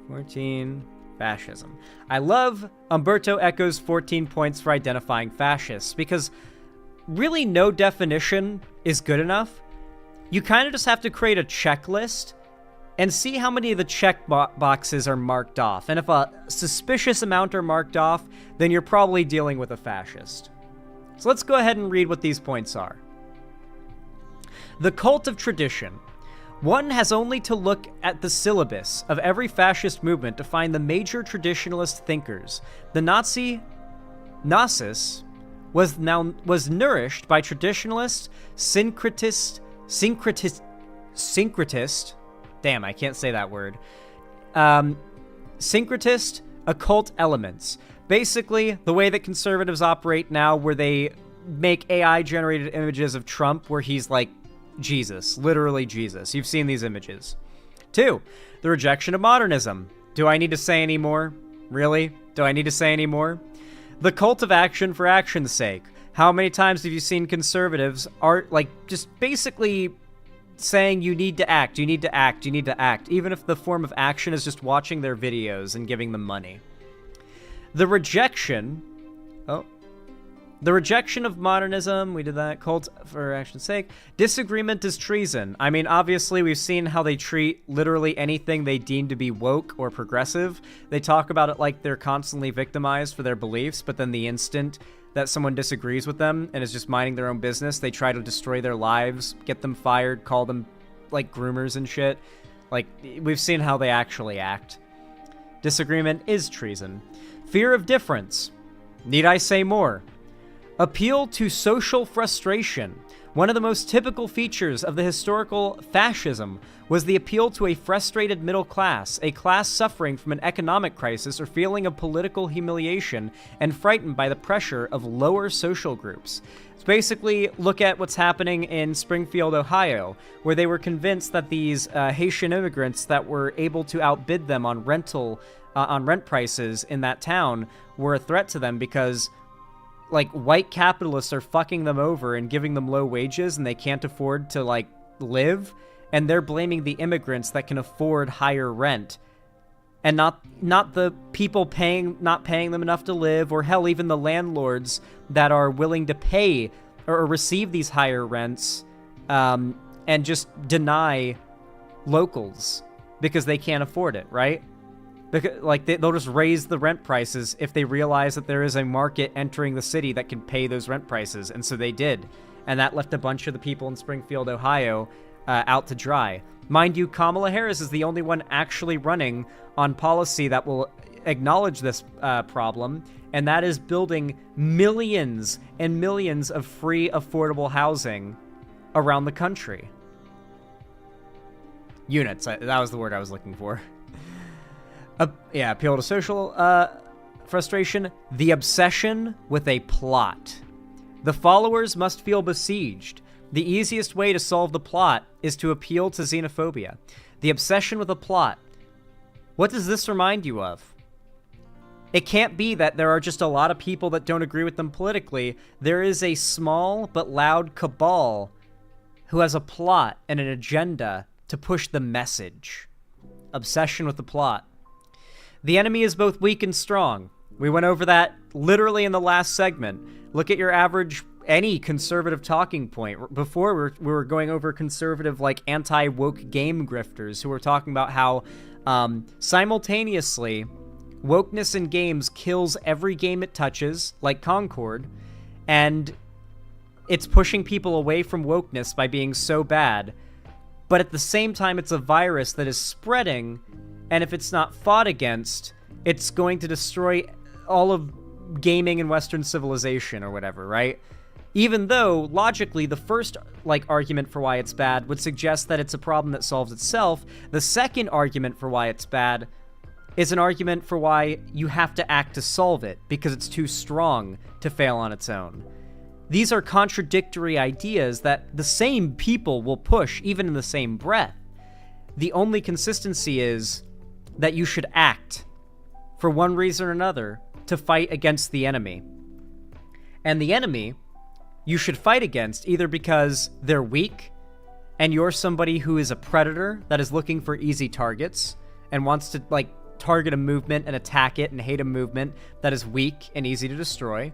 S3: 14 fascism. I love Umberto Eco's 14 points for identifying fascists because really no definition is good enough. You kind of just have to create a checklist and see how many of the check boxes are marked off. And if a suspicious amount are marked off, then you're probably dealing with a fascist. So let's go ahead and read what these points are. The cult of tradition. One has only to look at the syllabus of every fascist movement to find the major traditionalist thinkers. The Nazi Gnosis was nourished by traditionalist, syncretist, damn, I can't say that word, syncretist occult elements. Basically, the way that conservatives operate now, where they make AI-generated images of Trump where he's like Jesus, literally Jesus. You've seen these images. 2, the rejection of modernism. Do I need to say any more? Really? Do I need to say any more? The cult of action for action's sake. How many times have you seen conservatives just basically saying you need to act, you need to act, you need to act, even if the form of action is just watching their videos and giving them money. The rejection of modernism, we did that. Cult for action's sake. Disagreement is treason. I mean, obviously, we've seen how they treat literally anything they deem to be woke or progressive. They talk about it like they're constantly victimized for their beliefs, but then the instant that someone disagrees with them and is just minding their own business, they try to destroy their lives, get them fired, call them, like, groomers and shit. Like, we've seen how they actually act. Disagreement is treason. Fear of difference. Need I say more? Appeal to social frustration. One of the most typical features of the historical fascism was the appeal to a frustrated middle class, a class suffering from an economic crisis or feeling of political humiliation and frightened by the pressure of lower social groups. So basically, look at what's happening in Springfield, Ohio, where they were convinced that these Haitian immigrants that were able to outbid them on rent prices in that town were a threat to them because like white capitalists are fucking them over and giving them low wages and they can't afford to like live, and they're blaming the immigrants that can afford higher rent and not the people not paying them enough to live, or hell, even the landlords that are willing to pay or receive these higher rents and just deny locals because they can't afford it, right? Because, like, they'll just raise the rent prices if they realize that there is a market entering the city that can pay those rent prices, and so they did. And that left a bunch of the people in Springfield, Ohio, out to dry. Mind you, Kamala Harris is the only one actually running on policy that will acknowledge this problem, and that is building millions and millions of free, affordable housing around the country. Units, that was the word I was looking for. Appeal to social frustration. The obsession with a plot. The followers must feel besieged. The easiest way to solve the plot is to appeal to xenophobia. The obsession with a plot. What does this remind you of? It can't be that there are just a lot of people that don't agree with them politically. There is a small but loud cabal who has a plot and an agenda to push the message. Obsession with the plot. The enemy is both weak and strong. We went over that literally in the last segment. Look at your average, any conservative talking point. Before, we were going over conservative, like, anti-woke game grifters who were talking about how simultaneously wokeness in games kills every game it touches, like Concord, and it's pushing people away from wokeness by being so bad. But at the same time, it's a virus that is spreading, and if it's not fought against, it's going to destroy all of gaming and Western civilization or whatever, right? Even though, logically, the first, argument for why it's bad would suggest that it's a problem that solves itself. The second argument for why it's bad is an argument for why you have to act to solve it, because it's too strong to fail on its own. These are contradictory ideas that the same people will push, even in the same breath. The only consistency is that you should act, for one reason or another, to fight against the enemy. And the enemy you should fight against either because they're weak, and you're somebody who is a predator that is looking for easy targets, and wants to, target a movement and attack it and hate a movement that is weak and easy to destroy.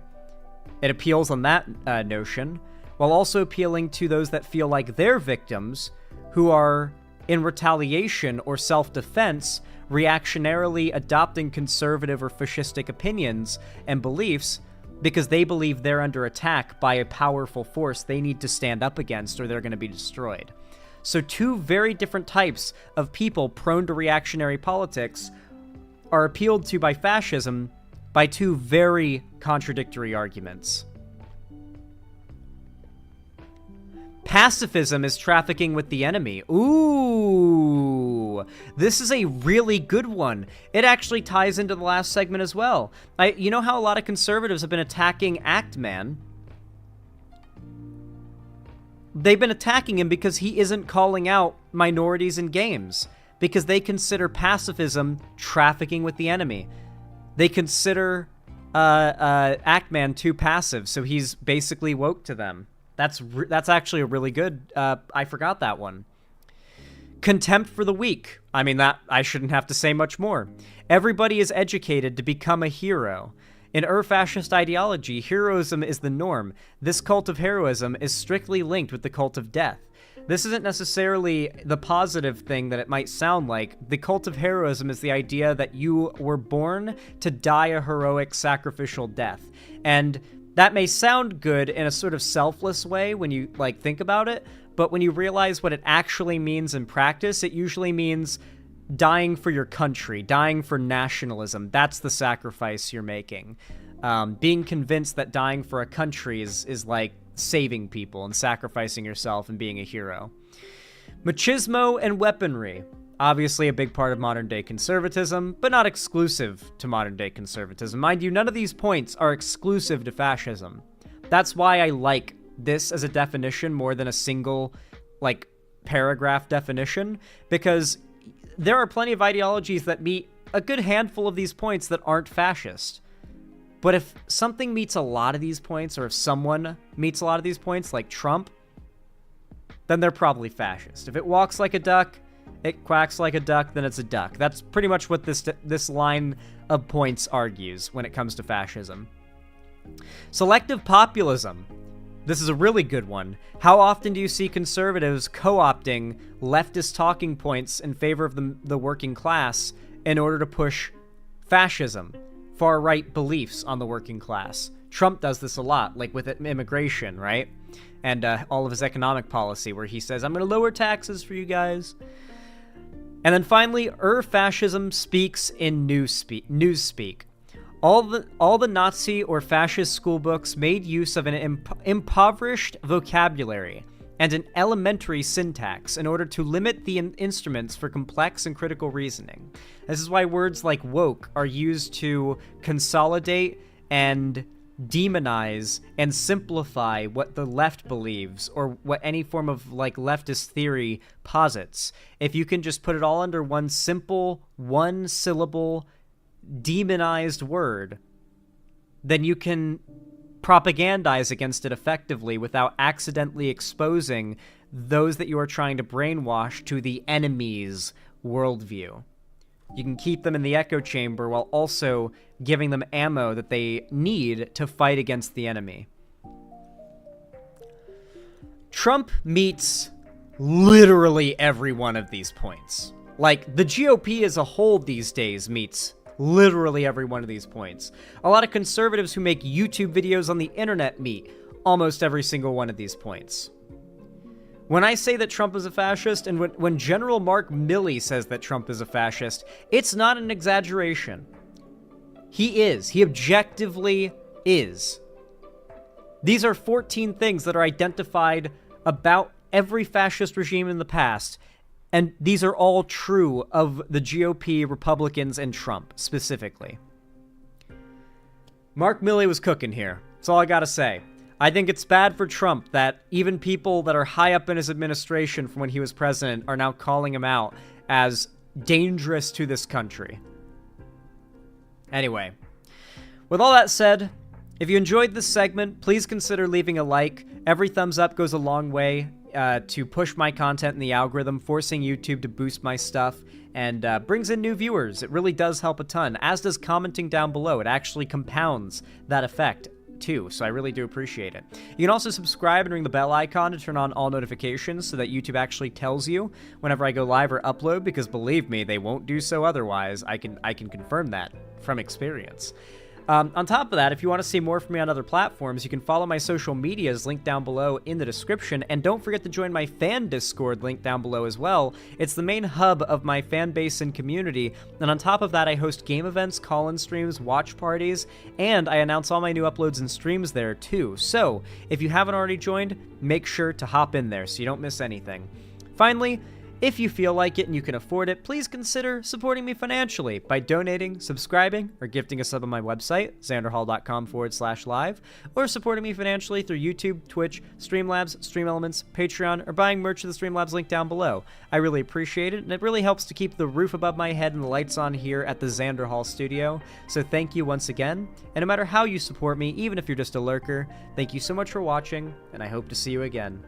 S3: It appeals on that notion, while also appealing to those that feel like they're victims, who are, in retaliation or self-defense, reactionarily adopting conservative or fascistic opinions and beliefs because they believe they're under attack by a powerful force they need to stand up against or they're going to be destroyed. So two very different types of people prone to reactionary politics are appealed to by fascism by two very contradictory arguments. Pacifism is trafficking with the enemy. Ooh, this is a really good one. It actually ties into the last segment as well. You know how a lot of conservatives have been attacking Actman? They've been attacking him because he isn't calling out minorities in games, because they consider pacifism trafficking with the enemy. They consider Actman too passive, so he's basically woke to them. That's actually a really good, I forgot that one. Contempt for the weak. I mean, that I shouldn't have to say much more. Everybody is educated to become a hero. In fascist ideology, heroism is the norm. This cult of heroism is strictly linked with the cult of death. This isn't necessarily the positive thing that it might sound like. The cult of heroism is the idea that you were born to die a heroic, sacrificial death. And that may sound good in a sort of selfless way when you, like, think about it, but when you realize what it actually means in practice, it usually means dying for your country, dying for nationalism. That's the sacrifice you're making. Being convinced that dying for a country is like saving people and sacrificing yourself and being a hero. Machismo and weaponry. Obviously a big part of modern-day conservatism, but not exclusive to modern-day conservatism. Mind you, none of these points are exclusive to fascism. That's why I like this as a definition more than a single, like, paragraph definition, because there are plenty of ideologies that meet a good handful of these points that aren't fascist. But if something meets a lot of these points, or if someone meets a lot of these points, like Trump, then they're probably fascist. If it walks like a duck, it quacks like a duck, then it's a duck. That's pretty much what this line of points argues when it comes to fascism. Selective populism. This is a really good one. How often do you see conservatives co-opting leftist talking points in favor of the working class in order to push fascism, far-right beliefs on the working class? Trump does this a lot, like with immigration, right? And all of his economic policy, where he says, I'm going to lower taxes for you guys. And then finally, fascism speaks in newspeak. All the Nazi or fascist school books made use of an impoverished vocabulary and an elementary syntax in order to limit the instruments for complex and critical reasoning. This is why words like woke are used to consolidate and demonize and simplify what the left believes, or what any form of, like, leftist theory posits. If you can just put it all under one simple, one-syllable, demonized word, then you can propagandize against it effectively without accidentally exposing those that you are trying to brainwash to the enemy's worldview. You can keep them in the echo chamber while also giving them ammo that they need to fight against the enemy. Trump meets literally every one of these points. Like, the GOP as a whole these days meets literally every one of these points. A lot of conservatives who make YouTube videos on the internet meet almost every single one of these points. When I say that Trump is a fascist, and when General Mark Milley says that Trump is a fascist, it's not an exaggeration. He is. He objectively is. These are 14 things that are identified about every fascist regime in the past, and these are all true of the GOP, Republicans, and Trump, specifically. Mark Milley was cooking here. That's all I gotta say. I think it's bad for Trump that even people that are high up in his administration from when he was president are now calling him out as dangerous to this country. Anyway, with all that said, if you enjoyed this segment, please consider leaving a like. Every thumbs up goes a long way to push my content in the algorithm, forcing YouTube to boost my stuff, and brings in new viewers. It really does help a ton, as does commenting down below. It actually compounds that effect too, so I really do appreciate it. You can also subscribe and ring the bell icon to turn on all notifications so that YouTube actually tells you whenever I go live or upload, because believe me, they won't do so otherwise. I can confirm that from experience. On top of that, if you want to see more from me on other platforms, you can follow my social medias linked down below in the description, and don't forget to join my fan Discord linked down below as well. It's the main hub of my fan base and community, and on top of that, I host game events, call-in streams, watch parties, and I announce all my new uploads and streams there too. So, if you haven't already joined, make sure to hop in there so you don't miss anything. Finally, if you feel like it and you can afford it, please consider supporting me financially by donating, subscribing, or gifting a sub on my website, xanderhall.com/live, or supporting me financially through YouTube, Twitch, Streamlabs, StreamElements, Patreon, or buying merch of the Streamlabs link down below. I really appreciate it, and it really helps to keep the roof above my head and the lights on here at the Xander Hall studio. So thank you once again, and no matter how you support me, even if you're just a lurker, thank you so much for watching, and I hope to see you again.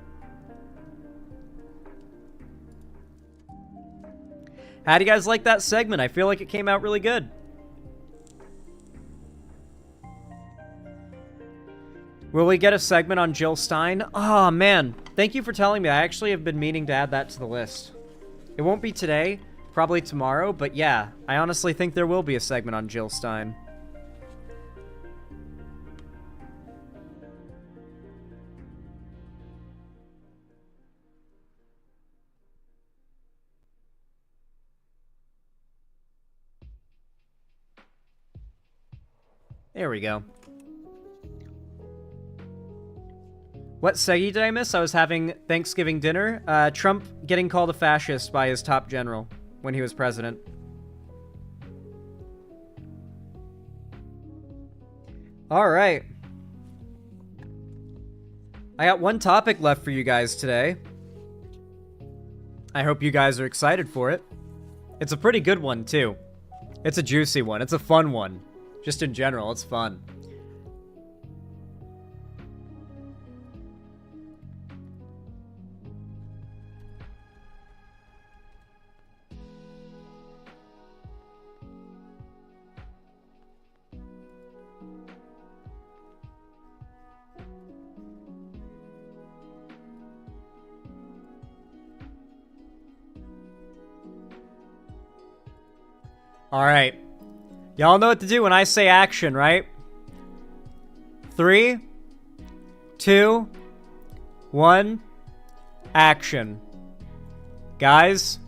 S3: How do you guys like that segment? I feel like it came out really good. Will we get a segment on Jill Stein? Oh, man. Thank you for telling me. I actually have been meaning to add that to the list. It won't be today, probably tomorrow, but yeah, I honestly think there will be a segment on Jill Stein. There we go. What seggy did I miss? I was having Thanksgiving dinner. Trump getting called a fascist by his top general when he was president. All right. I got one topic left for you guys today. I hope you guys are excited for it. It's a pretty good one, too. It's a juicy one. It's a fun one. Just in general, it's fun. All right. Y'all know what to do when I say action, right? 3, 2, 1, action. Guys,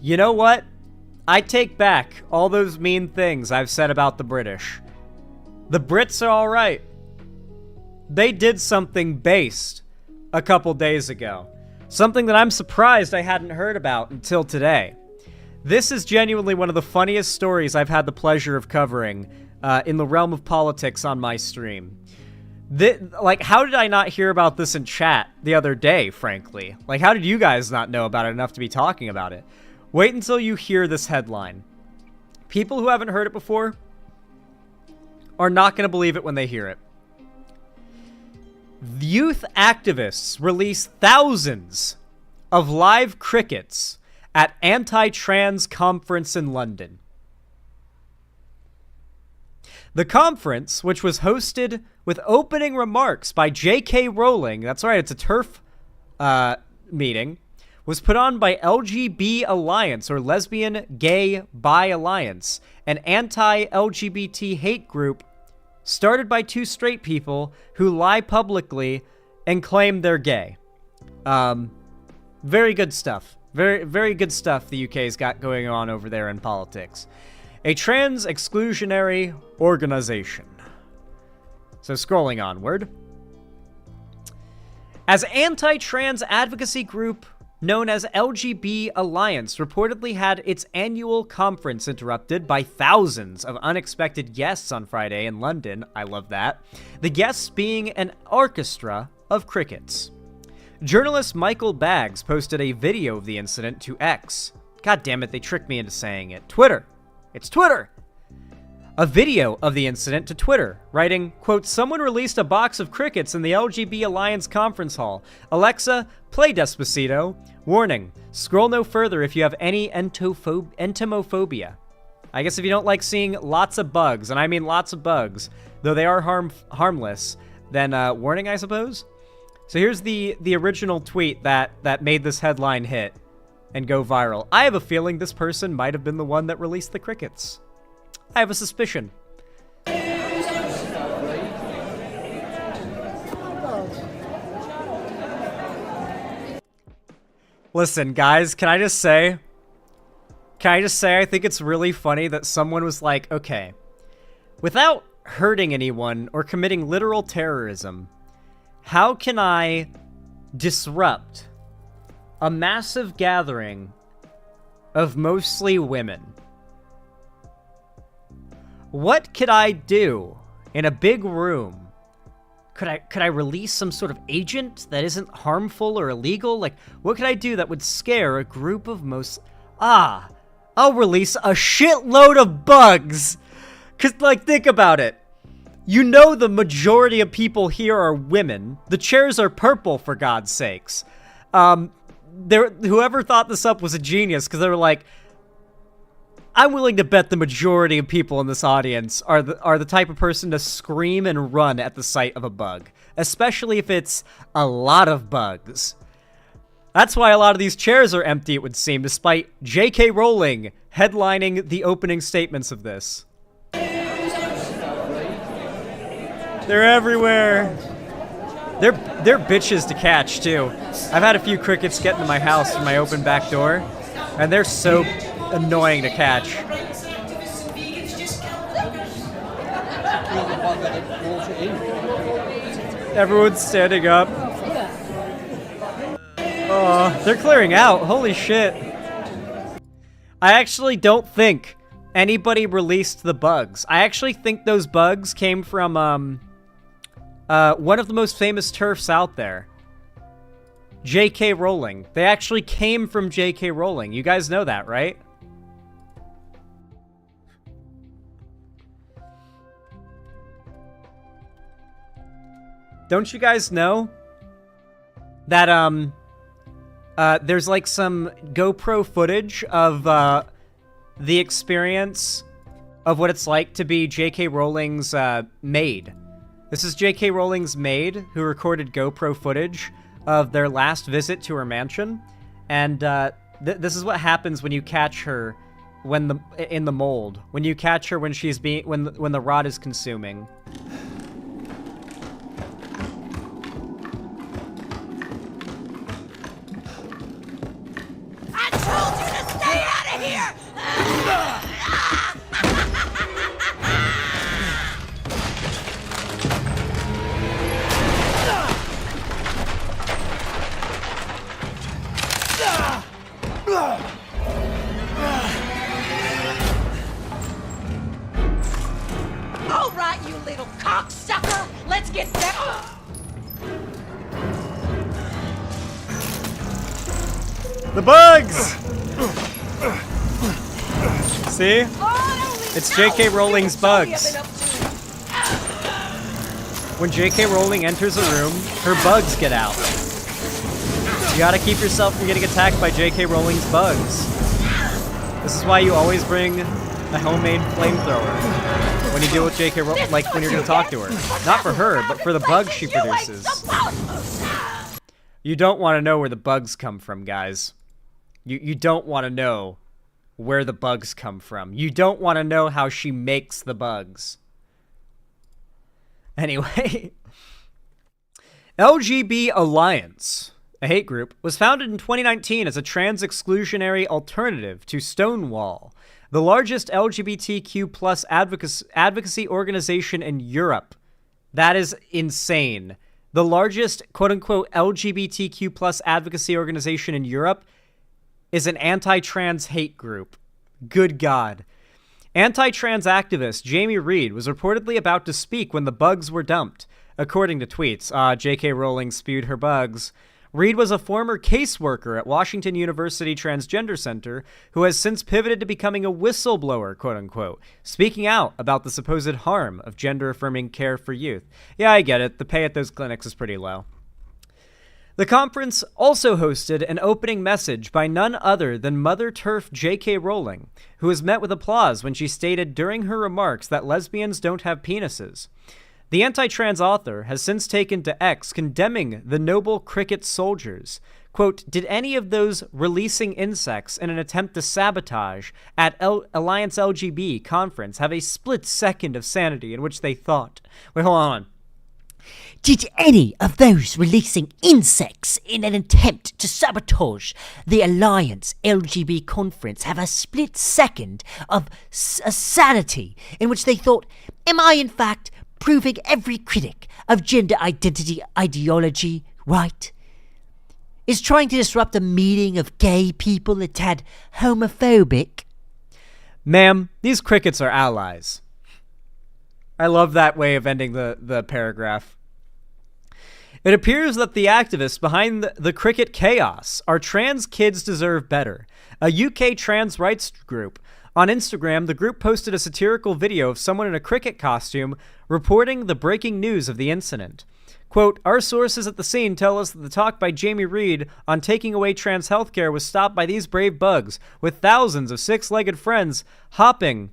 S3: you know what? I take back all those mean things I've said about the British. The Brits are alright. They did something based a couple days ago. Something that I'm surprised I hadn't heard about until today. This is genuinely one of the funniest stories I've had the pleasure of covering in the realm of politics on my stream. Like, how did I not hear about this in chat the other day, frankly? Like, how did you guys not know about it enough to be talking about it? Wait until you hear this headline. People who haven't heard it before are not going to believe it when they hear it. Youth activists release thousands of live crickets at anti-trans conference in London. The conference, which was hosted with opening remarks by J.K. Rowling, that's right, it's a Terf meeting, was put on by LGB Alliance, or Lesbian Gay Bi Alliance, an anti-LGBT hate group started by two straight people who lie publicly and claim they're gay. Very good stuff. Very, very good stuff the UK's got going on over there in politics. A trans exclusionary organization. So scrolling onward. As anti-trans advocacy group known as LGB Alliance reportedly had its annual conference interrupted by thousands of unexpected guests on Friday in London. I love that. The guests being an orchestra of crickets. Journalist Michael Baggs posted a video of the incident to X. God damn it, they tricked me into saying it. Twitter. It's Twitter. A video of the incident to Twitter, writing, quote, "Someone released a box of crickets in the LGB Alliance conference hall. Alexa, play Despacito. Warning, scroll no further if you have any entomophobia." I guess if you don't like seeing lots of bugs, and I mean lots of bugs, though they are harmless, then warning, I suppose? So here's the original tweet that made this headline hit and go viral. I have a feeling this person might have been the one that released the crickets. I have a suspicion. Listen, guys, can I just say I think it's really funny that someone was like, okay, without hurting anyone or committing literal terrorism, how can I disrupt a massive gathering of mostly women? What could I do in a big room? Could I release some sort of agent that isn't harmful or illegal? Like, what could I do that would scare a group of I'll release a shitload of bugs. 'Cause, like, think about it. You know the majority of people here are women. The chairs are purple, for God's sakes. Whoever thought this up was a genius, because they were like, I'm willing to bet the majority of people in this audience are the type of person to scream and run at the sight of a bug, especially if it's a lot of bugs. That's why a lot of these chairs are empty, it would seem, despite J.K. Rowling headlining the opening statements of this. They're everywhere. They're bitches to catch, too. I've had a few crickets get into my house from my open back door, and they're so annoying to catch. Everyone's standing up. Oh, they're clearing out. Holy shit. I actually don't think anybody released the bugs. I actually think those bugs came from one of the most famous Terfs out there. J.K. Rowling. They actually came from J.K. Rowling. You guys know that, right? Don't you guys know that, there's like some GoPro footage of, the experience of what it's like to be J.K. Rowling's, maid. This is J.K. Rowling's maid who recorded GoPro footage of their last visit to her mansion. And, this is what happens when you catch her in the mold. When you catch her when she's when the rot is consuming.
S4: All right, you little cocksucker, let's get down.
S3: The bugs! See? It's J.K. Rowling's bugs. When J.K. Rowling enters a room, her bugs get out. You gotta keep yourself from getting attacked by J.K. Rowling's bugs. This is why you always bring a homemade flamethrower when you deal with J.K. Rowling, like when you're gonna talk to her. Not for her, but for the bugs she produces. You don't want to know where the bugs come from, guys. You don't want to know where the bugs come from. You don't want to know how she makes the bugs. Anyway. LGB Alliance, a hate group, was founded in 2019 as a trans-exclusionary alternative to Stonewall, the largest LGBTQ plus advocacy organization in Europe. That is insane. The largest quote-unquote LGBTQ plus advocacy organization in Europe is an anti-trans hate group. Good God. Anti-trans activist Jamie Reed was reportedly about to speak when the bugs were dumped. According to tweets, J.K. Rowling spewed her bugs. Reed was a former caseworker at Washington University Transgender Center who has since pivoted to becoming a whistleblower, quote-unquote, speaking out about the supposed harm of gender-affirming care for youth. Yeah, I get it. The pay at those clinics is pretty low. The conference also hosted an opening message by none other than Mother Terf J.K. Rowling, who was met with applause when she stated during her remarks that lesbians don't have penises. The anti-trans author has since taken to X condemning the noble cricket soldiers. Quote, did any of those releasing insects in an attempt to sabotage at Alliance LGB conference have a split second of sanity in which they thought? Wait, hold on.
S1: Did any of those releasing insects in an attempt to sabotage the Alliance LGB conference have a split second of sanity in which they thought, am I in fact proving every critic of gender identity ideology right? Is trying to disrupt a meeting of gay people a tad homophobic?
S3: Ma'am, these crickets are allies. I love that way of ending the paragraph. It appears that the activists behind the cricket chaos are Trans Kids Deserve Better, a UK trans rights group. On Instagram, the group posted a satirical video of someone in a cricket costume reporting the breaking news of the incident. Quote, our sources at the scene tell us that the talk by Jamie Reed on taking away trans healthcare was stopped by these brave bugs, with thousands of six-legged friends hopping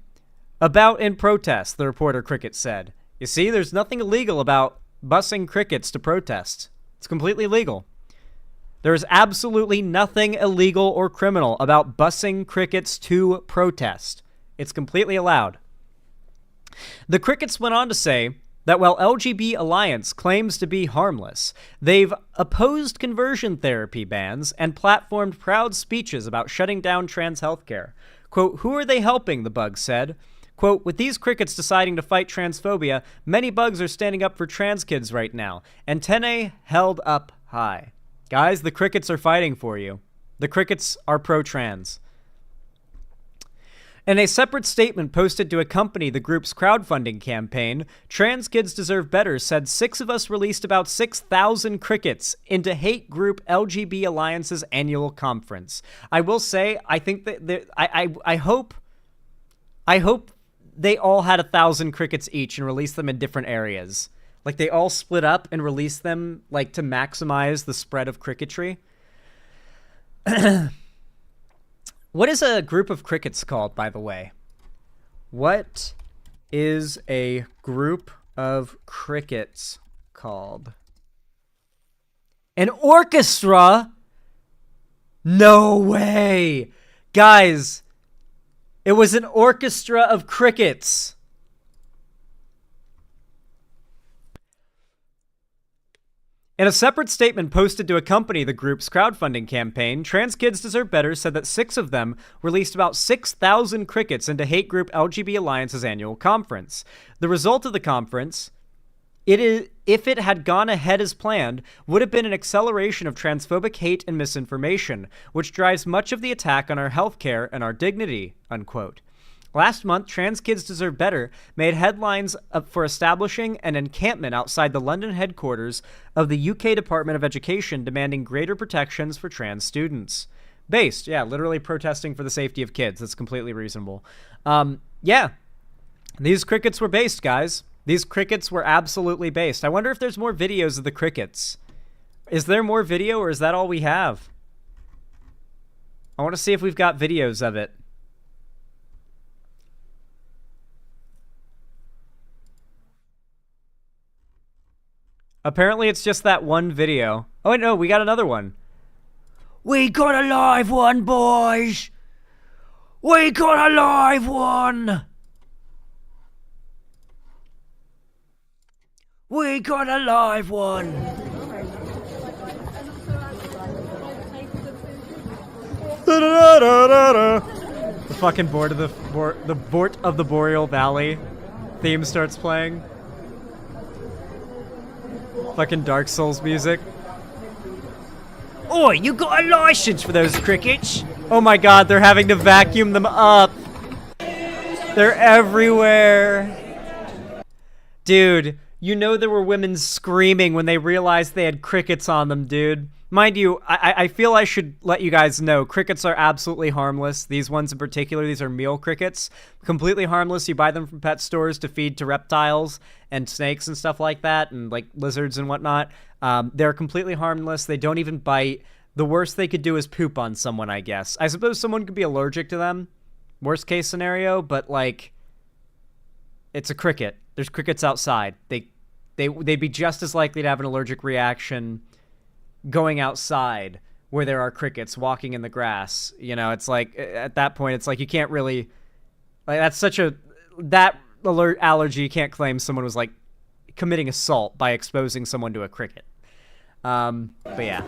S3: about in protest, the reporter Cricket said. You see, there's nothing illegal about busing crickets to protest. It's completely legal. There is absolutely nothing illegal or criminal about busing crickets to protest. It's completely allowed. The crickets went on to say that while LGB Alliance claims to be harmless, they've opposed conversion therapy bans and platformed proud speeches about shutting down trans healthcare. Quote, who are they helping, the bug said. Quote, with these crickets deciding to fight transphobia, many bugs are standing up for trans kids right now. Antennae held up high. Guys, the crickets are fighting for you. The crickets are pro-trans. In a separate statement posted to accompany the group's crowdfunding campaign, Trans Kids Deserve Better said 6 of us released about 6,000 crickets into hate group LGB Alliance's annual conference. I will say, I think that I hope they all had 1,000 crickets each and released them in different areas. Like, they all split up and released them, like, to maximize the spread of cricketry. What is a group of crickets called, by the way? What is a group of crickets called? An orchestra? No way! Guys, it was an orchestra of crickets. In a separate statement posted to accompany the group's crowdfunding campaign, Trans Kids Deserve Better said that 6 of them released about 6,000 crickets into hate group LGB Alliance's annual conference. The result of the conference, if it had gone ahead as planned, would have been an acceleration of transphobic hate and misinformation, which drives much of the attack on our healthcare and our dignity, unquote. Last month, Trans Kids Deserve Better made headlines for establishing an encampment outside the London headquarters of the UK Department of Education demanding greater protections for trans students. Based, yeah, literally protesting for the safety of kids. That's completely reasonable. Yeah, these crickets were based, guys. These crickets were absolutely based. I wonder if there's more videos of the crickets. Is there more video, or is that all we have? I want to see if we've got videos of it. Apparently it's just that one video. Oh, wait, no, we got another one. We got a live one, boys! We got a live one! We got a live one! The fucking Bort of the Boreal Valley theme starts playing. Fucking Dark Souls music. Oi, you got a license for those crickets? Oh my god, they're having to vacuum them up. They're everywhere. Dude, you know there were women screaming when they realized they had crickets on them, dude. Mind you, I feel I should let you guys know, crickets are absolutely harmless. These ones in particular, these are meal crickets. Completely harmless. You buy them from pet stores to feed to reptiles and snakes and stuff like that, and like lizards and whatnot. They're completely harmless. They don't even bite. The worst they could do is poop on someone, I guess. I suppose someone could be allergic to them. Worst case scenario, but like, it's a cricket. There's crickets outside. They'd be just as likely to have an allergic reaction going outside where there are crickets walking in the grass. You know, it's like, at that point, it's like you can't really, like, that's such a, that allergy, you can't claim someone was like committing assault by exposing someone to a cricket. But yeah.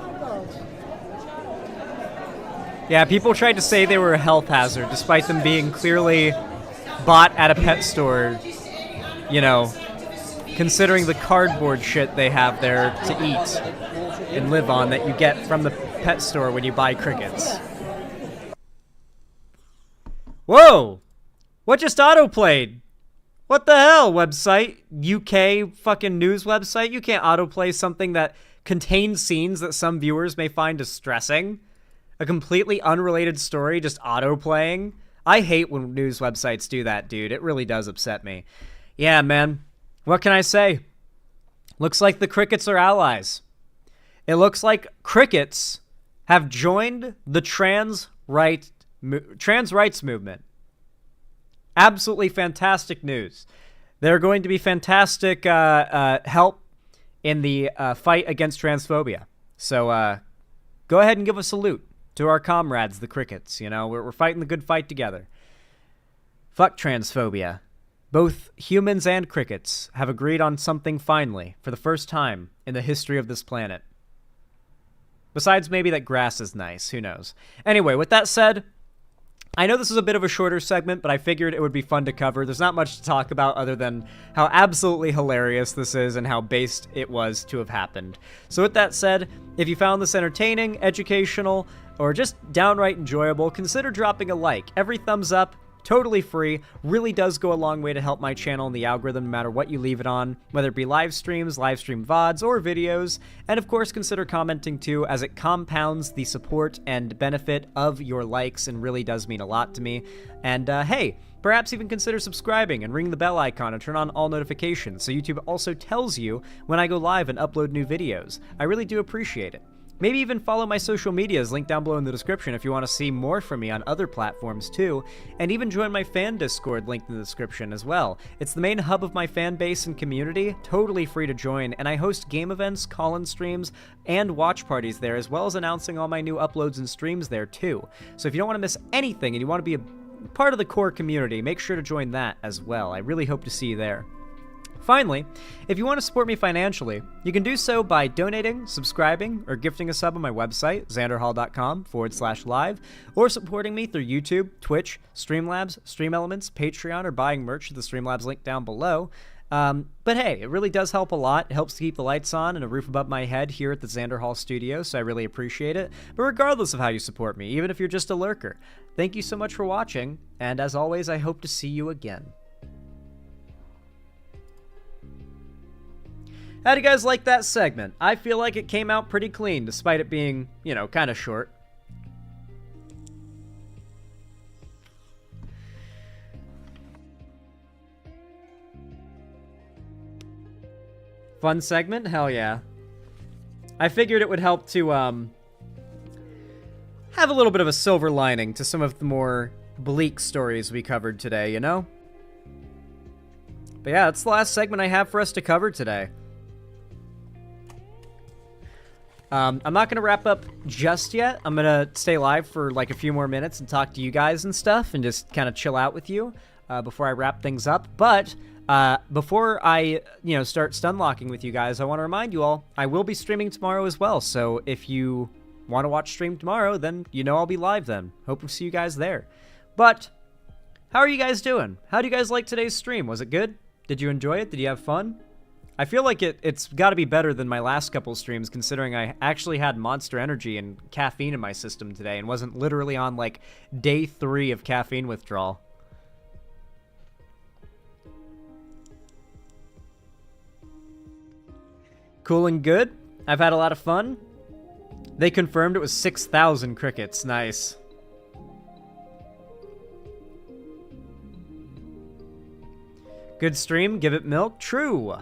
S3: Yeah, people tried to say they were a health hazard, despite them being clearly bought at a pet store, you know, considering the cardboard shit they have there to eat and live on that you get from the pet store when you buy crickets. Whoa! What just autoplayed? What the hell, website? UK fucking news website? You can't autoplay something that contains scenes that some viewers may find distressing. A completely unrelated story just autoplaying. I hate when news websites do that, dude. It really does upset me. Yeah, man. What can I say? Looks like the crickets are allies. It looks like crickets have joined the trans rights movement. Absolutely fantastic news. They're going to be fantastic help in the fight against transphobia. So go ahead and give a salute to our comrades, the crickets. You know, we're fighting the good fight together. Fuck transphobia. Both humans and crickets have agreed on something finally, for the first time in the history of this planet. Besides maybe that grass is nice, who knows. Anyway, with that said, I know this is a bit of a shorter segment, but I figured it would be fun to cover. There's not much to talk about other than how absolutely hilarious this is and how based it was to have happened. So with that said, if you found this entertaining, educational, or just downright enjoyable, consider dropping a like. Every thumbs up, totally free, really does go a long way to help my channel and the algorithm no matter what you leave it on, whether it be live streams, live stream VODs, or videos. And of course, consider commenting too, as it compounds the support and benefit of your likes and really does mean a lot to me. And hey, perhaps even consider subscribing and ring the bell icon and turn on all notifications so YouTube also tells you when I go live and upload new videos. I really do appreciate it. Maybe even follow my social medias linked down below in the description if you want to see more from me on other platforms too, and even join my fan Discord linked in the description as well. It's the main hub of my fan base and community, totally free to join, and I host game events, call-in streams, and watch parties there, as well as announcing all my new uploads and streams there too. So if you don't want to miss anything and you want to be a part of the core community, make sure to join that as well. I really hope to see you there. Finally, if you want to support me financially, you can do so by donating, subscribing, or gifting a sub on my website, xanderhall.com/live, or supporting me through YouTube, Twitch, Streamlabs, Stream Elements, Patreon, or buying merch at the Streamlabs link down below. But hey, it really does help a lot. It helps to keep the lights on and a roof above my head here at the Xander Hall studio, so I really appreciate it. But regardless of how you support me, even if you're just a lurker, thank you so much for watching, and as always, I hope to see you again. How do you guys like that segment? I feel like it came out pretty clean, despite it being, you know, kind of short. Fun segment? Hell yeah. I figured it would help to, have a little bit of a silver lining to some of the more bleak stories we covered today, you know? But yeah, that's the last segment I have for us to cover today. I'm not going to wrap up just yet. I'm going to stay live for like a few more minutes and talk to you guys and stuff and just kind of chill out with you before I wrap things up. But before I, start stun locking with you guys, I want to remind you all, I will be streaming tomorrow as well. So if you want to watch stream tomorrow, then I'll be live then. Hope to see you guys there. But how are you guys doing? How do you guys like today's stream? Was it good? Did you enjoy it? Did you have fun? I feel like it's got to be better than my last couple streams, considering I actually had Monster Energy and caffeine in my system today and wasn't literally on, like, day 3 of caffeine withdrawal. Cool and good. I've had a lot of fun. They confirmed it was 6,000 crickets. Nice. Good stream. Give it milk. True.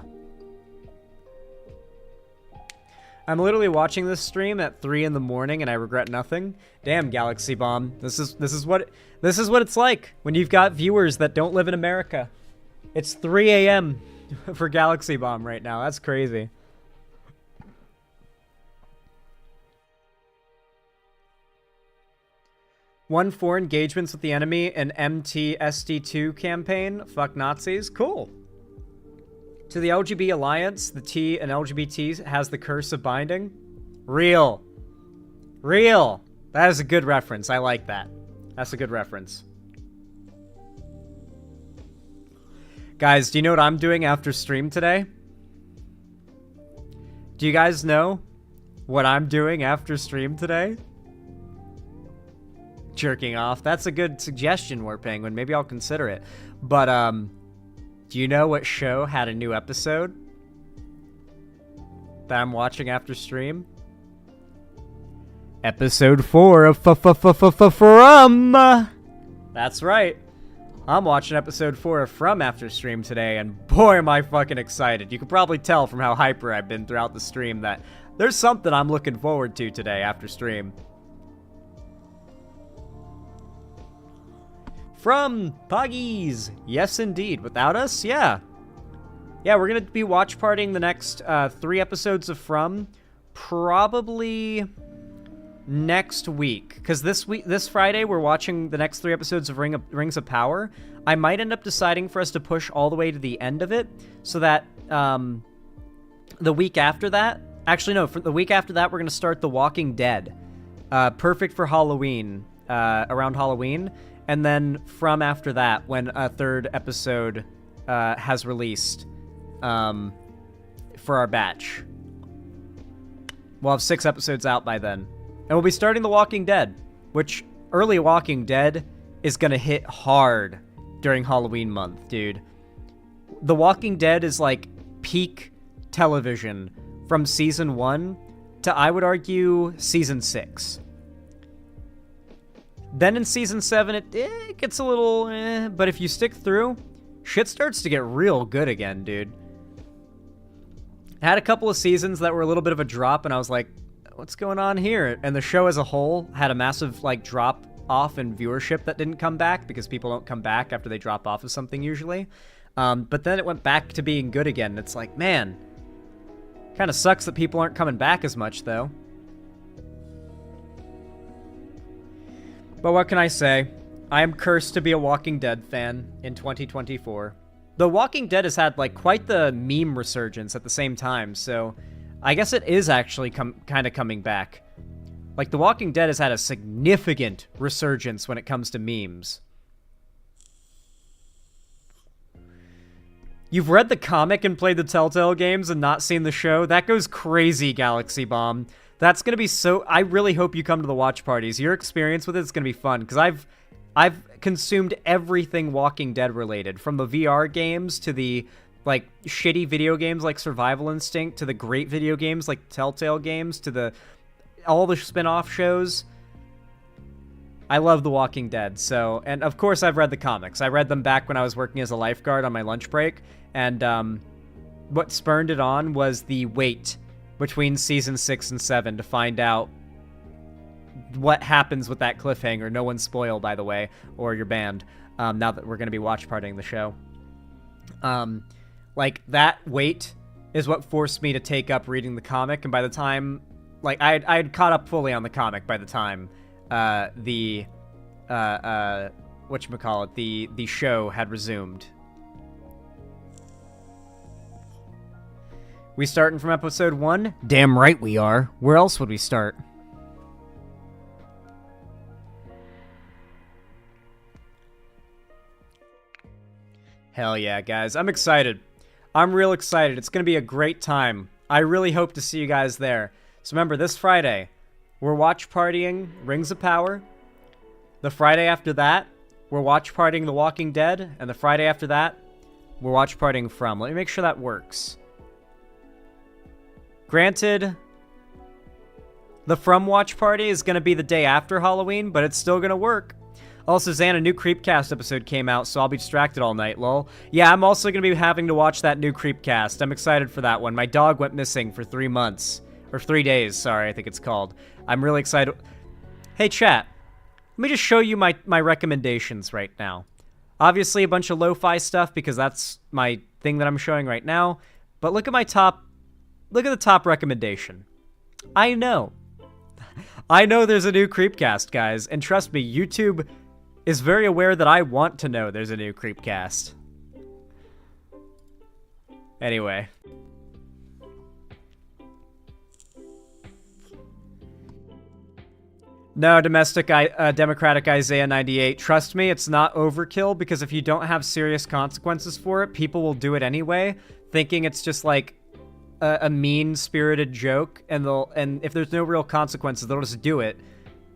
S3: I'm literally watching this stream at 3 in the morning and I regret nothing. Damn, Galaxy Bomb. This is what it's like when you've got viewers that don't live in America. It's 3 a.m. for Galaxy Bomb right now. That's crazy. Won 4 engagements with the enemy in MTSD2 campaign. Fuck Nazis. Cool. To the LGB Alliance, the T and LGBT has the curse of binding. Real. Real. That is a good reference. I like that. That's a good reference. Guys, do you know what I'm doing after stream today? Do you guys know what I'm doing after stream today? Jerking off. That's a good suggestion, War Penguin. Maybe I'll consider it. But, do you know what show had a new episode that I'm watching after stream? Episode 4 of From. That's right. I'm watching episode 4 of From after stream today, and boy am I fucking excited. You can probably tell from how hyper I've been throughout the stream that there's something I'm looking forward to today after stream. From Puggies. Yes, indeed. Without us? Yeah. Yeah, we're going to be watch partying the next 3 episodes of From. Probably next week. Because this Friday, we're watching the next 3 episodes of Rings of Power. I might end up deciding for us to push all the way to the end of it. So that the week after that... Actually, no. For the week after that, we're going to start The Walking Dead. Perfect for Halloween. Around Halloween. And then From after that, when a 3rd episode has released for our batch. We'll have 6 episodes out by then. And we'll be starting The Walking Dead, which early Walking Dead is going to hit hard during Halloween month, dude. The Walking Dead is like peak television from season 1 to, I would argue, season 6. Then in season 7, it gets a little but if you stick through, shit starts to get real good again, dude. I had a couple of seasons that were a little bit of a drop, and I was like, what's going on here? And the show as a whole had a massive, like, drop off in viewership that didn't come back, because people don't come back after they drop off of something usually. But then it went back to being good again. It's like, man, kind of sucks that people aren't coming back as much, though. But what can I say? I am cursed to be a Walking Dead fan in 2024. The Walking Dead has had, like, quite the meme resurgence at the same time, so I guess it is actually kind of coming back. Like, The Walking Dead has had a significant resurgence when it comes to memes. You've read the comic and played the Telltale games and not seen the show? That goes crazy, Galaxy Bomb. That's going to be so... I really hope you come to the watch parties. Your experience with it is going to be fun, because I've consumed everything Walking Dead related, from the VR games to the, like, shitty video games like Survival Instinct, to the great video games like Telltale games, to all the spin-off shows. I love The Walking Dead, so... And, of course, I've read the comics. I read them back when I was working as a lifeguard on my lunch break, and what spurned it on was the wait between season 6 and 7 to find out what happens with that cliffhanger. No one spoil, by the way, or you're banned, now that we're going to be watch partying the show. Like, that wait is what forced me to take up reading the comic, and by the time, like, I had caught up fully on the comic by the time the show had resumed. We starting from episode 1? Damn right we are. Where else would we start? Hell yeah, guys. I'm excited. I'm real excited. It's going to be a great time. I really hope to see you guys there. So remember, this Friday, we're watch partying Rings of Power. The Friday after that, we're watch partying The Walking Dead. And the Friday after that, we're watch partying From. Let me make sure that works. Granted, the From watch party is going to be the day after Halloween, but it's still going to work. Also, Zan, a new Creepcast episode came out, so I'll be distracted all night, lol. Yeah, I'm also going to be having to watch that new Creepcast. I'm excited for that one. My dog went missing for 3 months. Or 3 days, sorry, I think it's called. I'm really excited. Hey, chat. Let me just show you my recommendations right now. Obviously, a bunch of lo-fi stuff, because that's my thing that I'm showing right now. But look at my top... Look at the top recommendation. I know. I know there's a new Creepcast, guys. And trust me, YouTube is very aware that I want to know there's a new Creepcast. Anyway. No, Democratic Isaiah 98. Trust me, it's not overkill, because if you don't have serious consequences for it, people will do it anyway, thinking it's just like a mean-spirited joke, and if there's no real consequences, they'll just do it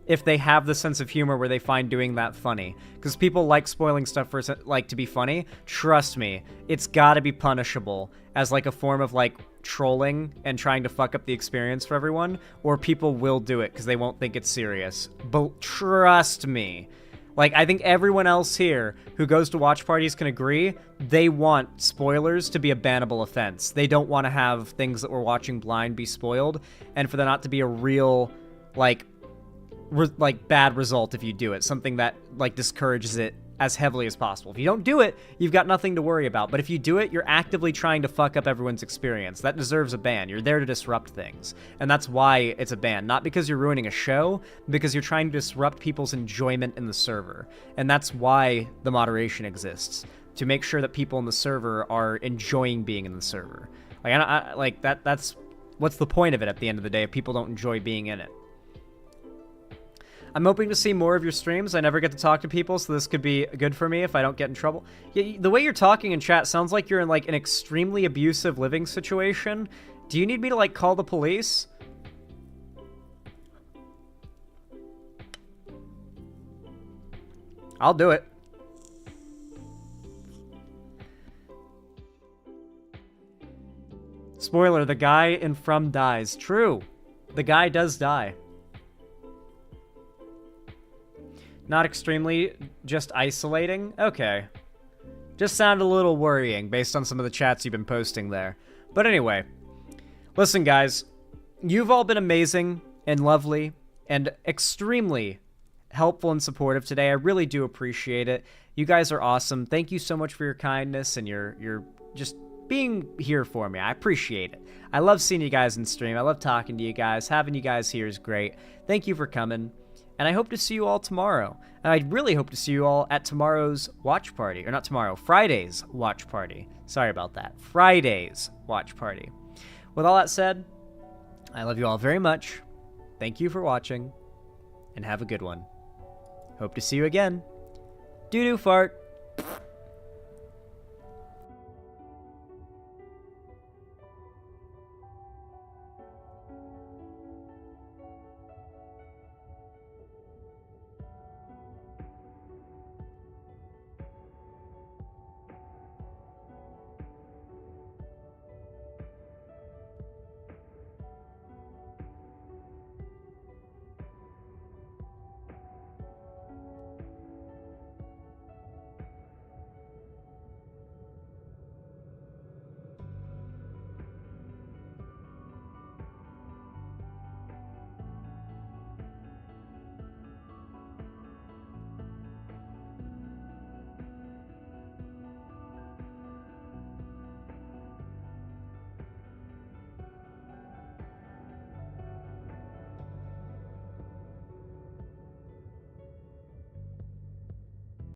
S3: if they have the sense of humor where they find doing that funny. Because people like spoiling stuff for like to be funny. Trust me, it's gotta be punishable as like a form of like trolling and trying to fuck up the experience for everyone, or people will do it because they won't think it's serious. But trust me, like, I think everyone else here who goes to watch parties can agree, they want spoilers to be a bannable offense. They don't want to have things that we're watching blind be spoiled, and for there not to be a real, like bad result if you do it. Something that, like, discourages it as heavily as possible. If you don't do it, you've got nothing to worry about. But if you do it, you're actively trying to fuck up everyone's experience. That deserves a ban. You're there to disrupt things. And that's why it's a ban. Not because you're ruining a show, because you're trying to disrupt people's enjoyment in the server. And that's why the moderation exists. To make sure that people in the server are enjoying being in the server. Like, that's what's the point of it at the end of the day if people don't enjoy being in it. I'm hoping to see more of your streams. I never get to talk to people, so this could be good for me if I don't get in trouble. Yeah, the way you're talking in chat sounds like you're in, like, an extremely abusive living situation. Do you need me to, like, call the police? I'll do it. Spoiler, the guy in From dies. True. The guy does die. Not extremely, just isolating? Okay. Just sounded a little worrying based on some of the chats you've been posting there. But anyway, listen guys, you've all been amazing and lovely and extremely helpful and supportive today. I really do appreciate it. You guys are awesome. Thank you so much for your kindness and your just being here for me. I appreciate it. I love seeing you guys in stream. I love talking to you guys. Having you guys here is great. Thank you for coming. And I hope to see you all tomorrow. And I really hope to see you all at tomorrow's watch party. Or not tomorrow, Friday's watch party. Sorry about that. Friday's watch party. With all that said, I love you all very much. Thank you for watching. And have a good one. Hope to see you again. Doo-doo fart.